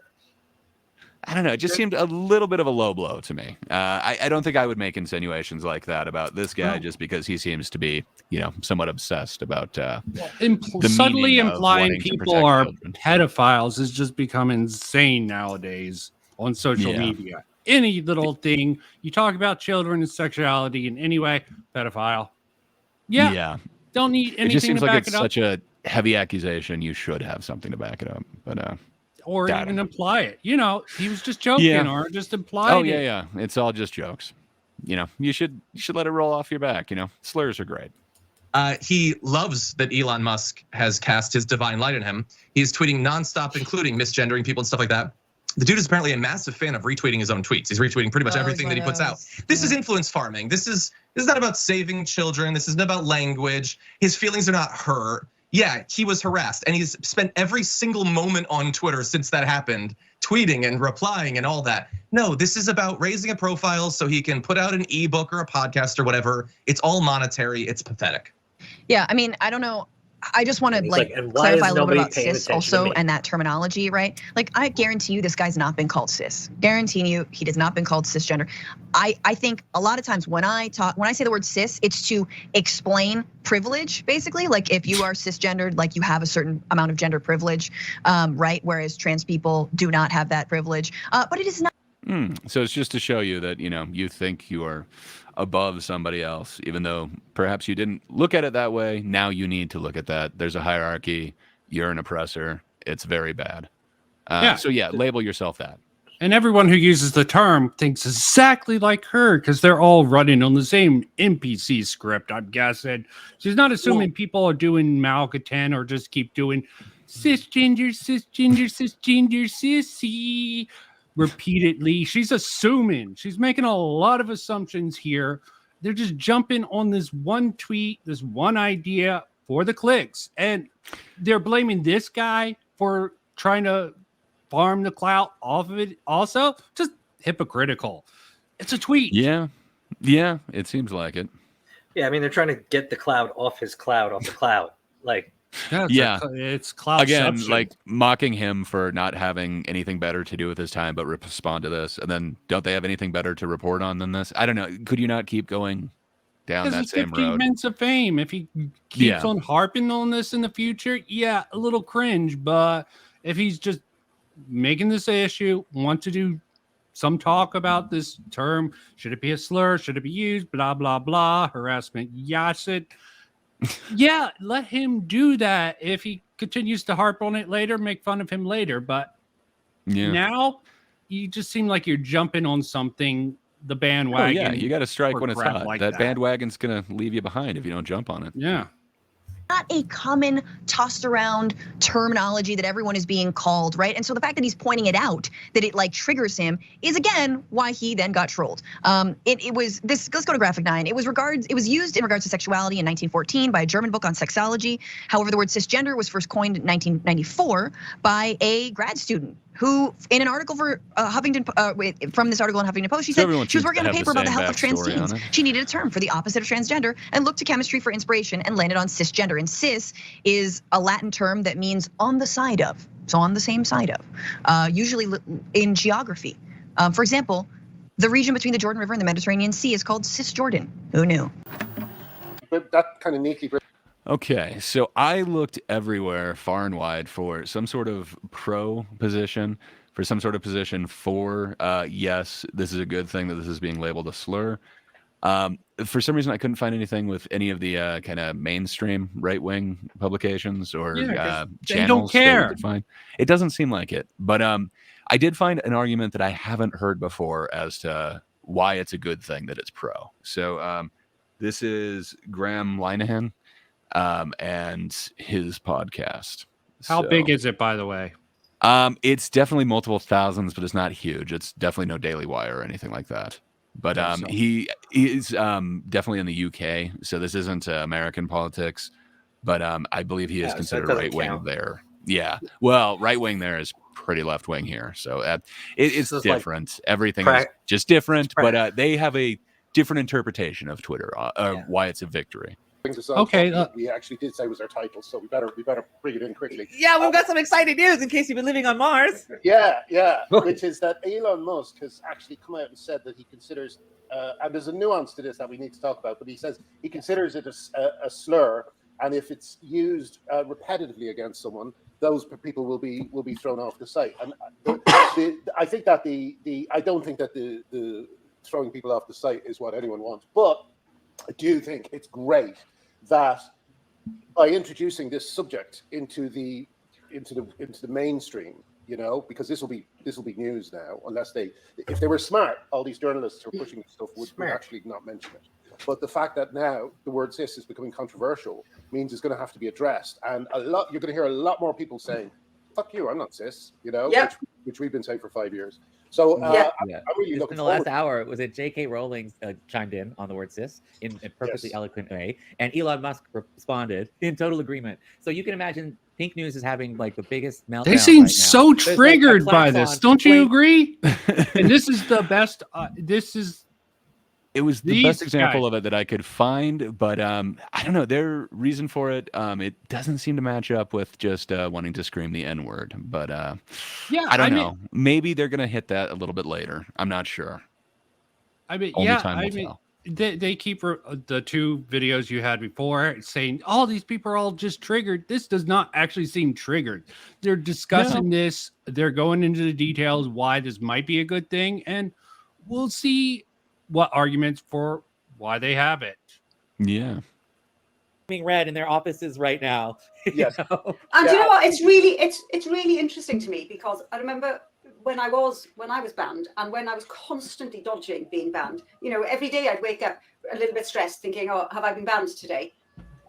I don't know. It just seemed a little bit of a low blow to me. I don't think I would make insinuations like that about this guy just because he seems to be, you know, somewhat obsessed about subtly implying people are pedophiles has just become insane nowadays on social media. Any little thing you talk about children and sexuality in any way, pedophile. Yeah. Don't need anything to back it up. It just seems like it's such a heavy accusation. You should have something to back it up, but. or even imply it. You know, he was just joking or just implied it. Yeah. It's all just jokes. You know, you should let it roll off your back. You know, slurs are great. He loves that Elon Musk has cast his divine light on him. He's tweeting nonstop, including misgendering people and stuff like that. The dude is apparently a massive fan of retweeting his own tweets. He's retweeting pretty much everything that he puts out. This is influence farming. This is not about saving children. This isn't about language. His feelings are not hurt. Yeah, he was harassed, and he's spent every single moment on Twitter since that happened, tweeting and replying and all that. No, this is about raising a profile so he can put out an ebook or a podcast or whatever. It's all monetary. It's pathetic. Yeah, I mean, I don't know. I just want to clarify a little bit about cis also and that terminology, right? Like, I guarantee you this guy's not been called cis. Guarantee you he has not been called cisgender. I think a lot of times when I say the word cis, it's to explain privilege, basically. Like, if you are cisgendered, like you have a certain amount of gender privilege, right? Whereas trans people do not have that privilege, but it is not. So it's just to show you that, you know, you think you are above somebody else, even though perhaps you didn't look at it that way. Now you need to look at that. There's a hierarchy. You're an oppressor. It's very bad. So yeah, label yourself that. And everyone who uses the term thinks exactly like her because they're all running on the same NPC script, I'm guessing. She's not assuming people are doing Malcontent or just keep doing cisgender, sissy repeatedly. She's assuming. She's making a lot of assumptions here. They're just jumping on this one tweet, this one idea for the clicks. And they're blaming this guy for trying to farm the clout off of it also. Just hypocritical. It's a tweet. Yeah, it seems like it. Yeah, I mean, they're trying to get the cloud off his cloud, off the cloud. Like, it's cloud again, like mocking him for not having anything better to do with his time but respond to this, and then don't they have anything better to report on than this? I don't know. Could you not keep going down that same road? 15 minutes of fame. If he keeps on harping on this in the future, a little cringe. But if he's just making this issue, want to do some talk about this term, should it be a slur? Should it be used? Blah blah blah. Harassment. Yes, it. Yeah, let him do that. If he continues to harp on it later, make fun of him later. But now you just seem like you're jumping on something, the bandwagon. Yeah, you got to strike when it's hot. Like that bandwagon's going to leave you behind if you don't jump on it. Yeah. Not a common tossed around terminology that everyone is being called, right? And so the fact that he's pointing it out, that it like triggers him, is again why he then got trolled. It was this. Let's go to graphic 9. It was used in regards to sexuality in 1914 by a German book on sexology. However, the word cisgender was first coined in 1994 by a grad student who, in an article for Huffington, from this article in Huffington Post, she said she was working on a paper about the health of trans teens. She needed a term for the opposite of transgender and looked to chemistry for inspiration and landed on cisgender. And cis is a Latin term that means on the side of, so on the same side of, usually in geography. For example, the region between the Jordan River and the Mediterranean Sea is called Cisjordan. Who knew? But that kind of neatly. Okay, so I looked everywhere, far and wide, for some sort of pro position, for some sort of position for, yes, this is a good thing that this is being labeled a slur. For some reason, I couldn't find anything with any of the kind of mainstream right-wing publications or channels. They don't care. Could find. It doesn't seem like it. But I did find an argument that I haven't heard before as to why it's a good thing that it's pro. So this is Graham Linehan. And his podcast. How big is it, by the way? It's definitely multiple thousands, but it's not huge. It's definitely no Daily Wire or anything like that. But he is definitely in the UK, so this isn't American politics. But I believe he is considered right wing there. Yeah, well, right wing there is pretty left wing here, so it's different. Like everything is just different, but they have a different interpretation of Twitter, why it's a victory. Okay, we actually did say was our title, so we better bring it in quickly. Yeah, we've got some exciting news in case you've been living on Mars. Yeah, which is that Elon Musk has actually come out and said that he considers, and there's a nuance to this that we need to talk about, but he says he considers it a slur, and if it's used repetitively against someone, those people will be thrown off the site. And I think that I don't think that the throwing people off the site is what anyone wants, but I do think it's great that by introducing this subject into the mainstream, you know, because this will be news now, unless if they were smart, all these journalists who are pushing this stuff would actually not mention it. But the fact that now the word cis is becoming controversial means it's going to have to be addressed, and you're going to hear a lot more people saying, "Fuck you, I'm not cis," you know, which we've been saying for 5 years. So I'm really looking in the forward. last hour, was it J.K. Rowling chimed in on the word cis in a perfectly eloquent way, and Elon Musk responded in total agreement. So you can imagine Pink News is having like the biggest meltdown. They seem right so triggered by this. Don't you agree? And this is the best. It was the best example of it that I could find, but I don't know. Their reason for it, it doesn't seem to match up with just wanting to scream the N-word. But I don't know. Maybe they're going to hit that a little bit later. I'm not sure. I mean, Only time will tell. They keep the two videos you had before saying, all these people are all just triggered. This does not actually seem triggered. They're discussing this. They're going into the details why this might be a good thing. And we'll see what arguments for why they have it. Yeah. Being read in their offices right now. Yes. And you know what? It's really interesting to me, because I remember when I was banned, and when I was constantly dodging being banned, you know, every day I'd wake up a little bit stressed thinking, oh, have I been banned today?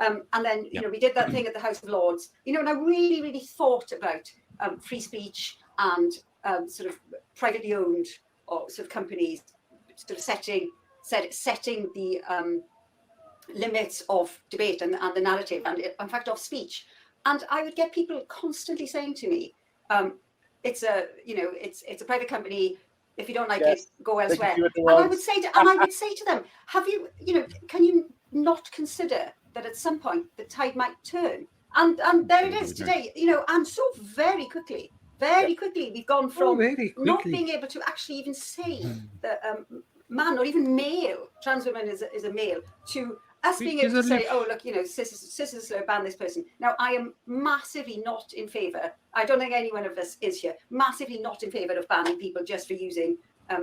And then, you know, we did that thing at the House of Lords, you know, and I really, really thought about free speech and sort of privately owned or sort of companies sort of setting the limits of debate and the narrative and in fact of speech. And I would get people constantly saying to me, it's a private company. If you don't like it, go elsewhere. And I would say to them, have you, you know, can you not consider that at some point the tide might turn? And there it is today, you know, and so very quickly we've gone from not being able to actually even say that man or even male, trans woman is a male, to us being able to say, oh, look, you know, cis is a slur, ban this person. Now, I am massively not in favour, I don't think any one of us is here, massively not in favour of banning people just for using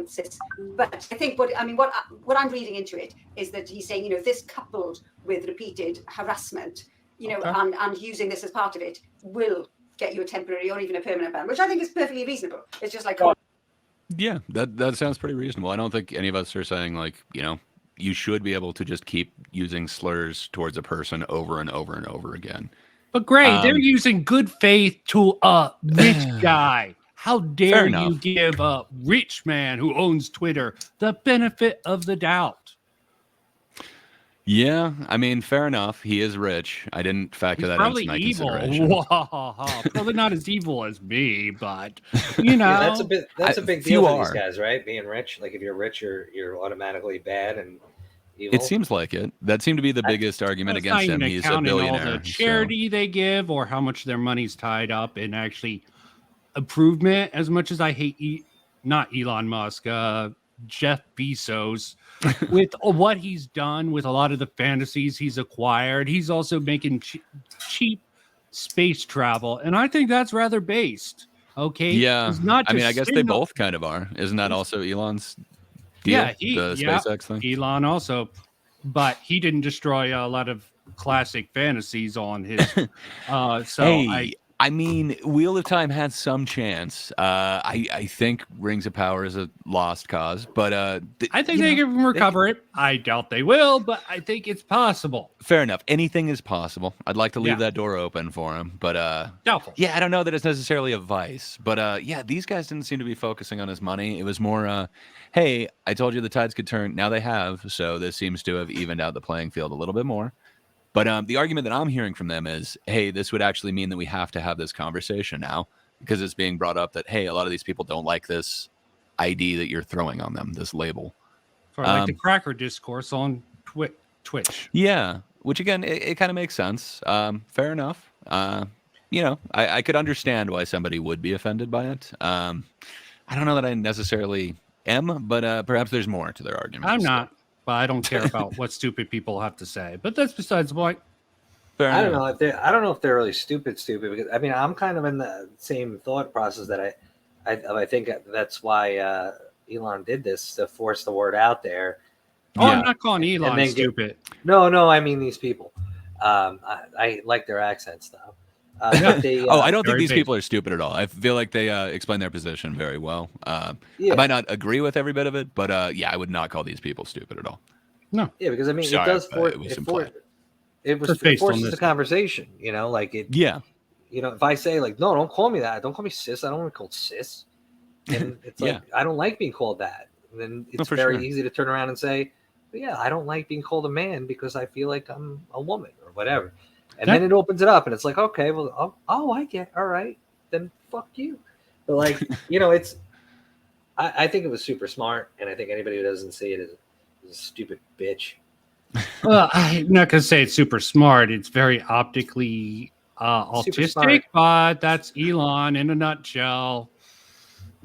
cis. But I think what I'm reading into it is that he's saying, you know, this coupled with repeated harassment, you know, and using this as part of it will get you a temporary or even a permanent ban, which I think is perfectly reasonable. It's just like, yeah, that sounds pretty reasonable. I don't think any of us are saying, like, you know, you should be able to just keep using slurs towards a person over and over and over again. But Gray, they're using good faith to a rich guy. How dare you give a rich man who owns Twitter the benefit of the doubt? Yeah, I mean, fair enough. He is rich. I didn't factor that into my consideration. Probably not as evil as me, but you know, that's a big deal for these guys, right? Being rich, like if you're rich, you're automatically bad and evil. It seems like it. That seemed to be the biggest argument against him. He's a billionaire. All the charity they give, or how much their money's tied up in actually improvement. As much as I hate not Elon Musk, Jeff Bezos, with what he's done with a lot of the fantasies he's acquired, he's also making cheap space travel, and I think that's rather based. Okay, yeah, I mean, I guess they both kind of are. Isn't that also Elon's deal? Yeah, the SpaceX thing. Elon also, but he didn't destroy a lot of classic fantasies on his. I mean, Wheel of Time had some chance. I think Rings of Power is a lost cause, but I think they can recover it. I doubt they will, but I think it's possible. Fair enough. Anything is possible. I'd like to leave that door open for him, but doubtful. Yeah, I don't know that it's necessarily a vice, but yeah, these guys didn't seem to be focusing on his money. It was more, hey, I told you the tides could turn. Now they have, so this seems to have evened out the playing field a little bit more. But the argument that I'm hearing from them is, hey, this would actually mean that we have to have this conversation now, because it's being brought up that, hey, a lot of these people don't like this ID that you're throwing on them, this label. Sort of like the cracker discourse on Twitch. Yeah, which again, it kind of makes sense. Fair enough. You know, I could understand why somebody would be offended by it. I don't know that I necessarily am, but perhaps there's more to their argument. I'm not. But I don't care about what stupid people have to say. But that's besides the point. I don't know if they're really stupid, because I mean, I'm kind of in the same thought process that I think that's why Elon did this, to force the word out there. Oh, yeah. I'm not calling Elon stupid. No, I mean these people. I like their accents though. I don't think these people are stupid at all. I feel like they explain their position very well. I might not agree with every bit of it, but I would not call these people stupid at all. No. Yeah, because I mean, Sorry, it does it forces the conversation. Like it. Yeah. If I say like, no, don't call me that. Don't call me cis. I don't want to be called cis. And it's like I don't like being called that. And then it's very easy to turn around and say, yeah, I don't like being called a man because I feel like I'm a woman or whatever. And then it opens it up and it's like, okay, well, I get, all right, then fuck you. But like, it's, I think it was super smart. And I think anybody who doesn't see it is a stupid bitch. Well, I'm not going to say it's super smart. It's very optically autistic, but that's Elon in a nutshell.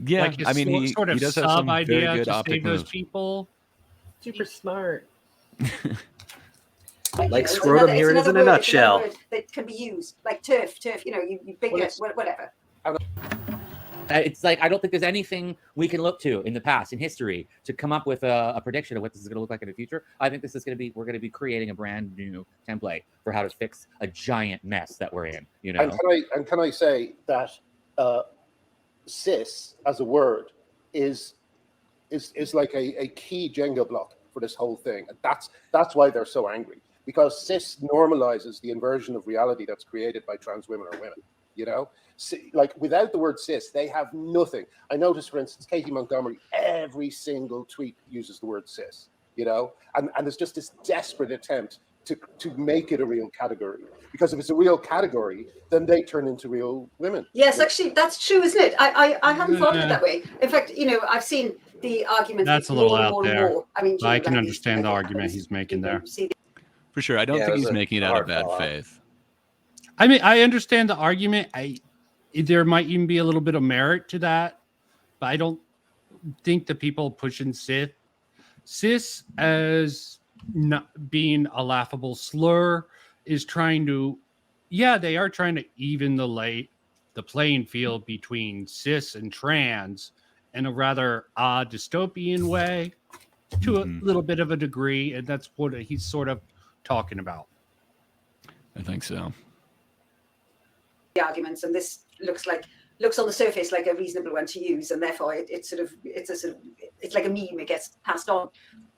Yeah, like I mean, he does have some very good to optic save those moves. people. Super smart. Like scrotum, here it is in a nutshell. That can be used, like turf, you bigot, whatever. It's like, I don't think there's anything we can look to in the past, in history, to come up with a prediction of what this is going to look like in the future. I think we're going to be creating a brand new template for how to fix a giant mess that we're in. And can I say that cis as a word is like a key Jenga block for this whole thing, and that's why they're so angry, because cis normalizes the inversion of reality that's created by trans women or women. Like without the word cis, they have nothing. I noticed, for instance, Katie Montgomery, every single tweet uses the word cis, and there's just this desperate attempt to make it a real category, because if it's a real category, then they turn into real women. Yes, actually, that's true, isn't it? I hadn't thought of it that way. In fact, I've seen the argument. That's a little out there. I mean, I can understand the argument he's making there. For sure, I don't think he's making it out of bad faith. I mean, I understand the argument. There might even be a little bit of merit to that, but I don't think the people pushing cis as not being a laughable slur is trying to, they are trying to even the playing field between cis and trans in a rather odd dystopian way, to a little bit of a degree, and that's what he's sort of talking about. I think so. The arguments, and this looks on the surface like a reasonable one to use, and therefore it's like a meme. It gets passed on.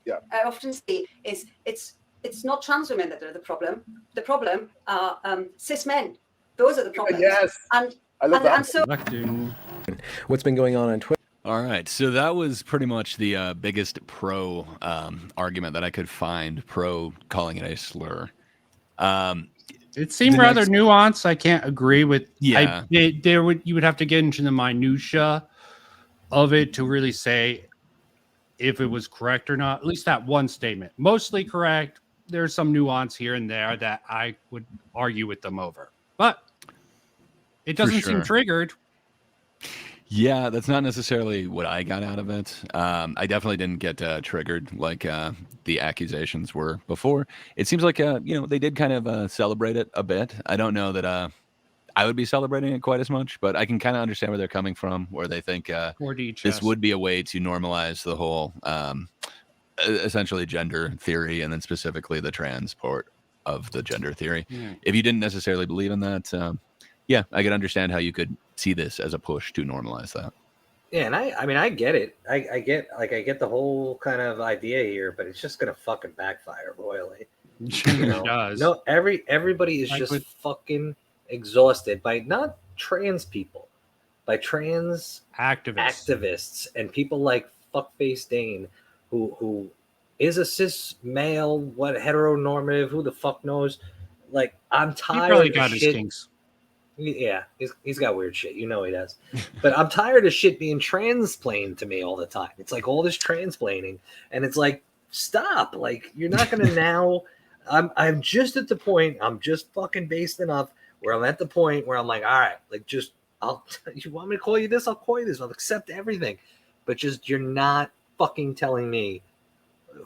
Yeah. I often see it's not trans women that are the problem. The problem are cis men. Those are the problems. Yes. And I love that. And so What's been going on Twitter? All right, so that was pretty much the biggest pro argument that I could find, pro calling it a slur. It seemed rather nuanced. I can't agree with. Yeah, you would have to get into the minutia of it to really say if it was correct or not. At least that one statement, mostly correct. There's some nuance here and there that I would argue with them over, but it doesn't seem triggered. Yeah, that's not necessarily what I got out of it. I definitely didn't get triggered like the accusations were before. It seems like they did kind of celebrate it a bit. I don't know that I would be celebrating it quite as much, but I can kind of understand where they're coming from, where they think this would be a way to normalize the whole essentially gender theory, and then specifically the trans part of the gender theory. Yeah. If you didn't necessarily believe in that, I could understand how you could see this as a push to normalize that. Yeah, and I mean, I get it. I get the whole kind of idea here, but it's just gonna fucking backfire royally. It does. No, everybody is just fucking exhausted by not trans people, by trans activists and people like fuckface Dane, who is a cis male, what heteronormative, who the fuck knows? Like, I'm tired. He probably got his kinks. Yeah, he's got weird shit. He does. But I'm tired of shit being transplained to me all the time. It's like all this transplaining, and it's like, stop. Like, you're not gonna now. I'm just at the point. I'm just fucking based enough where I'm at the point where I'm like, all right, like, just you want me to call you this? I'll call you this. I'll accept everything. But just, you're not fucking telling me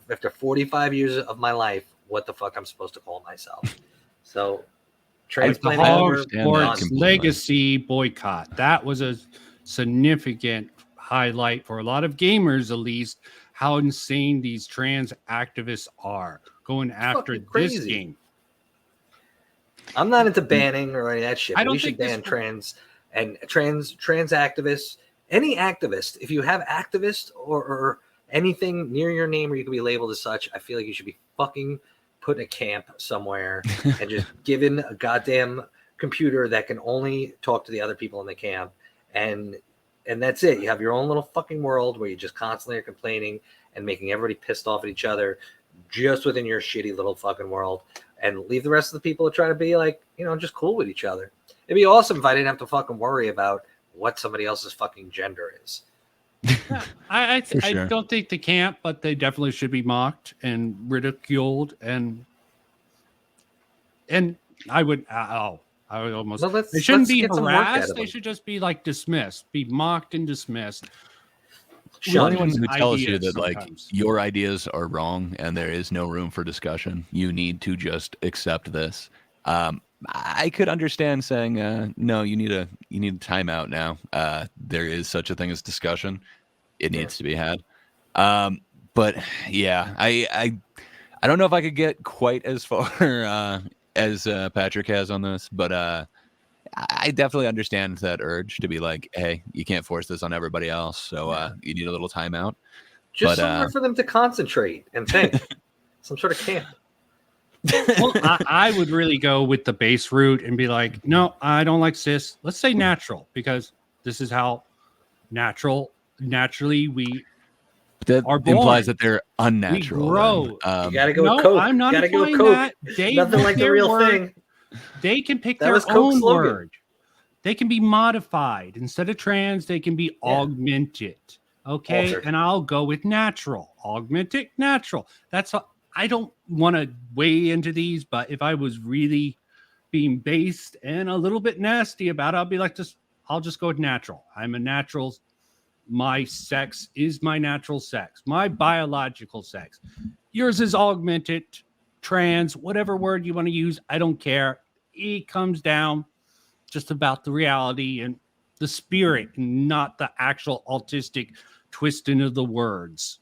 after 45 years of my life what the fuck I'm supposed to call myself. So. Hogwarts Legacy boycott. That was a significant highlight for a lot of gamers, at least, how insane these trans activists are going after this game. I'm not into banning or any of that shit. I don't We should think ban trans activists. Any activist, if you have activist or anything near your name where you can be labeled as such, I feel like you should be fucking put in a camp somewhere and just given a goddamn computer that can only talk to the other people in the camp, and that's it. You have your own little fucking world where you just constantly are complaining and making everybody pissed off at each other just within your shitty little fucking world, and leave the rest of the people to try to be like, just cool with each other. It'd be awesome if I didn't have to fucking worry about what somebody else's fucking gender is. I don't think they can't, but they definitely should be mocked and ridiculed, and I would almost. Well, they shouldn't be harassed. They should just be like dismissed, be mocked and dismissed. Anyone who tells you that like your ideas are wrong and there is no room for discussion, you need to just accept this. I could understand saying, no, you need a timeout now. There is such a thing as discussion. It needs to be had. But yeah, I don't know if I could get quite as far as Patrick has on this, but I definitely understand that urge to be like, hey, you can't force this on everybody else, so you need a little timeout. Just somewhere for them to concentrate and think. Some sort of camp. Well, I would really go with the base route and be like, no, I don't like cis. Let's say natural, because this is how naturally we are born. Implies that they're unnatural. We grow. You gotta go with Coke. I'm not gotta implying go with that. Coke. Nothing like the real thing. They can pick That their was Coke's own slogan. word. They can be modified. Instead of trans, they can be augmented. Okay, Altered. And I'll go with natural. Augmented, natural. That's how, I don't want to weigh into these, but if I was really being based and a little bit nasty about it, I'll be like, I'll just go with natural. I'm a natural. My sex is my natural sex, my biological sex. Yours is augmented, trans, whatever word you want to use. I don't care. It comes down just about the reality and the spirit, and not the actual autistic twisting of the words.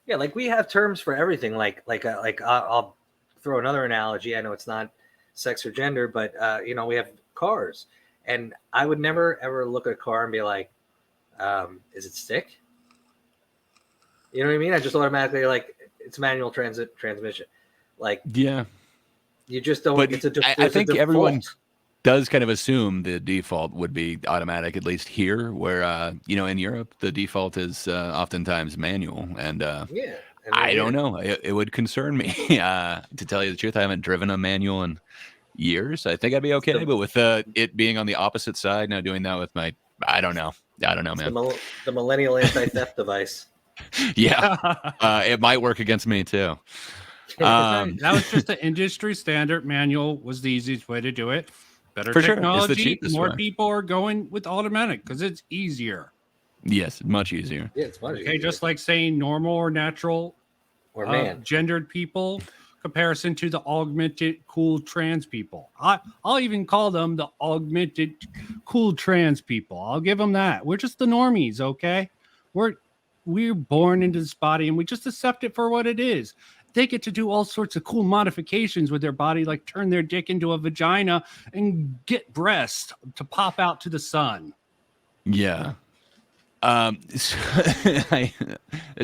Yeah, like we have terms for everything. Like I'll throw another analogy. I know it's not sex or gender, but we have cars, and I would never ever look at a car and be like, is it stick? You know what I mean? I just automatically like it's manual transmission. Like, yeah, you just don't. But I think everyone does kind of assume the default would be automatic, at least here, where in Europe the default is oftentimes manual, and I don't know. It would concern me to tell you the truth. I haven't driven a manual in years. I think I'd be okay, but with it being on the opposite side now, doing that with my, I don't know, man. The millennial anti-theft device. Yeah, it might work against me too. That was just the industry standard. Manual was the easiest way to do it. Better For technology, sure. It's the cheapest more way. People are going with automatic because it's easier. Yes, much easier. Yeah, it's much easier. Just like saying normal or natural or man gendered people comparison to the augmented cool trans people. I'll even call them the augmented cool trans people. I'll give them that. We're just the normies, okay? We're born into this body and we just accept it for what it is. They get to do all sorts of cool modifications with their body, like turn their dick into a vagina and get breasts to pop out to the sun. Yeah. It's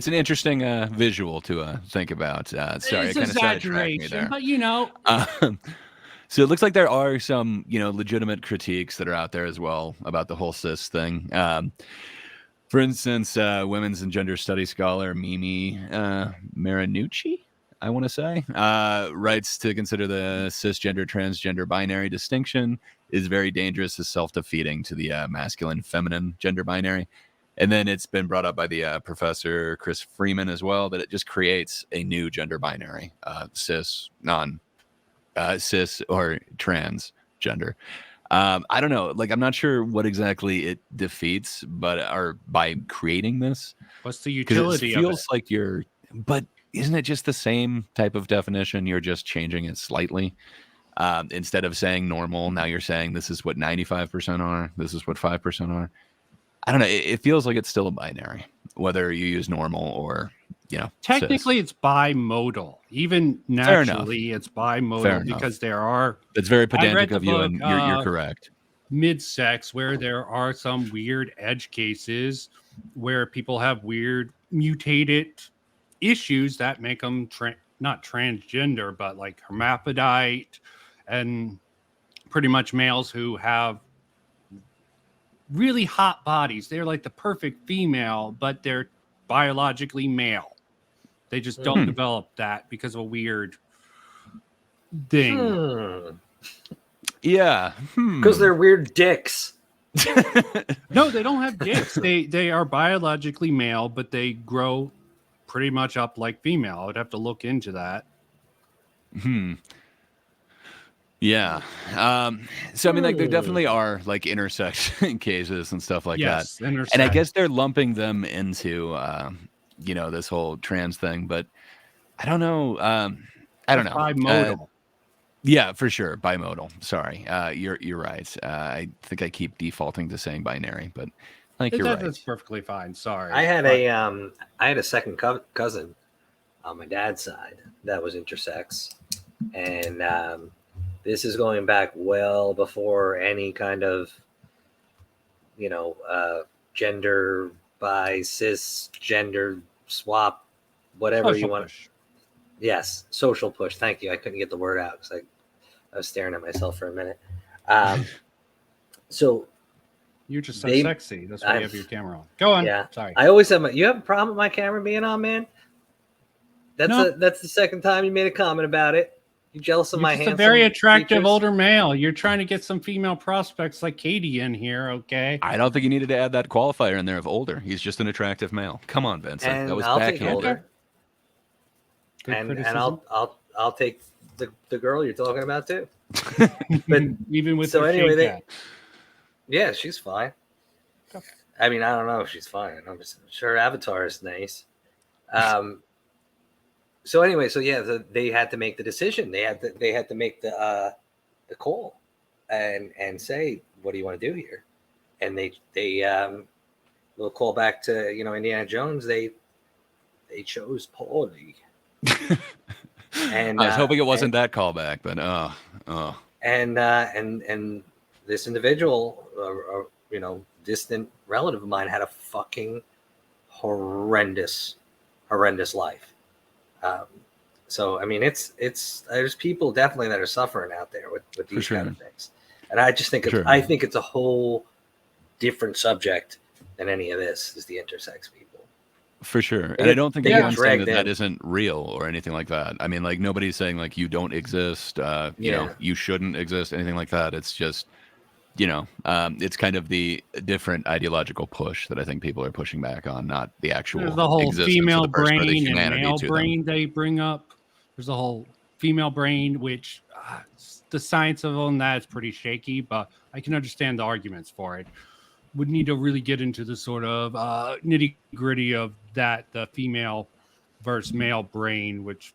an interesting visual to think about. Sorry, It's I kind of sidetracked me there. But so it looks like there are some, legitimate critiques that are out there as well about the whole cis thing. For instance, women's and gender studies scholar Mimi Marinucci, I want to say, writes to consider the cisgender transgender binary distinction is very dangerous as self-defeating to the masculine feminine gender binary. And then it's been brought up by the professor Chris Freeman as well that it just creates a new gender binary, cis, cis or transgender. I don't know. Like, I'm not sure what exactly it defeats, but by creating this, what's the utility it feels like but isn't it just the same type of definition? You're just changing it slightly. Instead of saying normal, now you're saying this is what 95% are. This is what 5% are. I don't know. It feels like it's still a binary, whether you use normal or technically it's bimodal. Even naturally, it's bimodal because there are. It's very pedantic of you, and you're correct. Mid-sex, where there are some weird edge cases where people have weird mutated issues that make them not transgender, but like hermaphrodite, and pretty much males who have really hot bodies. They're like the perfect female, but they're biologically male. They just don't develop that because of a weird thing. Yeah, because they're weird dicks. No, they don't have dicks. They are biologically male, but they grow pretty much up like female. I would have to look into that. Yeah. So I mean, like, there definitely are like intersection cases and stuff like that. And I guess they're lumping them into this whole trans thing, but I don't know. I don't know. Bimodal. Yeah, for sure. Bimodal. Sorry. You're right. I think I keep defaulting to saying binary, but you're right. That's perfectly fine. Sorry. I had a second cousin on my dad's side that was intersex, and this is going back well before any kind of gender by cisgender swap, whatever social you want. Push. Yes, social push. Thank you. I couldn't get the word out because I was staring at myself for a minute. So you're just so sexy. That's why you have your camera on. Go on. Yeah. Sorry. I always have you have a problem with my camera being on, man? That's the second time you made a comment about it. You jealous of my handsome a very attractive features? Older male. You're trying to get some female prospects like Katie in here, okay? I don't think you needed to add that qualifier in there of older. He's just an attractive male. Come on, Vincent. And that was I'll take backhanded. older. And I'll take the girl you're talking about too. But even with anyway, yeah, she's fine. I mean, I don't know if she's fine. I'm just sure Avatar is nice. So anyway, they had to make the decision. They had to make the call and say, what do you want to do here? And they will call back to Indiana Jones. They chose poorly. And I was hoping it wasn't that callback, but and this individual, distant relative of mine, had a fucking horrendous life. So I mean, it's there's people definitely that are suffering out there with these kind of things, and I just think I think it's a whole different subject than any of this is the intersex people. For sure. And I don't think anyone's saying that isn't real or anything like that. I mean, like, nobody's saying like you don't exist, you shouldn't exist, anything like that. It's just, it's kind of the different ideological push that I think people are pushing back on, not the actual the whole female the brain and male brain they bring up. There's a whole female brain, which the science of on that is pretty shaky, but I can understand the arguments for it. Would need to really get into the sort of nitty gritty of that, the female versus male brain, which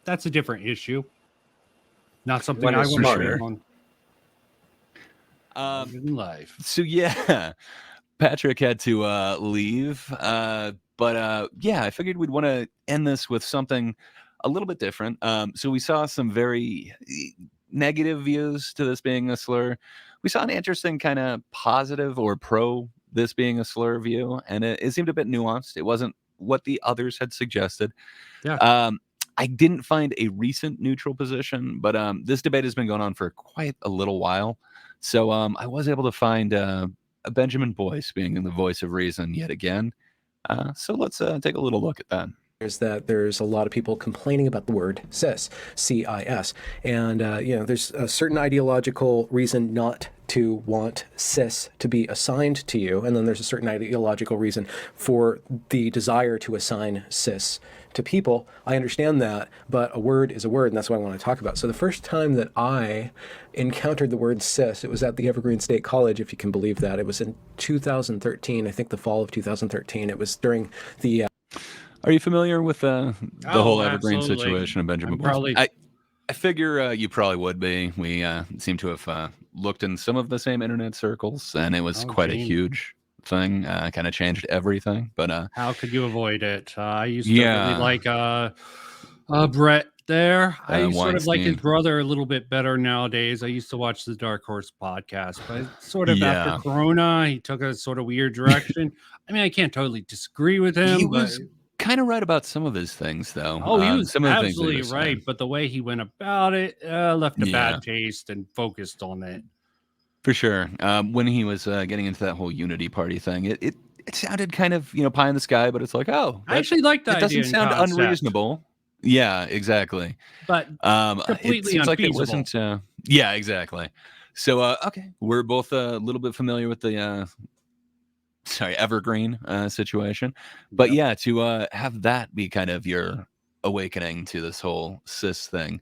that's a different issue. Not something I want to share on in life. So yeah, Patrick had to leave, but I figured we'd want to end this with something a little bit different. So we saw some very negative views to this being a slur. We saw an interesting kind of positive or pro this being a slur view, and it seemed a bit nuanced. It wasn't what the others had suggested. Yeah. I didn't find a recent neutral position, but this debate has been going on for quite a little while. So I was able to find a Benjamin Boyce being in the voice of reason yet again. So let's take a little look at that. Is that there's a lot of people complaining about the word cis, CIS, and there's a certain ideological reason not to want cis to be assigned to you, and then there's a certain ideological reason for the desire to assign cis to people. I understand that, but a word is a word, and that's what I want to talk about. So the first time that I encountered the word cis, it was at the Evergreen State College, if you can believe that. It was in 2013, I think the fall of 2013. It was during the Are you familiar with the whole Evergreen situation of Benjamin Boyce? I figure you probably would be. We seem to have looked in some of the same internet circles, and it was quite a huge thing kind of changed everything. But how could you avoid it? I used to really like Brett there. I sort of like his brother a little bit better nowadays. I used to watch the Dark Horse podcast, but sort of after Corona, he took a sort of weird direction. I mean, I can't totally disagree with him. He was kind of right about some of his things, though. Oh, he was absolutely right, but the way he went about it left a bad taste and focused on it. For sure. When he was getting into that whole unity party thing, it sounded kind of, pie in the sky, but it's like, I actually like that. It doesn't sound unreasonable. Yeah, exactly. But completely it seems unfeasible. like it wasn't. Yeah, exactly. So, okay, we're both a little bit familiar with the evergreen situation, but to have that be kind of your awakening to this whole cis thing.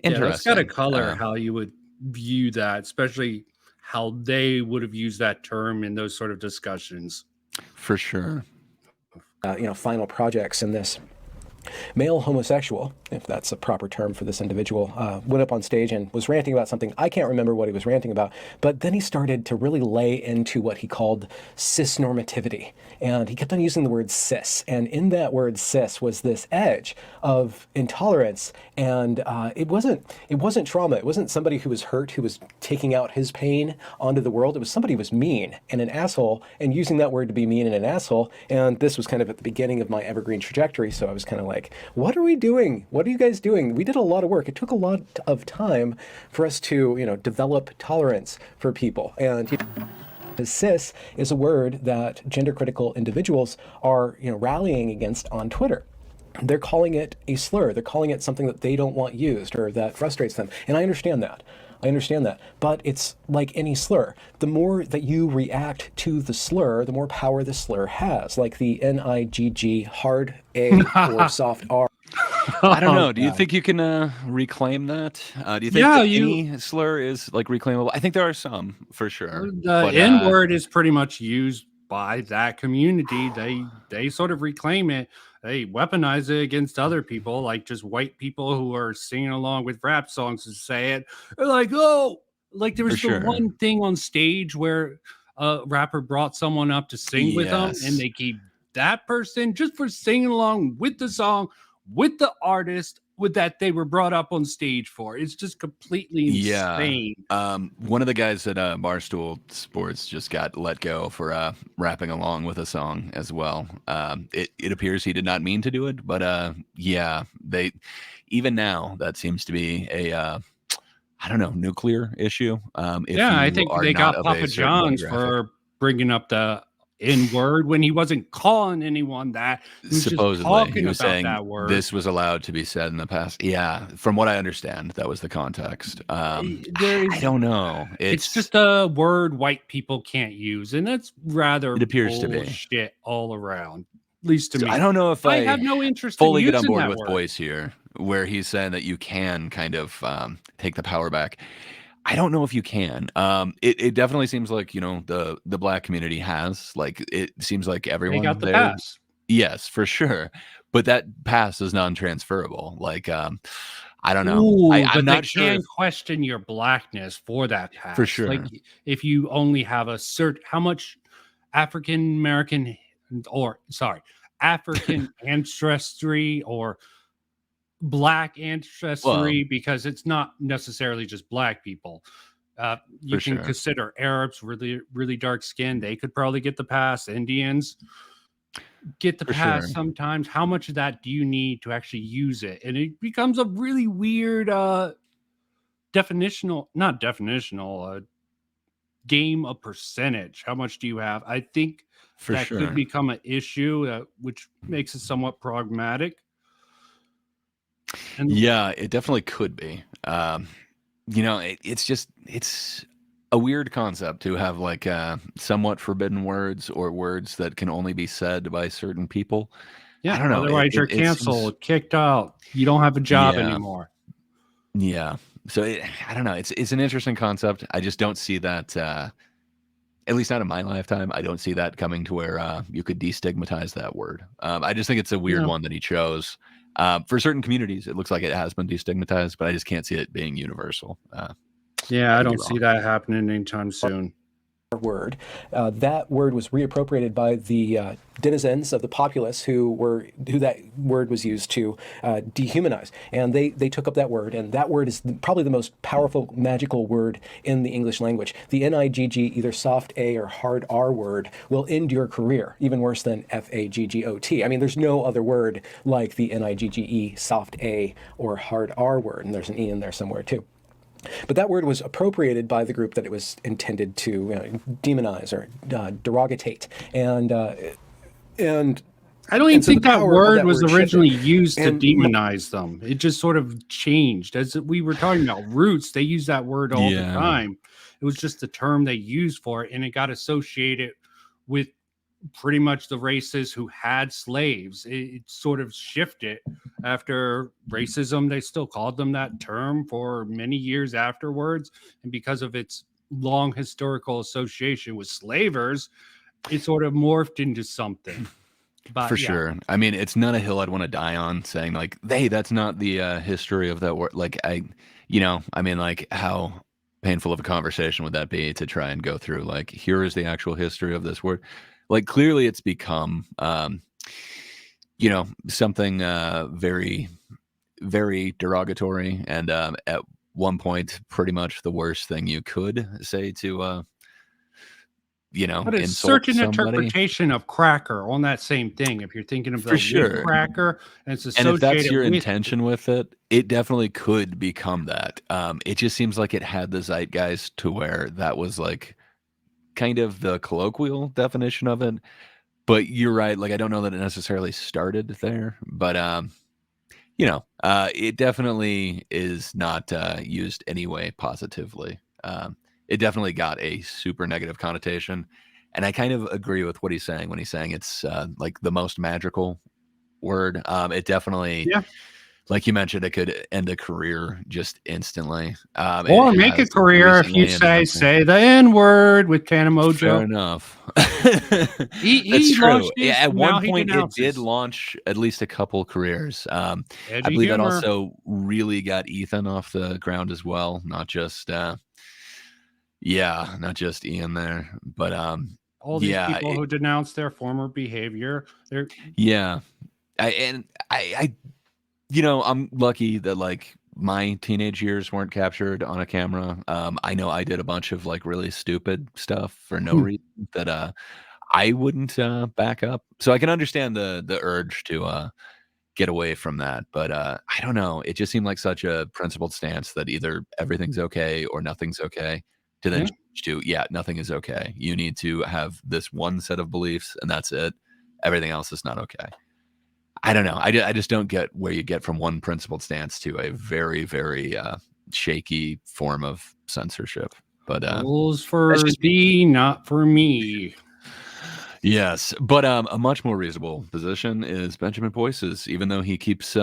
Interesting. Yeah, that's got to color how you would view that, especially how they would have used that term in those sort of discussions. For sure. Final projects in this. Male homosexual, if that's a proper term for this individual, went up on stage and was ranting about something. I can't remember what he was ranting about, but then he started to really lay into what he called cis-normativity. And he kept on using the word cis. And in that word cis was this edge of intolerance. And it wasn't trauma. It wasn't somebody who was hurt, who was taking out his pain onto the world. It was somebody who was mean and an asshole, and using that word to be mean and an asshole. And this was kind of at the beginning of my evergreen trajectory. So I was kind of like, what are we doing? What are you guys doing? We did a lot of work. It took a lot of time for us to, develop tolerance for people. And cis is a word that gender critical individuals are, rallying against on Twitter. They're calling it a slur. They're calling it something that they don't want used or that frustrates them. And I understand that. But it's like any slur. The more that you react to the slur, the more power the slur has. Like the NIGG, hard A or soft R. I don't know. Do you think you can reclaim that? Do you think that any slur is like reclaimable? I think there are some for sure. The N word is pretty much used by that community. They sort of reclaim it. They weaponize it against other people, like just white people who are singing along with rap songs and say it. They're like, like there was one thing on stage where a rapper brought someone up to sing with them, and they keep that person just for singing along with the song, with the artist, with that they were brought up on stage for. It's just completely insane. One of the guys at Barstool Sports just got let go for rapping along with a song as well. It appears he did not mean to do it, but they even now that seems to be a nuclear issue. I think they got Papa John's for bringing up the N-word when he wasn't calling anyone that. He was supposedly he was saying that word. This was allowed to be said in the past. Yeah, from what I understand, that was the context. I don't know. It's just a word white people can't use, and that's rather it appears to be shit all around. At least to me. I don't know if I have no interest fully in get on board with word. Boyce here, where he's saying that you can kind of take the power back. I don't know if you can. It definitely seems like, the black community has, like, it seems like everyone they got the there. pass. Yes, for sure. But that pass is non-transferable. Like, I don't know. Ooh, I'm not sure. They can question your blackness for that pass. For sure. Like, if you only have how much African ancestry or black ancestry, because it's not necessarily just black people. You can consider Arabs, really, really dark skin. They could probably get the pass. Indians get the pass sometimes. How much of that do you need to actually use it? And it becomes a really weird game of percentage. How much do you have? I think could become an issue, which makes it somewhat pragmatic. And it definitely could be. It's a weird concept to have like somewhat forbidden words or words that can only be said by certain people. Yeah, I don't know. Otherwise, you're canceled, kicked out. You don't have a job anymore. Yeah. So I don't know. It's an interesting concept. I just don't see that. At least not in my lifetime, I don't see that coming to where you could destigmatize that word. I just think it's a weird one that he chose. For certain communities, it looks like it has been destigmatized, but I just can't see it being universal. I don't see that happening anytime soon. word. That word was reappropriated by the denizens of the populace who that word was used to dehumanize, and they took up that word, and that word is probably the most powerful magical word in the English language. The NIGG, either soft A or hard R word, will end your career, even worse than FAGGOT. I mean, there's no other word like the NIGGE soft A or hard R word, and there's an E in there somewhere too. But that word was appropriated by the group that it was intended to demonize or derogatate, and I don't even think that word was originally used to demonize them. It just sort of changed. As we were talking about roots, they use that word all the time. It was just the term they used for it, and it got associated with pretty much the races who had slaves. It sort of shifted after racism. They still called them that term for many years afterwards, and because of its long historical association with slavers, it sort of morphed into something. But, for sure. I mean, it's not a hill I'd want to die on, saying like, hey, that's not the history of that word. Like, I mean, like, how painful of a conversation would that be to try and go through, like, here is the actual history of this word. Like, clearly it's become, something very, very derogatory, and at one point, pretty much the worst thing you could say to, but it's certain interpretation of cracker on that same thing. If you're thinking of the cracker, and it's associated, and if that's your intention with it, it definitely could become that. It just seems like it had the zeitgeist to where that was like kind of the colloquial definition of it. But you're right. Like, I don't know that it necessarily started there, but it definitely is not used anyway positively. It definitely got a super negative connotation, and I kind of agree with what he's saying when he's saying it's like the most magical word. It definitely, like you mentioned, it could end a career just instantly, or make a career if you say the N word with Tanamojo. Fair enough. That's true. At one point, it did launch at least a couple careers. I believe that also really got Ethan off the ground as well, not just not just Ian there, but all these people who denounce their former behavior. I'm lucky that like my teenage years weren't captured on a camera. I know I did a bunch of like really stupid stuff for no reason that I wouldn't back up. So I can understand the urge to get away from that, but I don't know. It just seemed like such a principled stance that either everything's okay or nothing's okay. To then change to, nothing is okay. You need to have this one set of beliefs, and that's it. Everything else is not okay. I don't know. I just don't get where you get from one principled stance to a very, very shaky form of censorship. But rules for thee, not for me. Yes, but a much more reasonable position is Benjamin Boyce's, even though he keeps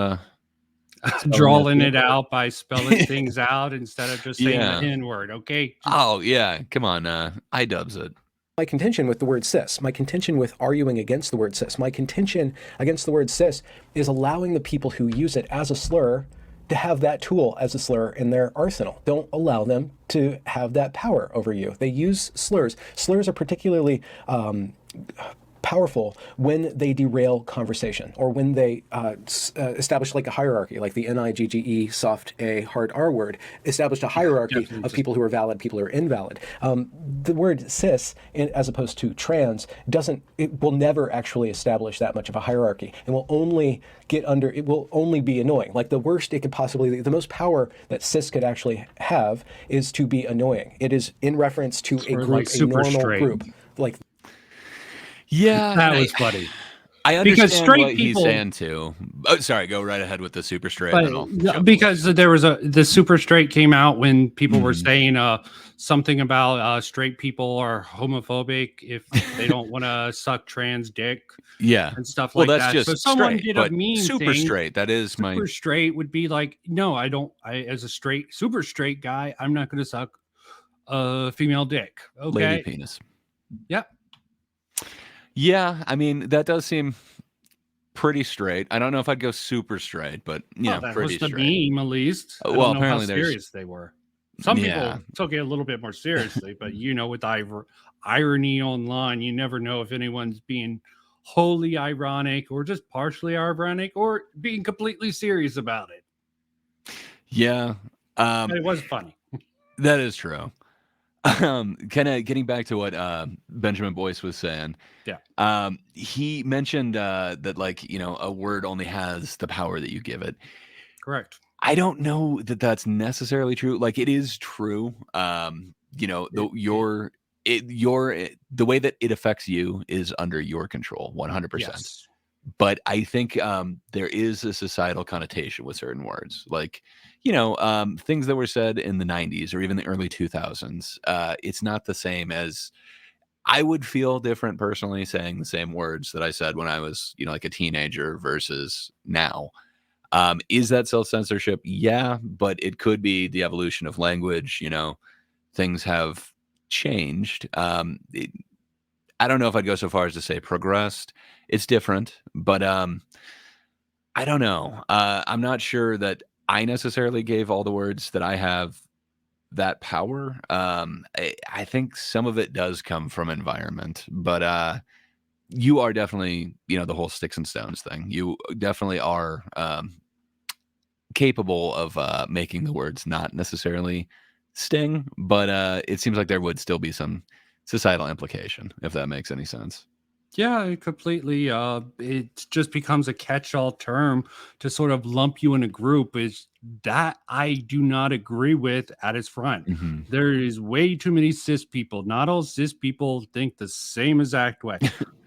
drawing it out by spelling things out instead of just saying the N word. Okay. Oh yeah, come on. iDubbbz it. My contention with the word cis, my contention with arguing against the word cis, my contention against the word cis is allowing the people who use it as a slur to have that tool as a slur in their arsenal. Don't allow them to have that power over you. They use slurs. Slurs are particularly powerful when they derail conversation, or when they establish like a hierarchy, like the NIGGE soft A hard R word established a hierarchy of people who are valid, people who are invalid. The word cis, as opposed to trans, it will never actually establish that much of a hierarchy, and will only it will only be annoying. Like the worst it could possibly, the most power that cis could actually have is to be annoying. It is in reference to a group, like a normal group. Like, that was funny. I understand because straight what people, he's saying too. Oh, sorry, go right ahead with the super straight. Because there was the super straight came out when people were saying something about straight people are homophobic if they don't want to suck trans dick. And stuff like that's that. Just so someone straight, did a mean super thing. Straight. That is super straight would be like, no, I don't. As a super straight guy, I'm not going to suck a female dick. Okay, lady penis. Yep. Yeah, I mean, that does seem pretty straight. I don't know if I'd go super straight, but that pretty was the straight. Meme, at least. Well, apparently how serious they were. Some people took it a little bit more seriously, but with irony online, you never know if anyone's being wholly ironic or just partially ironic or being completely serious about it. Yeah. But it was funny. That is true. Kind of getting back to what Benjamin Boyce was saying. Yeah. He mentioned that, like, a word only has the power that you give it. Correct. I don't know that that's necessarily true. Like, it is true. The way that it affects you is under your control, 100%. Yes. But I think there is a societal connotation with certain words, like, things that were said in the 90s or even the early 2000s. It's not the same as, I would feel different personally saying the same words that I said when I was, like a teenager versus now. Is that self-censorship? Yeah, but it could be the evolution of language. Things have changed. I don't know if I'd go so far as to say progressed. It's different, but I don't know. I'm not sure that I necessarily gave all the words that I have that power. I think some of it does come from environment, but you are definitely, the whole sticks and stones thing. You definitely are capable of making the words not necessarily sting, but it seems like there would still be some societal implication, if that makes any sense. Yeah, it completely. It just becomes a catch-all term to sort of lump you in a group. Is that I do not agree with at its front. Mm-hmm. There is way too many cis people. Not all cis people think the same exact way.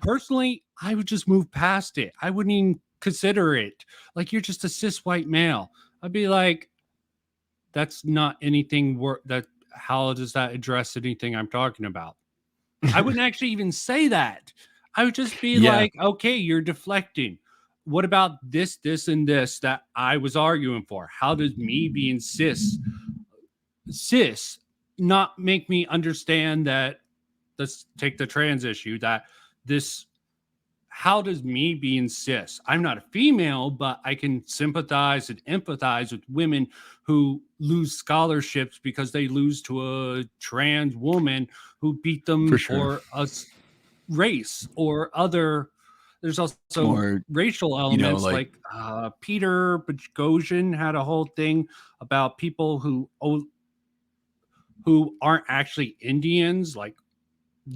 Personally, I would just move past it. I wouldn't even consider it. Like, you're just a cis white male. I'd be like, that's not anything that. How does that address anything I'm talking about? I wouldn't actually even say that. I would just be like, okay, you're deflecting. What about this, and this that I was arguing for? How does me being cis not make me understand that? Let's take the trans issue. How does me being cis? I'm not a female, but I can sympathize and empathize with women who lose scholarships because they lose to a trans woman who beat them for a race or other. There's also racial elements, like Peter Boghossian had a whole thing about people who aren't actually Indians, like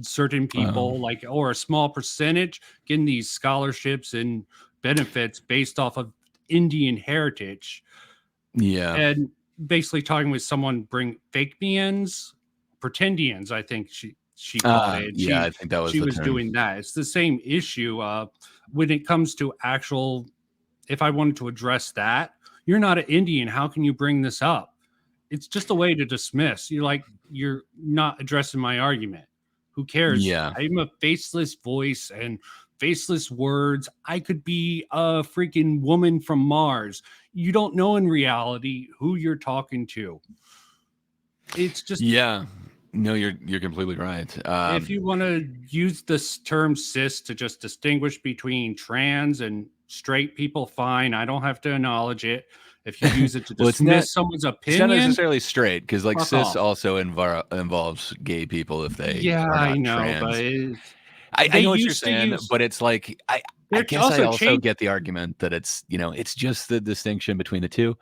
certain people, or a small percentage getting these scholarships and benefits based off of Indian heritage. Yeah. And basically talking with someone, bring fake Mians, pretendians, I think she called it. I think that was she was doing that. It's the same issue when it comes to actual. If I wanted to address that, you're not an Indian. How can you bring this up? It's just a way to dismiss. You're not addressing my argument. Who cares? Yeah. I'm a faceless voice and faceless words. I could be a freaking woman from Mars. You don't know in reality who you're talking to. It's just No, you're completely right. If you want to use this term cis to just distinguish between trans and straight people, fine. I don't have to acknowledge it. If you use it to dismiss someone's opinion, it's not necessarily straight, because like cis also involves gay people if they are not I know, trans. But I know what you're saying, but it's like I guess I also get the argument that it's it's just the distinction between the two.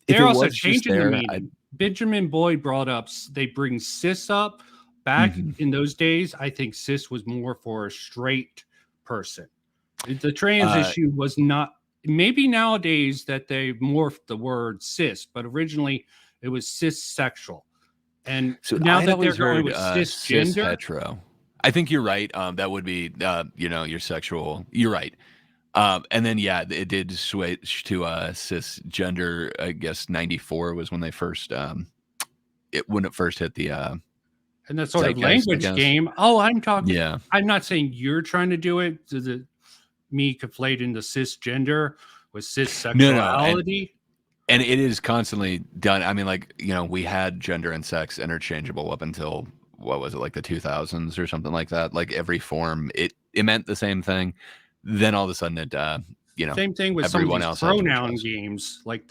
They're also changing the meaning. Benjamin Boyd brought up, they bring cis up. Back in those days, I think cis was more for a straight person. The trans issue was not. Maybe nowadays that they've morphed the word cis, but originally it was cissexual. And so now that they're going with cisgender, cis hetero. I think you're right. That would be your sexual. You're right. And then it did switch to cisgender. I guess 94 was when they first when it first hit the and that sort of language game. Oh, I'm talking. Yeah. I'm not saying you're trying to do it. Me conflating the cisgender with cissexuality. And it is constantly done. I mean, we had gender and sex interchangeable up until, what was it, like the 2000s or something like that? Like every form, it meant the same thing. Then all of a sudden it same thing with everyone some of else these pronoun games, like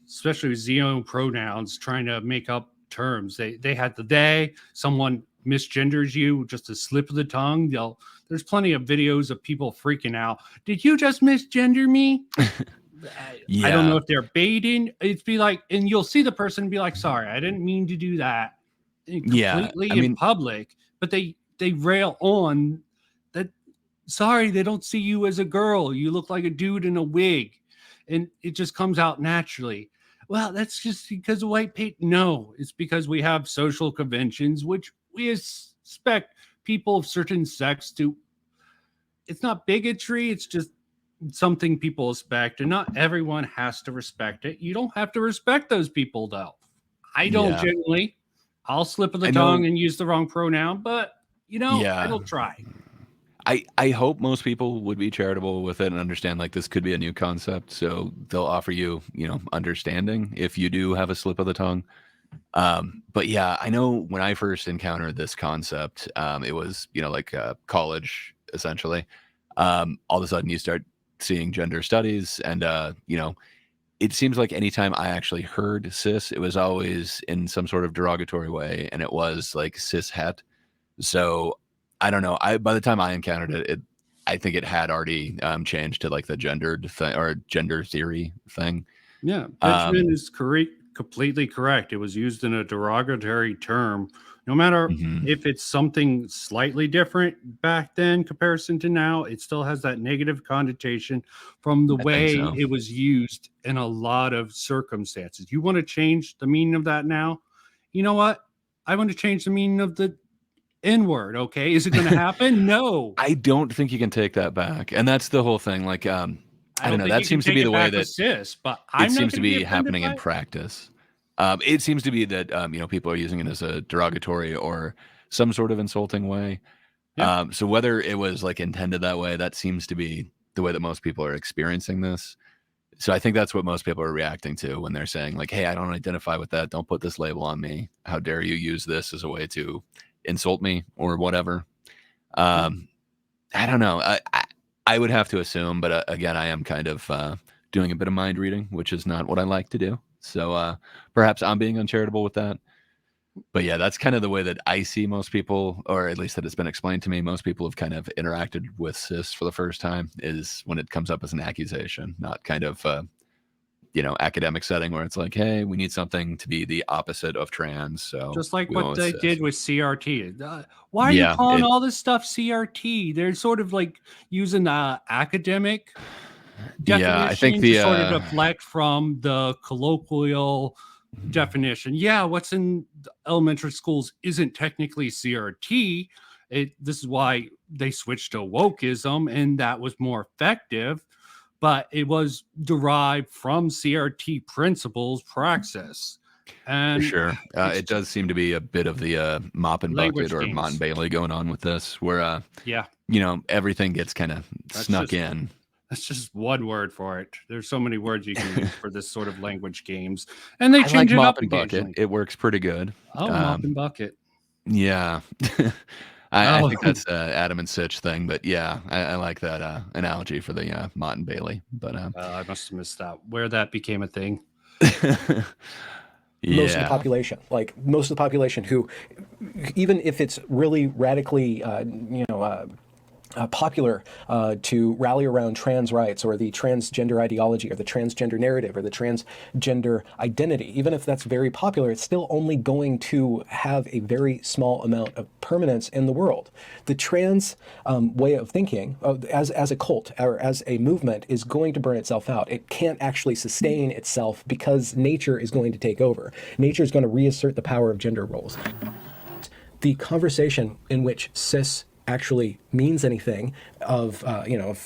especially xeno pronouns trying to make up terms. They had the they. Someone misgenders you, just a slip of the tongue. There's plenty of videos of people freaking out. Did you just misgender me? I don't know if they're baiting. It'd be like, and you'll see the person be like, sorry, I didn't mean to do that. Completely in public, but they rail on that. Sorry, they don't see you as a girl. You look like a dude in a wig, and it just comes out naturally. Well, that's just because of white paint. No, it's because we have social conventions, which we expect people of certain sex to. It's not bigotry. It's just something people expect, and not everyone has to respect it. You don't have to respect those people, though. I don't generally. I'll slip of the tongue and use the wrong pronoun, but I don't try. I hope most people would be charitable with it and understand like this could be a new concept, so they'll offer you, understanding if you do have a slip of the tongue. But yeah, I know when I first encountered this concept, it was college essentially. All of a sudden you start seeing gender studies, and it seems like anytime I actually heard cis, it was always in some sort of derogatory way, and it was like cis het. So I don't know. By the time I encountered it, I think it had already changed to like the gendered thing or gender theory thing. Yeah, Benjamin is completely correct. It was used in a derogatory term. No matter if it's something slightly different back then comparison to now, it still has that negative connotation from the way it was used in a lot of circumstances. You want to change the meaning of that now? You know what? I want to change the meaning of the N-word, okay? Is it going to happen? No. I don't think you can take that back. And that's the whole thing. Like, I don't know. That seems to be the way that cis, but it seems to be happening in practice. It seems to be that, people are using it as a derogatory or some sort of insulting way. Yeah. So whether it was like intended that way, that seems to be the way that most people are experiencing this. So I think that's what most people are reacting to when they're saying like, hey, I don't identify with that. Don't put this label on me. How dare you use this as a way to insult me or whatever. I don't know. I would have to assume, but again, I am kind of doing a bit of mind reading, which is not what I like to do. So perhaps I'm being uncharitable with that. But yeah, that's kind of the way that I see most people, or at least that it's been explained to me. Most people have kind of interacted with cis for the first time is when it comes up as an accusation, not kind of, academic setting where it's like, hey, we need something to be the opposite of trans. So just like what they did with CRT. Why are you calling all this stuff CRT? They're sort of like using the academic definition I think the sort of deflect from the colloquial definition. Yeah, what's in elementary schools isn't technically CRT. This is why they switched to wokeism, and that was more effective. But it was derived from CRT principles praxis. And for sure. It does seem to be a bit of the mop and bucket or Mott and Bailey going on with this, where everything gets kind of snuck in. That's just one word for it. There's so many words you can use for this sort of language games, and they change it up occasionally. It works pretty good. Oh, mop and bucket. Yeah. I think that's Adam and Sitch thing, but yeah, I like that analogy for the Mott and Bailey. But I must have missed that where that became a thing. Most of the population, who, even if it's really radically, popular to rally around trans rights or the transgender ideology or the transgender narrative or the transgender identity, even if that's very popular, it's still only going to have a very small amount of permanence in the world. The trans way of thinking, as a cult or as a movement, is going to burn itself out. It can't actually sustain itself because nature is going to take over. Nature is going to reassert the power of gender roles. The conversation in which cis actually means anything of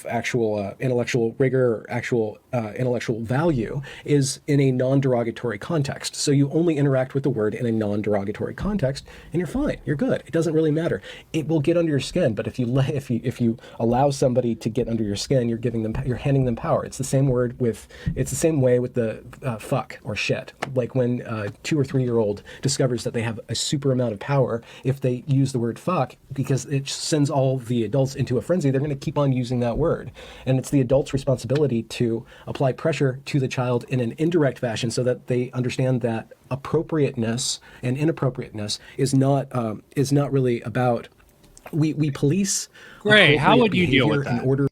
actual intellectual rigor or actual intellectual value is in a non-derogatory context. So you only interact with the word in a non-derogatory context, and you're fine. You're good. It doesn't really matter. It will get under your skin, but if you allow somebody to get under your skin, you're handing them power. It's the same way with the fuck or shit. Like when a 2 or 3 year old discovers that they have a super amount of power if they use the word fuck, because it sends all the the adults into a frenzy, they're going to keep on using that word. And it's the adult's responsibility to apply pressure to the child in an indirect fashion so that they understand that appropriateness and inappropriateness is not really about, we police. Gray, how would you deal with that? In order.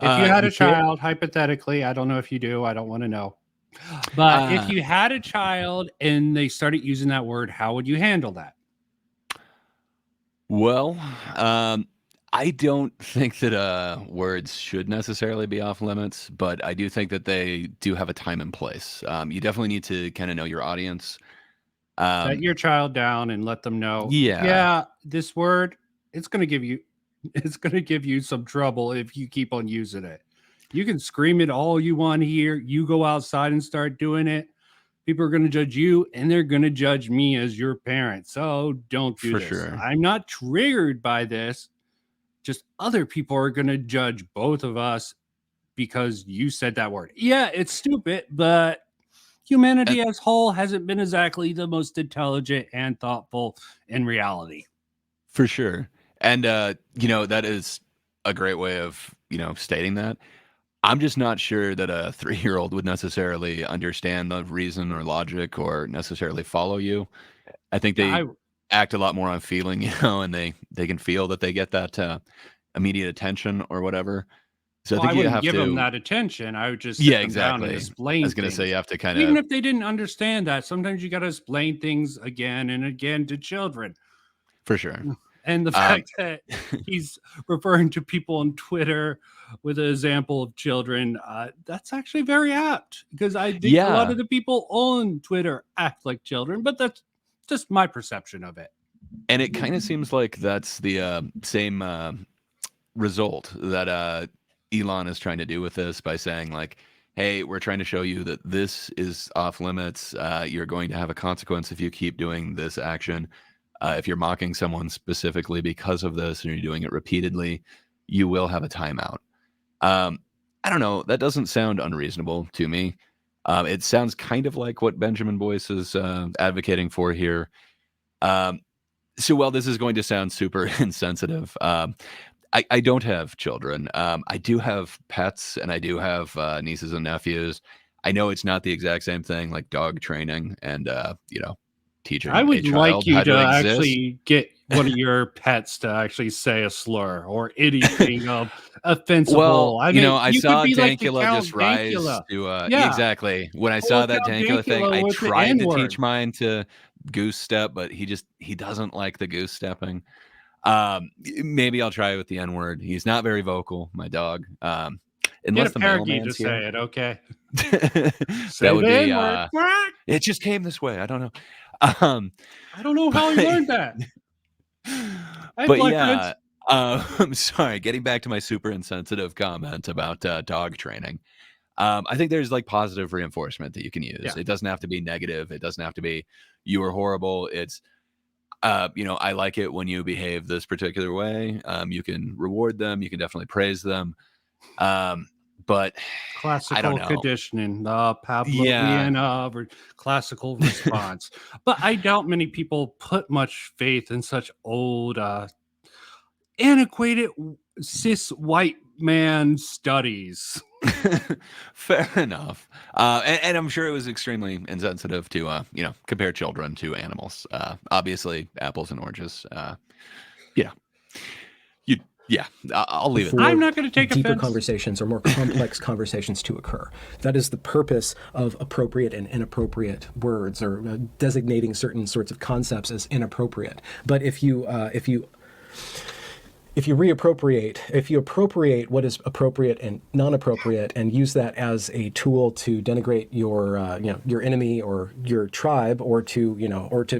If you had a child, hypothetically, I don't know if you do, I don't want to know. But if you had a child and they started using that word, how would you handle that? Well, I don't think that words should necessarily be off limits, but I do think that they do have a time and place. You definitely need to kind of know your audience. Set your child down and let them know. Yeah, this word, it's going to give you some trouble if you keep on using it. You can scream it all you want here. You go outside and start doing it. People are going to judge you, and they're going to judge me as your parent. So don't do this. Sure. I'm not triggered by this. Just other people are going to judge both of us because you said that word. Yeah, it's stupid, but humanity as whole hasn't been exactly the most intelligent and thoughtful in reality. For sure. And, that is a great way of, stating that. I'm just not sure that a 3-year-old would necessarily understand the reason or logic or necessarily follow you. I think they act a lot more on feeling, and they can feel that they get that immediate attention or whatever. So I think you have give to them that attention. I would just sit them down and explain. I was going to say you have to kind of, even if they didn't understand that, sometimes you got to explain things again and again to children. For sure. And the fact that he's referring to people on Twitter with an example of children, that's actually very apt, because I think a lot of the people on Twitter act like children, but that's just my perception of it. And it kind of seems like that's the same result that Elon is trying to do with this by saying, like, hey, we're trying to show you that this is off limits. You're going to have a consequence if you keep doing this action. If you're mocking someone specifically because of this and you're doing it repeatedly, you will have a timeout. I don't know. That doesn't sound unreasonable to me. It sounds kind of like what Benjamin Boyce is advocating for here. So while this is going to sound super insensitive, I don't have children. I do have pets, and I do have nieces and nephews. I know it's not the exact same thing, like dog training and, teaching. I would like you to actually get one of your pets to actually say a slur or anything of offensive. Well, I saw Dankula just rise to exactly. When I saw that Dankula thing, I tried to teach mine to goose step, but he doesn't like the goose stepping. Maybe I'll try it with the N-word. He's not very vocal, my dog. Unless the mailman's to say it, okay? That would be. It just came this way. I don't know. I don't know how he learned that. I'm sorry. Getting back to my super insensitive comment about dog training, I think there's like positive reinforcement that you can use. It doesn't have to be negative. It doesn't have to be you are horrible. It's I like it when you behave this particular way. You can reward them. You can definitely praise them. But classical conditioning, the Pavlovian classical response. But I doubt many people put much faith in such old, antiquated cis white man studies. Fair enough. And I'm sure it was extremely insensitive to, compare children to animals. Obviously, apples and oranges. I'll leave it. I'm not going to take deeper offense. Conversations or more complex conversations to occur. That is the purpose of appropriate and inappropriate words, or designating certain sorts of concepts as inappropriate. But if you appropriate what is appropriate and non-appropriate and use that as a tool to denigrate your enemy or your tribe, or to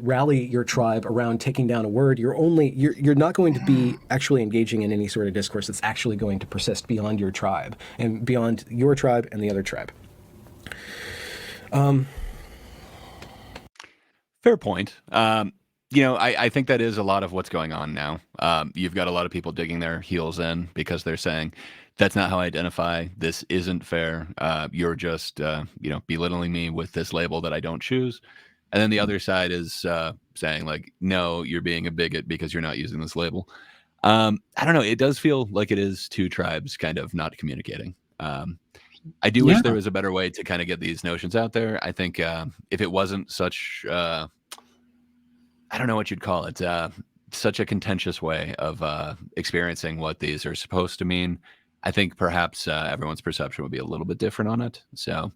rally your tribe around taking down a word, you're not going to be actually engaging in any sort of discourse that's actually going to persist beyond your tribe and beyond your tribe and the other tribe. Fair point. I think that is a lot of what's going on now. You've got a lot of people digging their heels in because they're saying, that's not how I identify. This isn't fair. You're just, belittling me with this label that I don't choose. And then the other side is saying, like, no, you're being a bigot because you're not using this label. I don't know. It does feel like it is two tribes kind of not communicating. I do wish there was a better way to kind of get these notions out there. I think if it wasn't such, I don't know what you'd call it, such a contentious way of experiencing what these are supposed to mean, I think perhaps everyone's perception would be a little bit different on it. So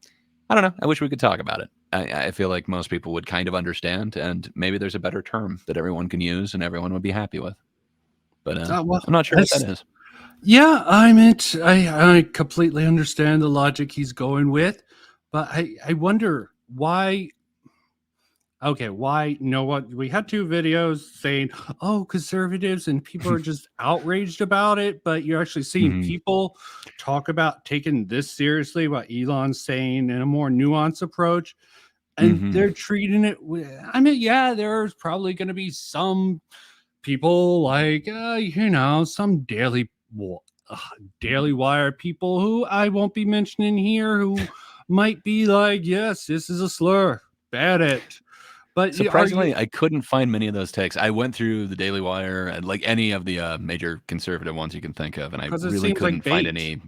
I don't know. I wish we could talk about it. I feel like most people would kind of understand, and maybe there's a better term that everyone can use and everyone would be happy with. But I'm not sure what that is. Yeah, I completely understand the logic he's going with, but I wonder why. Okay, why? You know what? We had 2 videos saying, "Oh, conservatives," and people are just outraged about it. But you're actually seeing people talk about taking this seriously, what Elon's saying, in a more nuanced approach, and they're treating it. I mean, yeah, there's probably going to be some people like some Daily Wire people who I won't be mentioning here who might be like, yes, this is a slur, bad it. But surprisingly, I couldn't find many of those takes. I went through the Daily Wire and like any of the major conservative ones you can think of, and I really couldn't find any.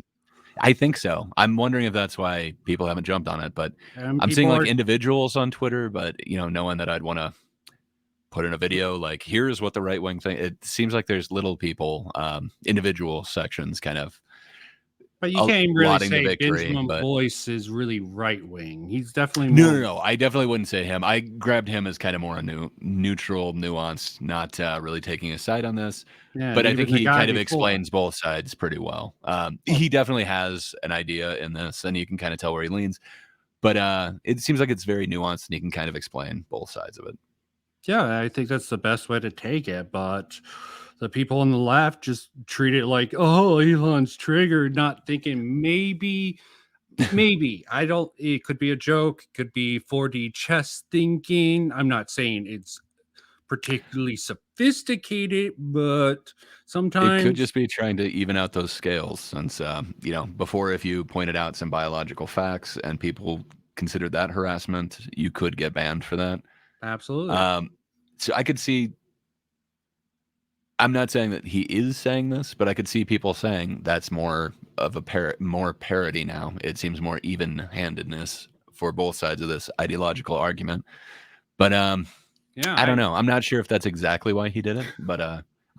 I think so. I'm wondering if that's why people haven't jumped on it. But I'm seeing like individuals on Twitter, but no one that I'd want to put in a video like, here's what the right wing thing. It seems like there's little people, individual sections kind of. But you can't really say Benjamin Boyce is really right wing. He's definitely more... No. I definitely wouldn't say him. I grabbed him as kind of more a neutral, nuanced, not really taking a side on this. Yeah, but I think he kind of explains both sides pretty well. He definitely has an idea in this, and you can kind of tell where he leans. But it seems like it's very nuanced, and he can kind of explain both sides of it. Yeah, I think that's the best way to take it. But the people on the left just treat it like, oh, Elon's triggered, not thinking maybe, it could be a joke, it could be 4D chess thinking. I'm not saying it's particularly sophisticated, but sometimes it could just be trying to even out those scales. Since before, if you pointed out some biological facts and people considered that harassment, you could get banned for that. Absolutely. So I could see. I'm not saying that he is saying this, but I could see people saying that's more of a more parity now. It seems more even-handedness for both sides of this ideological argument. But I don't know. I'm not sure if that's exactly why he did it, but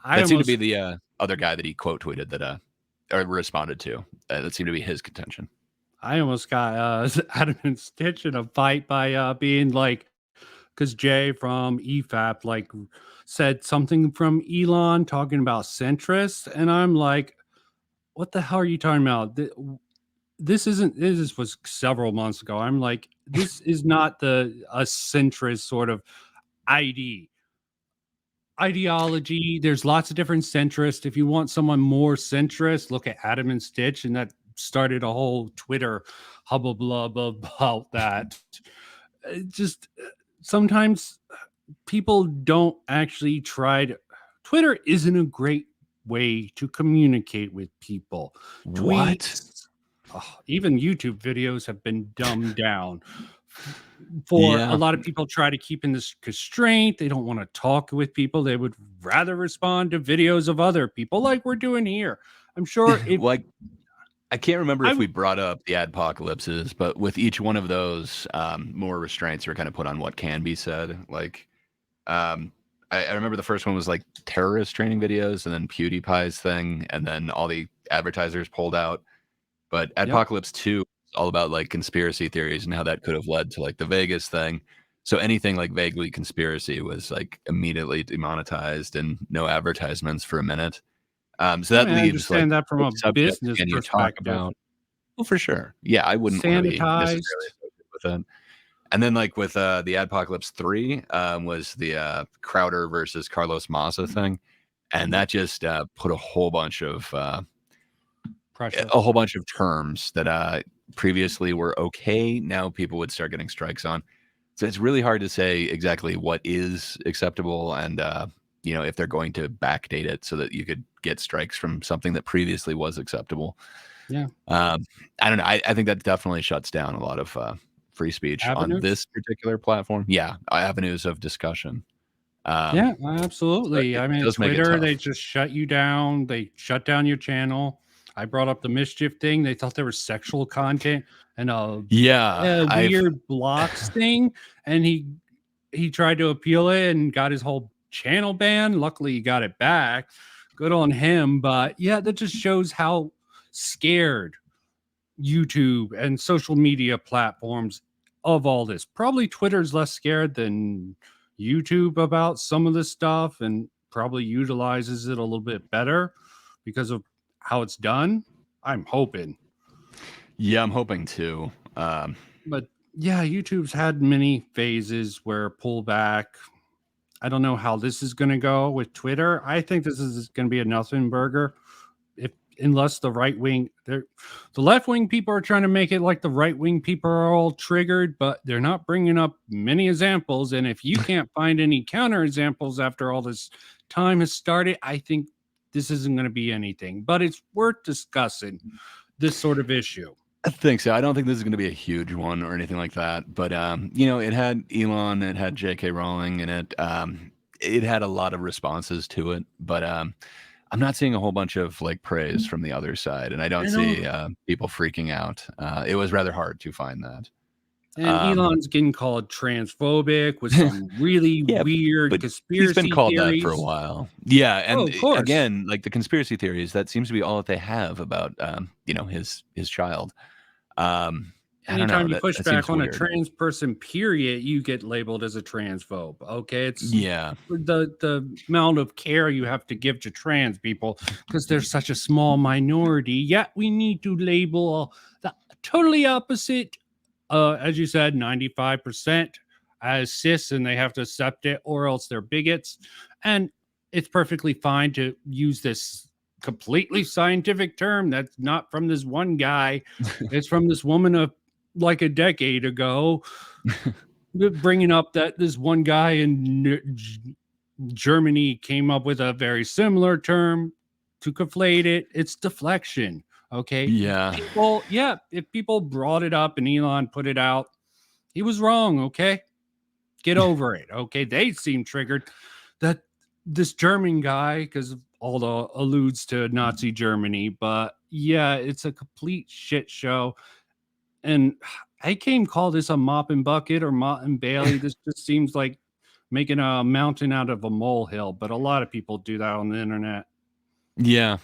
that seemed to be the other guy that he quote tweeted that or responded to. That seemed to be his contention. I almost got Adamant Stitch in a fight by being like, because Jay from EFAP like said something from Elon talking about centrists, and I'm like, what the hell are you talking about? This was several months ago. I'm like, this is not a centrist sort of ideology. There's lots of different centrists. If you want someone more centrist, look at Adam and Stitch, and that started a whole Twitter hubbub about that. Just sometimes people don't actually try to. Twitter isn't a great way to communicate with people. What? Tweets, even YouTube videos have been dumbed down. For a lot of people try to keep in this constraint. They don't want to talk with people. They would rather respond to videos of other people like we're doing here. I'm sure I can't remember if we brought up the adpocalypses, but with each one of those, more restraints were kind of put on what can be said. Like, I remember the first one was like terrorist training videos, and then PewDiePie's thing, and then all the advertisers pulled out. But Adpocalypse 2 is all about like conspiracy theories and how that could have led to like the Vegas thing. So anything like vaguely conspiracy was like immediately demonetized and no advertisements for a minute. So that leaves, I understand like, that from a business perspective. Well, for sure. Yeah, I wouldn't want to be necessarily associated with that. And then, like with the Adpocalypse 3 was the Crowder versus Carlos Maza thing, and that just put a whole bunch of terms that previously were okay. Now people would start getting strikes on. So it's really hard to say exactly what is acceptable, and if they're going to backdate it so that you could get strikes from something that previously was acceptable. Yeah. I don't know. I think that definitely shuts down a lot of free speech on this particular platform. Yeah, avenues of discussion. Yeah, absolutely. So I mean, does make it Twitter, tough. they just shut you down. They shut down your channel. I brought up the mischief thing. They thought there was sexual content and a weird blocks thing, and he tried to appeal it and got his whole channel banned. Luckily, he got it back. Good on him. But yeah, that just shows how scared YouTube and social media platforms of all this. Probably Twitter's less scared than YouTube about some of this stuff and probably utilizes it a little bit better because of how it's done. I'm hoping. Yeah, I'm hoping too. But yeah, YouTube's had many phases where pullback. I don't know how this is going to go with Twitter. I think this is going to be a nothing burger. Unless the right wing, the left wing people are trying to make it like the right wing people are all triggered, but they're not bringing up many examples. And if you can't find any counter examples after all this time has started, I think this isn't going to be anything. But it's worth discussing this sort of issue. I think so. I don't think this is going to be a huge one or anything like that. But it had Elon, it had J.K. Rowling, and it had a lot of responses to it. But I'm not seeing a whole bunch of like praise from the other side, and I don't see people freaking out. It was rather hard to find that. And Elon's getting called transphobic with some really weird conspiracy he's been called theories. That for a while. Yeah, and again, like the conspiracy theories, that seems to be all that they have about his child. Anytime you push back on a trans person, period, you get labeled as a transphobe. Okay, it's the amount of care you have to give to trans people because they're such a small minority. Yet we need to label the totally opposite. As you said, 95% as cis, and they have to accept it, or else they're bigots. And it's perfectly fine to use this completely scientific term that's not from this one guy. It's from this woman of like a decade ago, bringing up that this one guy in Germany came up with a very similar term to conflate it. It's deflection. Okay. Yeah. If people brought it up and Elon put it out, he was wrong. Okay. Get over it. Okay. They seem triggered that this German guy, because all the alludes to Nazi Germany, but yeah, it's a complete shit show. And I can't call this a mop and bucket or Mott and Bailey. This just seems like making a mountain out of a molehill, but a lot of people do that on the internet. Yeah.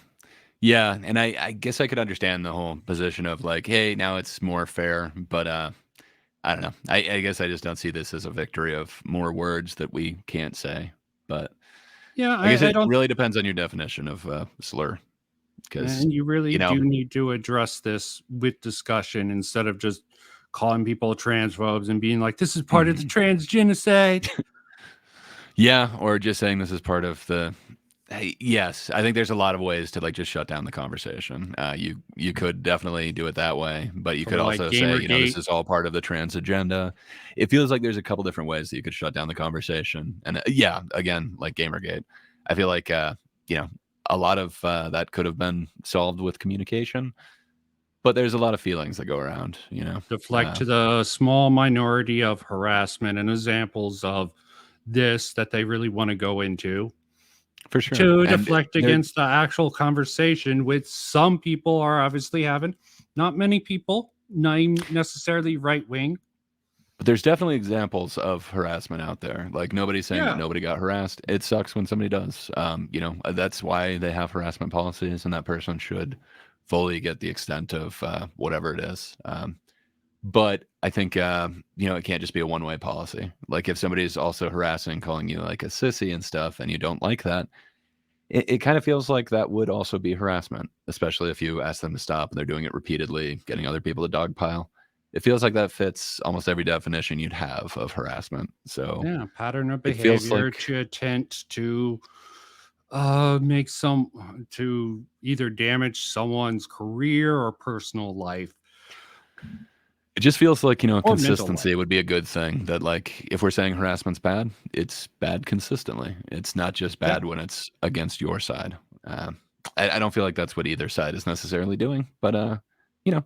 Yeah. And I guess I could understand the whole position of like, hey, now it's more fair, but I don't know. I guess I just don't see this as a victory of more words that we can't say. But yeah, I guess it really depends on your definition of slur. And you really do need to address this with discussion instead of just calling people transphobes and being like, this is part of the trans genocide. Yeah, or just saying this is part of the... Yes, I think there's a lot of ways to like just shut down the conversation. You could definitely do it that way, but you could also say, this is all part of the trans agenda. It feels like there's a couple different ways that you could shut down the conversation. And again, like Gamergate, I feel like a lot of that could have been solved with communication, but there's a lot of feelings that go around, Deflect to the small minority of harassment and examples of this that they really want to go into. For sure. To deflect against the actual conversation, which some people are obviously having. Not many people, not necessarily right wing. But there's definitely examples of harassment out there. Like nobody's saying that nobody got harassed. It sucks when somebody does. That's why they have harassment policies, and that person should fully get the extent of whatever it is. But I think it can't just be a one-way policy. Like if somebody's also harassing, calling you like a sissy and stuff, and you don't like that, it kind of feels like that would also be harassment, especially if you ask them to stop and they're doing it repeatedly, getting other people to dogpile. It feels like that fits almost every definition you'd have of harassment. So pattern of behavior to attempt to to either damage someone's career or personal life. It just feels like, consistency would be a good thing. That like, if we're saying harassment's bad, it's bad consistently. It's not just bad when it's against your side. I don't feel like that's what either side is necessarily doing, but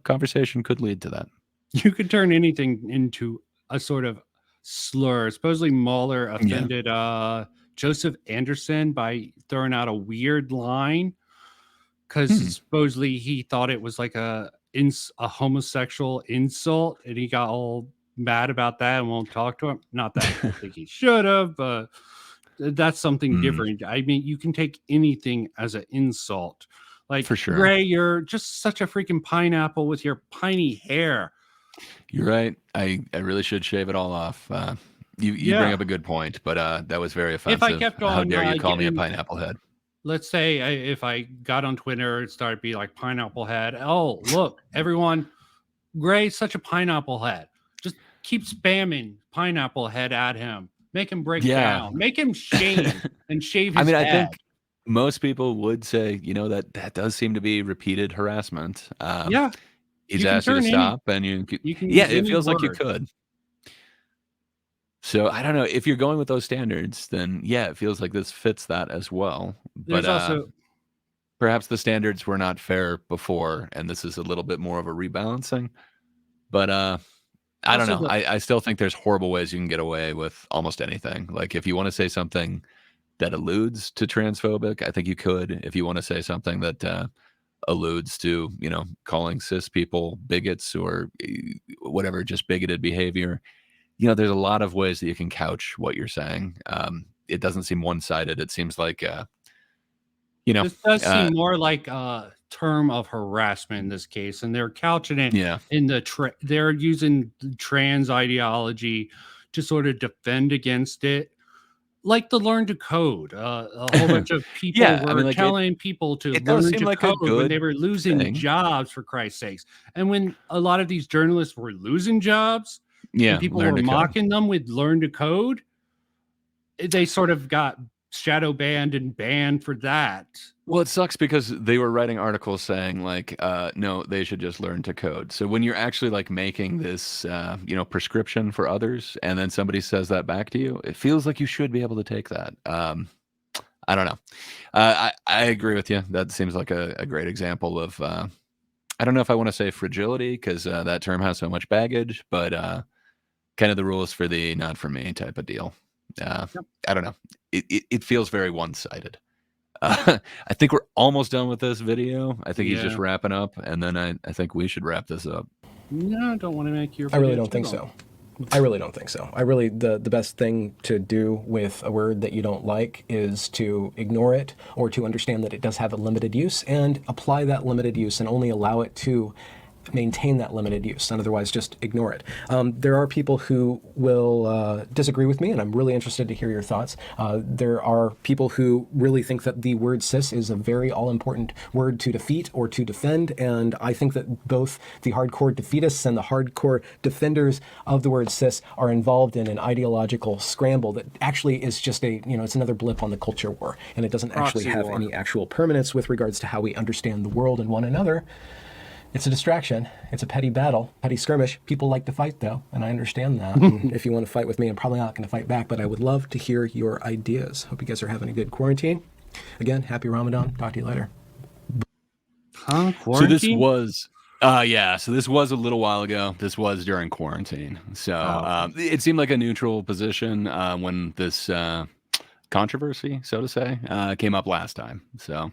conversation could lead to that. You could turn anything into a sort of slur. Supposedly Mueller offended Joseph Anderson by throwing out a weird line because supposedly he thought it was like a homosexual insult, and he got all mad about that and won't talk to him. Not that I think he should have, but that's something different. I mean, you can take anything as an insult. Like, for sure. Ray, you're just such a freaking pineapple with your piney hair. You're right. I really should shave it all off. You bring up a good point, but that was very offensive. If I kept on, how dare you call me a pineapple head? Let's say if I got on Twitter and started be like pineapple head. Oh, look, everyone, Gray's such a pineapple head. Just keep spamming pineapple head at him. Make him break down. Make him shave and shave his head. I think most people would say, that does seem to be repeated harassment. He's asked you to stop, and you can it feels like you could. So I don't know if you're going with those standards, then it feels like this fits that as well. But also, perhaps the standards were not fair before, and this is a little bit more of a rebalancing. But I don't know. I still think there's horrible ways you can get away with almost anything. Like if you want to say something that alludes to transphobic, I think you could. If you want to say something that alludes to, calling cis people bigots or whatever, just bigoted behavior. There's a lot of ways that you can couch what you're saying. It doesn't seem one-sided. It seems like, this does seem more like a term of harassment in this case, and they're couching it in they're using the trans ideology to sort of defend against it. Like the learn to code, a whole bunch of people were telling people to learn to code when they were losing jobs, for Christ's sakes. And when a lot of these journalists were losing jobs, and people were mocking them with learn to code, they sort of got shadow banned and banned for that. Well, it sucks because they were writing articles saying like, no, they should just learn to code. So when you're actually like making this, prescription for others, and then somebody says that back to you, it feels like you should be able to take that. I don't know. I agree with you. That seems like a great example of, I don't know if I want to say fragility because that term has so much baggage, but kind of the rules for the not for me type of deal. I don't know. It feels very one-sided. I think we're almost done with this video. I think he's just wrapping up, and then I think we should wrap this up. No, I don't want to make your. I really don't think so. I really don't think so. The best thing to do with a word that you don't like is to ignore it or to understand that it does have a limited use and apply that limited use and only allow it to maintain that limited use, and otherwise just ignore it. There are people who will disagree with me, and I'm really interested to hear your thoughts. There are people who really think that the word cis is a very all-important word to defeat or to defend, and I think that both the hardcore defeatists and the hardcore defenders of the word cis are involved in an ideological scramble that actually is just it's another blip on the culture war, and it doesn't actually have any actual permanence with regards to how we understand the world and one another. It's a distraction. It's a petty battle, petty skirmish. People like to fight, though, and I understand that. And if you want to fight with me, I'm probably not going to fight back, but I would love to hear your ideas. Hope you guys are having a good quarantine. Again, happy Ramadan. Talk to you later. Quarantine? So this was, so this was a little while ago. This was during quarantine. So it seemed like a neutral position when this controversy, so to say, came up last time. So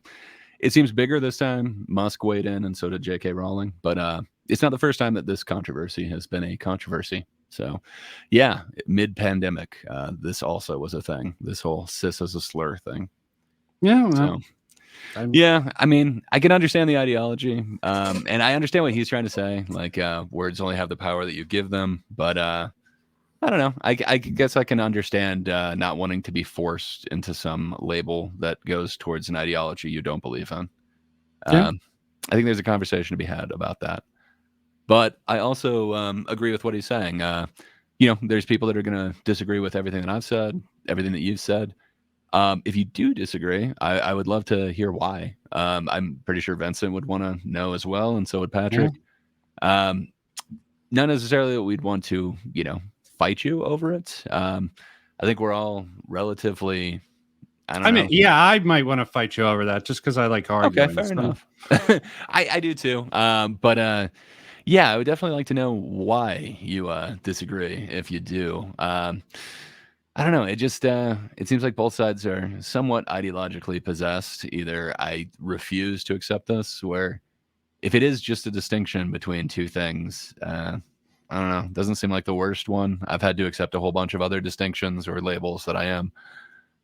it seems bigger this time. Musk weighed in, and so did J.K. Rowling. But it's not the first time that this controversy has been a controversy. So, mid-pandemic, this also was a thing. This whole cis as a slur thing. Yeah. Well, I mean, I can understand the ideology, and I understand what he's trying to say. Like, words only have the power that you give them. But I don't know. I guess I can understand not wanting to be forced into some label that goes towards an ideology you don't believe in. I think there's a conversation to be had about that. But I also agree with what he's saying. There's people that are going to disagree with everything that I've said, everything that you've said. If you do disagree, I would love to hear why. I'm pretty sure Vincent would want to know as well, and so would Patrick. Not necessarily that we'd want to, fight you over it. I think we're all relatively. I mean, I might want to fight you over that just because I like arguing. Okay, fair enough. I do too. But I would definitely like to know why you disagree if you do. I don't know. It just it seems like both sides are somewhat ideologically possessed. Either I refuse to accept this, where if it is just a distinction between two things, I don't know. It doesn't seem like the worst one. I've had to accept a whole bunch of other distinctions or labels that I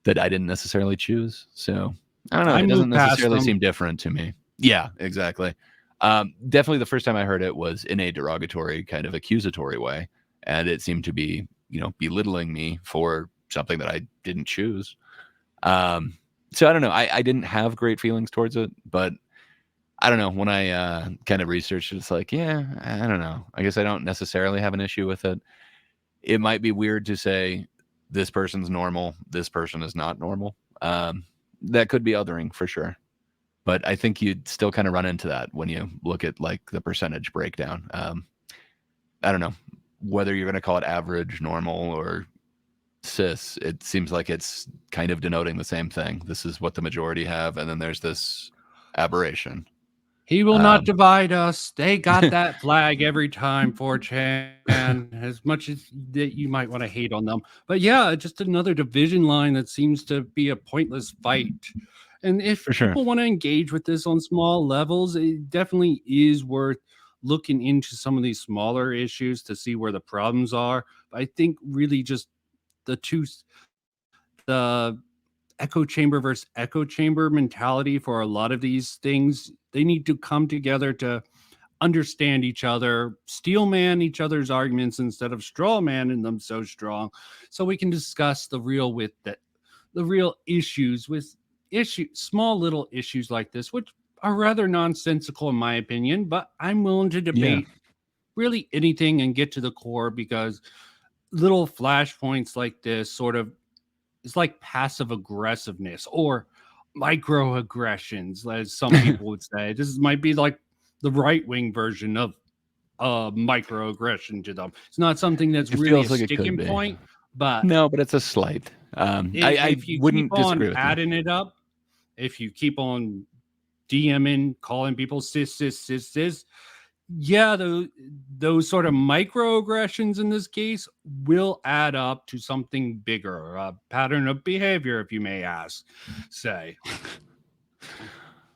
didn't necessarily choose. So I don't know. It doesn't necessarily seem different to me. Yeah, exactly. Definitely the first time I heard it was in a derogatory kind of accusatory way. And it seemed to be, belittling me for something that I didn't choose. So I don't know. I didn't have great feelings towards it, but I don't know. When I kind of researched it, it's like, yeah, I don't know. I guess I don't necessarily have an issue with it. It might be weird to say this person's normal, this person is not normal. That could be othering for sure. But I think you'd still kind of run into that when you look at like the percentage breakdown. I don't know whether you're going to call it average, normal, or cis. It seems like it's kind of denoting the same thing. This is what the majority have, and then there's this aberration. He will not divide us. They got that flag every time, 4chan, as much as that you might want to hate on them. But yeah, just another division line that seems to be a pointless fight. And if people want to engage with this on small levels, it definitely is worth looking into some of these smaller issues to see where the problems are. But I think really just the echo chamber versus echo chamber mentality for a lot of these things, they need to come together to understand each other, steel man each other's arguments instead of straw manning them so strong, so we can discuss the real issues with small little issues like this, which are rather nonsensical in my opinion, but I'm willing to debate really anything and get to the core, because little flashpoints like this sort of, it's like passive aggressiveness or microaggressions, as some people would say. This might be like the right-wing version of microaggression to them. It's not something that's really a sticking point, but no, but it's a slight. If you keep on adding it up, if you keep on DMing, calling people cis, yeah, those sort of microaggressions in this case will add up to something bigger, a pattern of behavior, if you may say.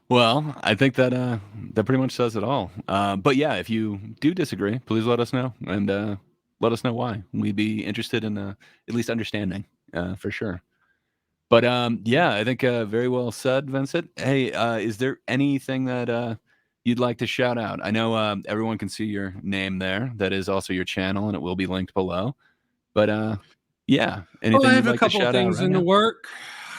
Well, I think that that pretty much says it all. But yeah, if you do disagree, please let us know, and let us know why. We'd be interested in at least understanding for sure. But yeah, I think very well said, Vincent. Hey, is there anything that you'd like to shout out? I know everyone can see your name there. That is also your channel, and it will be linked below. But yeah, anything I have you'd like a couple to shout things out right in now? the work.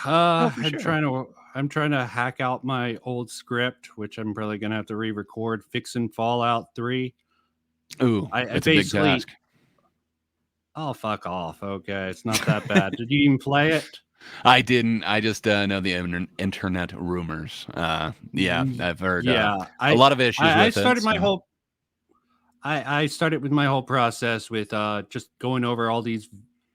Sure. I'm trying to hack out my old script, which I'm probably gonna have to re-record, fixing Fallout 3. Ooh, it's a big task. Oh, fuck off. Okay, it's not that bad. Did you even play it? I didn't. I just know the internet rumors. Yeah, I've heard a lot of issues with it. I started with my whole process with just going over all these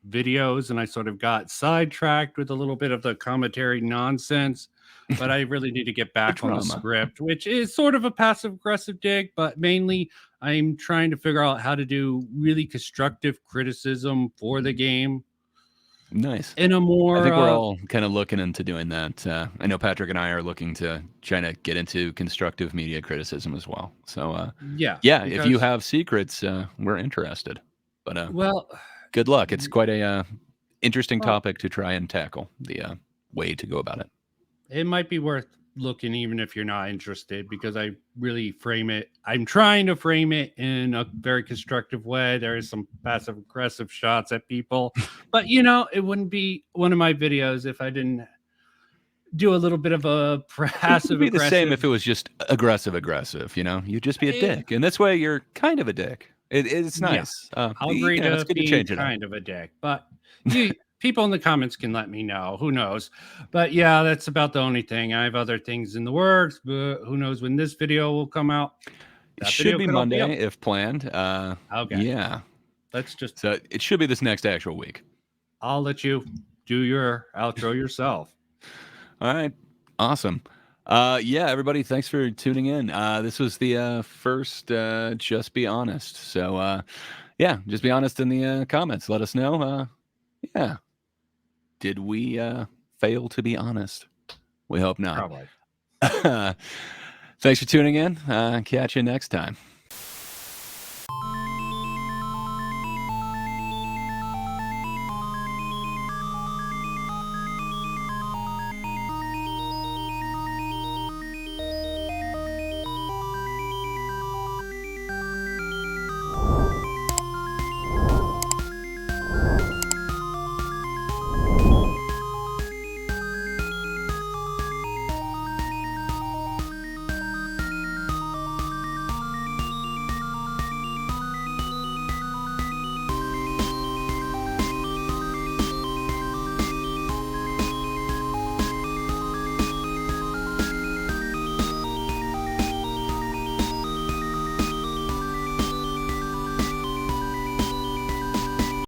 videos, and I sort of got sidetracked with a little bit of the commentary nonsense. But I really need to get back on the script, which is sort of a passive aggressive dig, but mainly I'm trying to figure out how to do really constructive criticism for the game. Nice. In a more, I think we're all kind of looking into doing that. I know Patrick and I are looking to try to get into constructive media criticism as well. So yeah, if you have secrets, we're interested. But well, good luck. It's quite a interesting topic to try and tackle. The way to go about it. It might be worth looking even if you're not interested, because I really I'm trying to frame it in a very constructive way. There is some passive aggressive shots at people, but it wouldn't be one of my videos if I didn't do a little bit of a passive aggressive. It'd be the same if it was just aggressive, you'd just be a dick, and this way you're kind of a dick. It's nice. I'll agree to be kind of a dick, but people in the comments can let me know. Who knows? But yeah, that's about the only thing. I have other things in the works, but who knows when this video will come out? It should be Monday if planned. Okay. Yeah. So it should be this next actual week. I'll let you do your outro yourself. All right. Awesome. Yeah, everybody, thanks for tuning in. This was the first Just Be Honest. So yeah, just be honest in the comments. Let us know. Yeah. did we fail to be honest? We hope not. Probably. Thanks for tuning in. Catch you next time.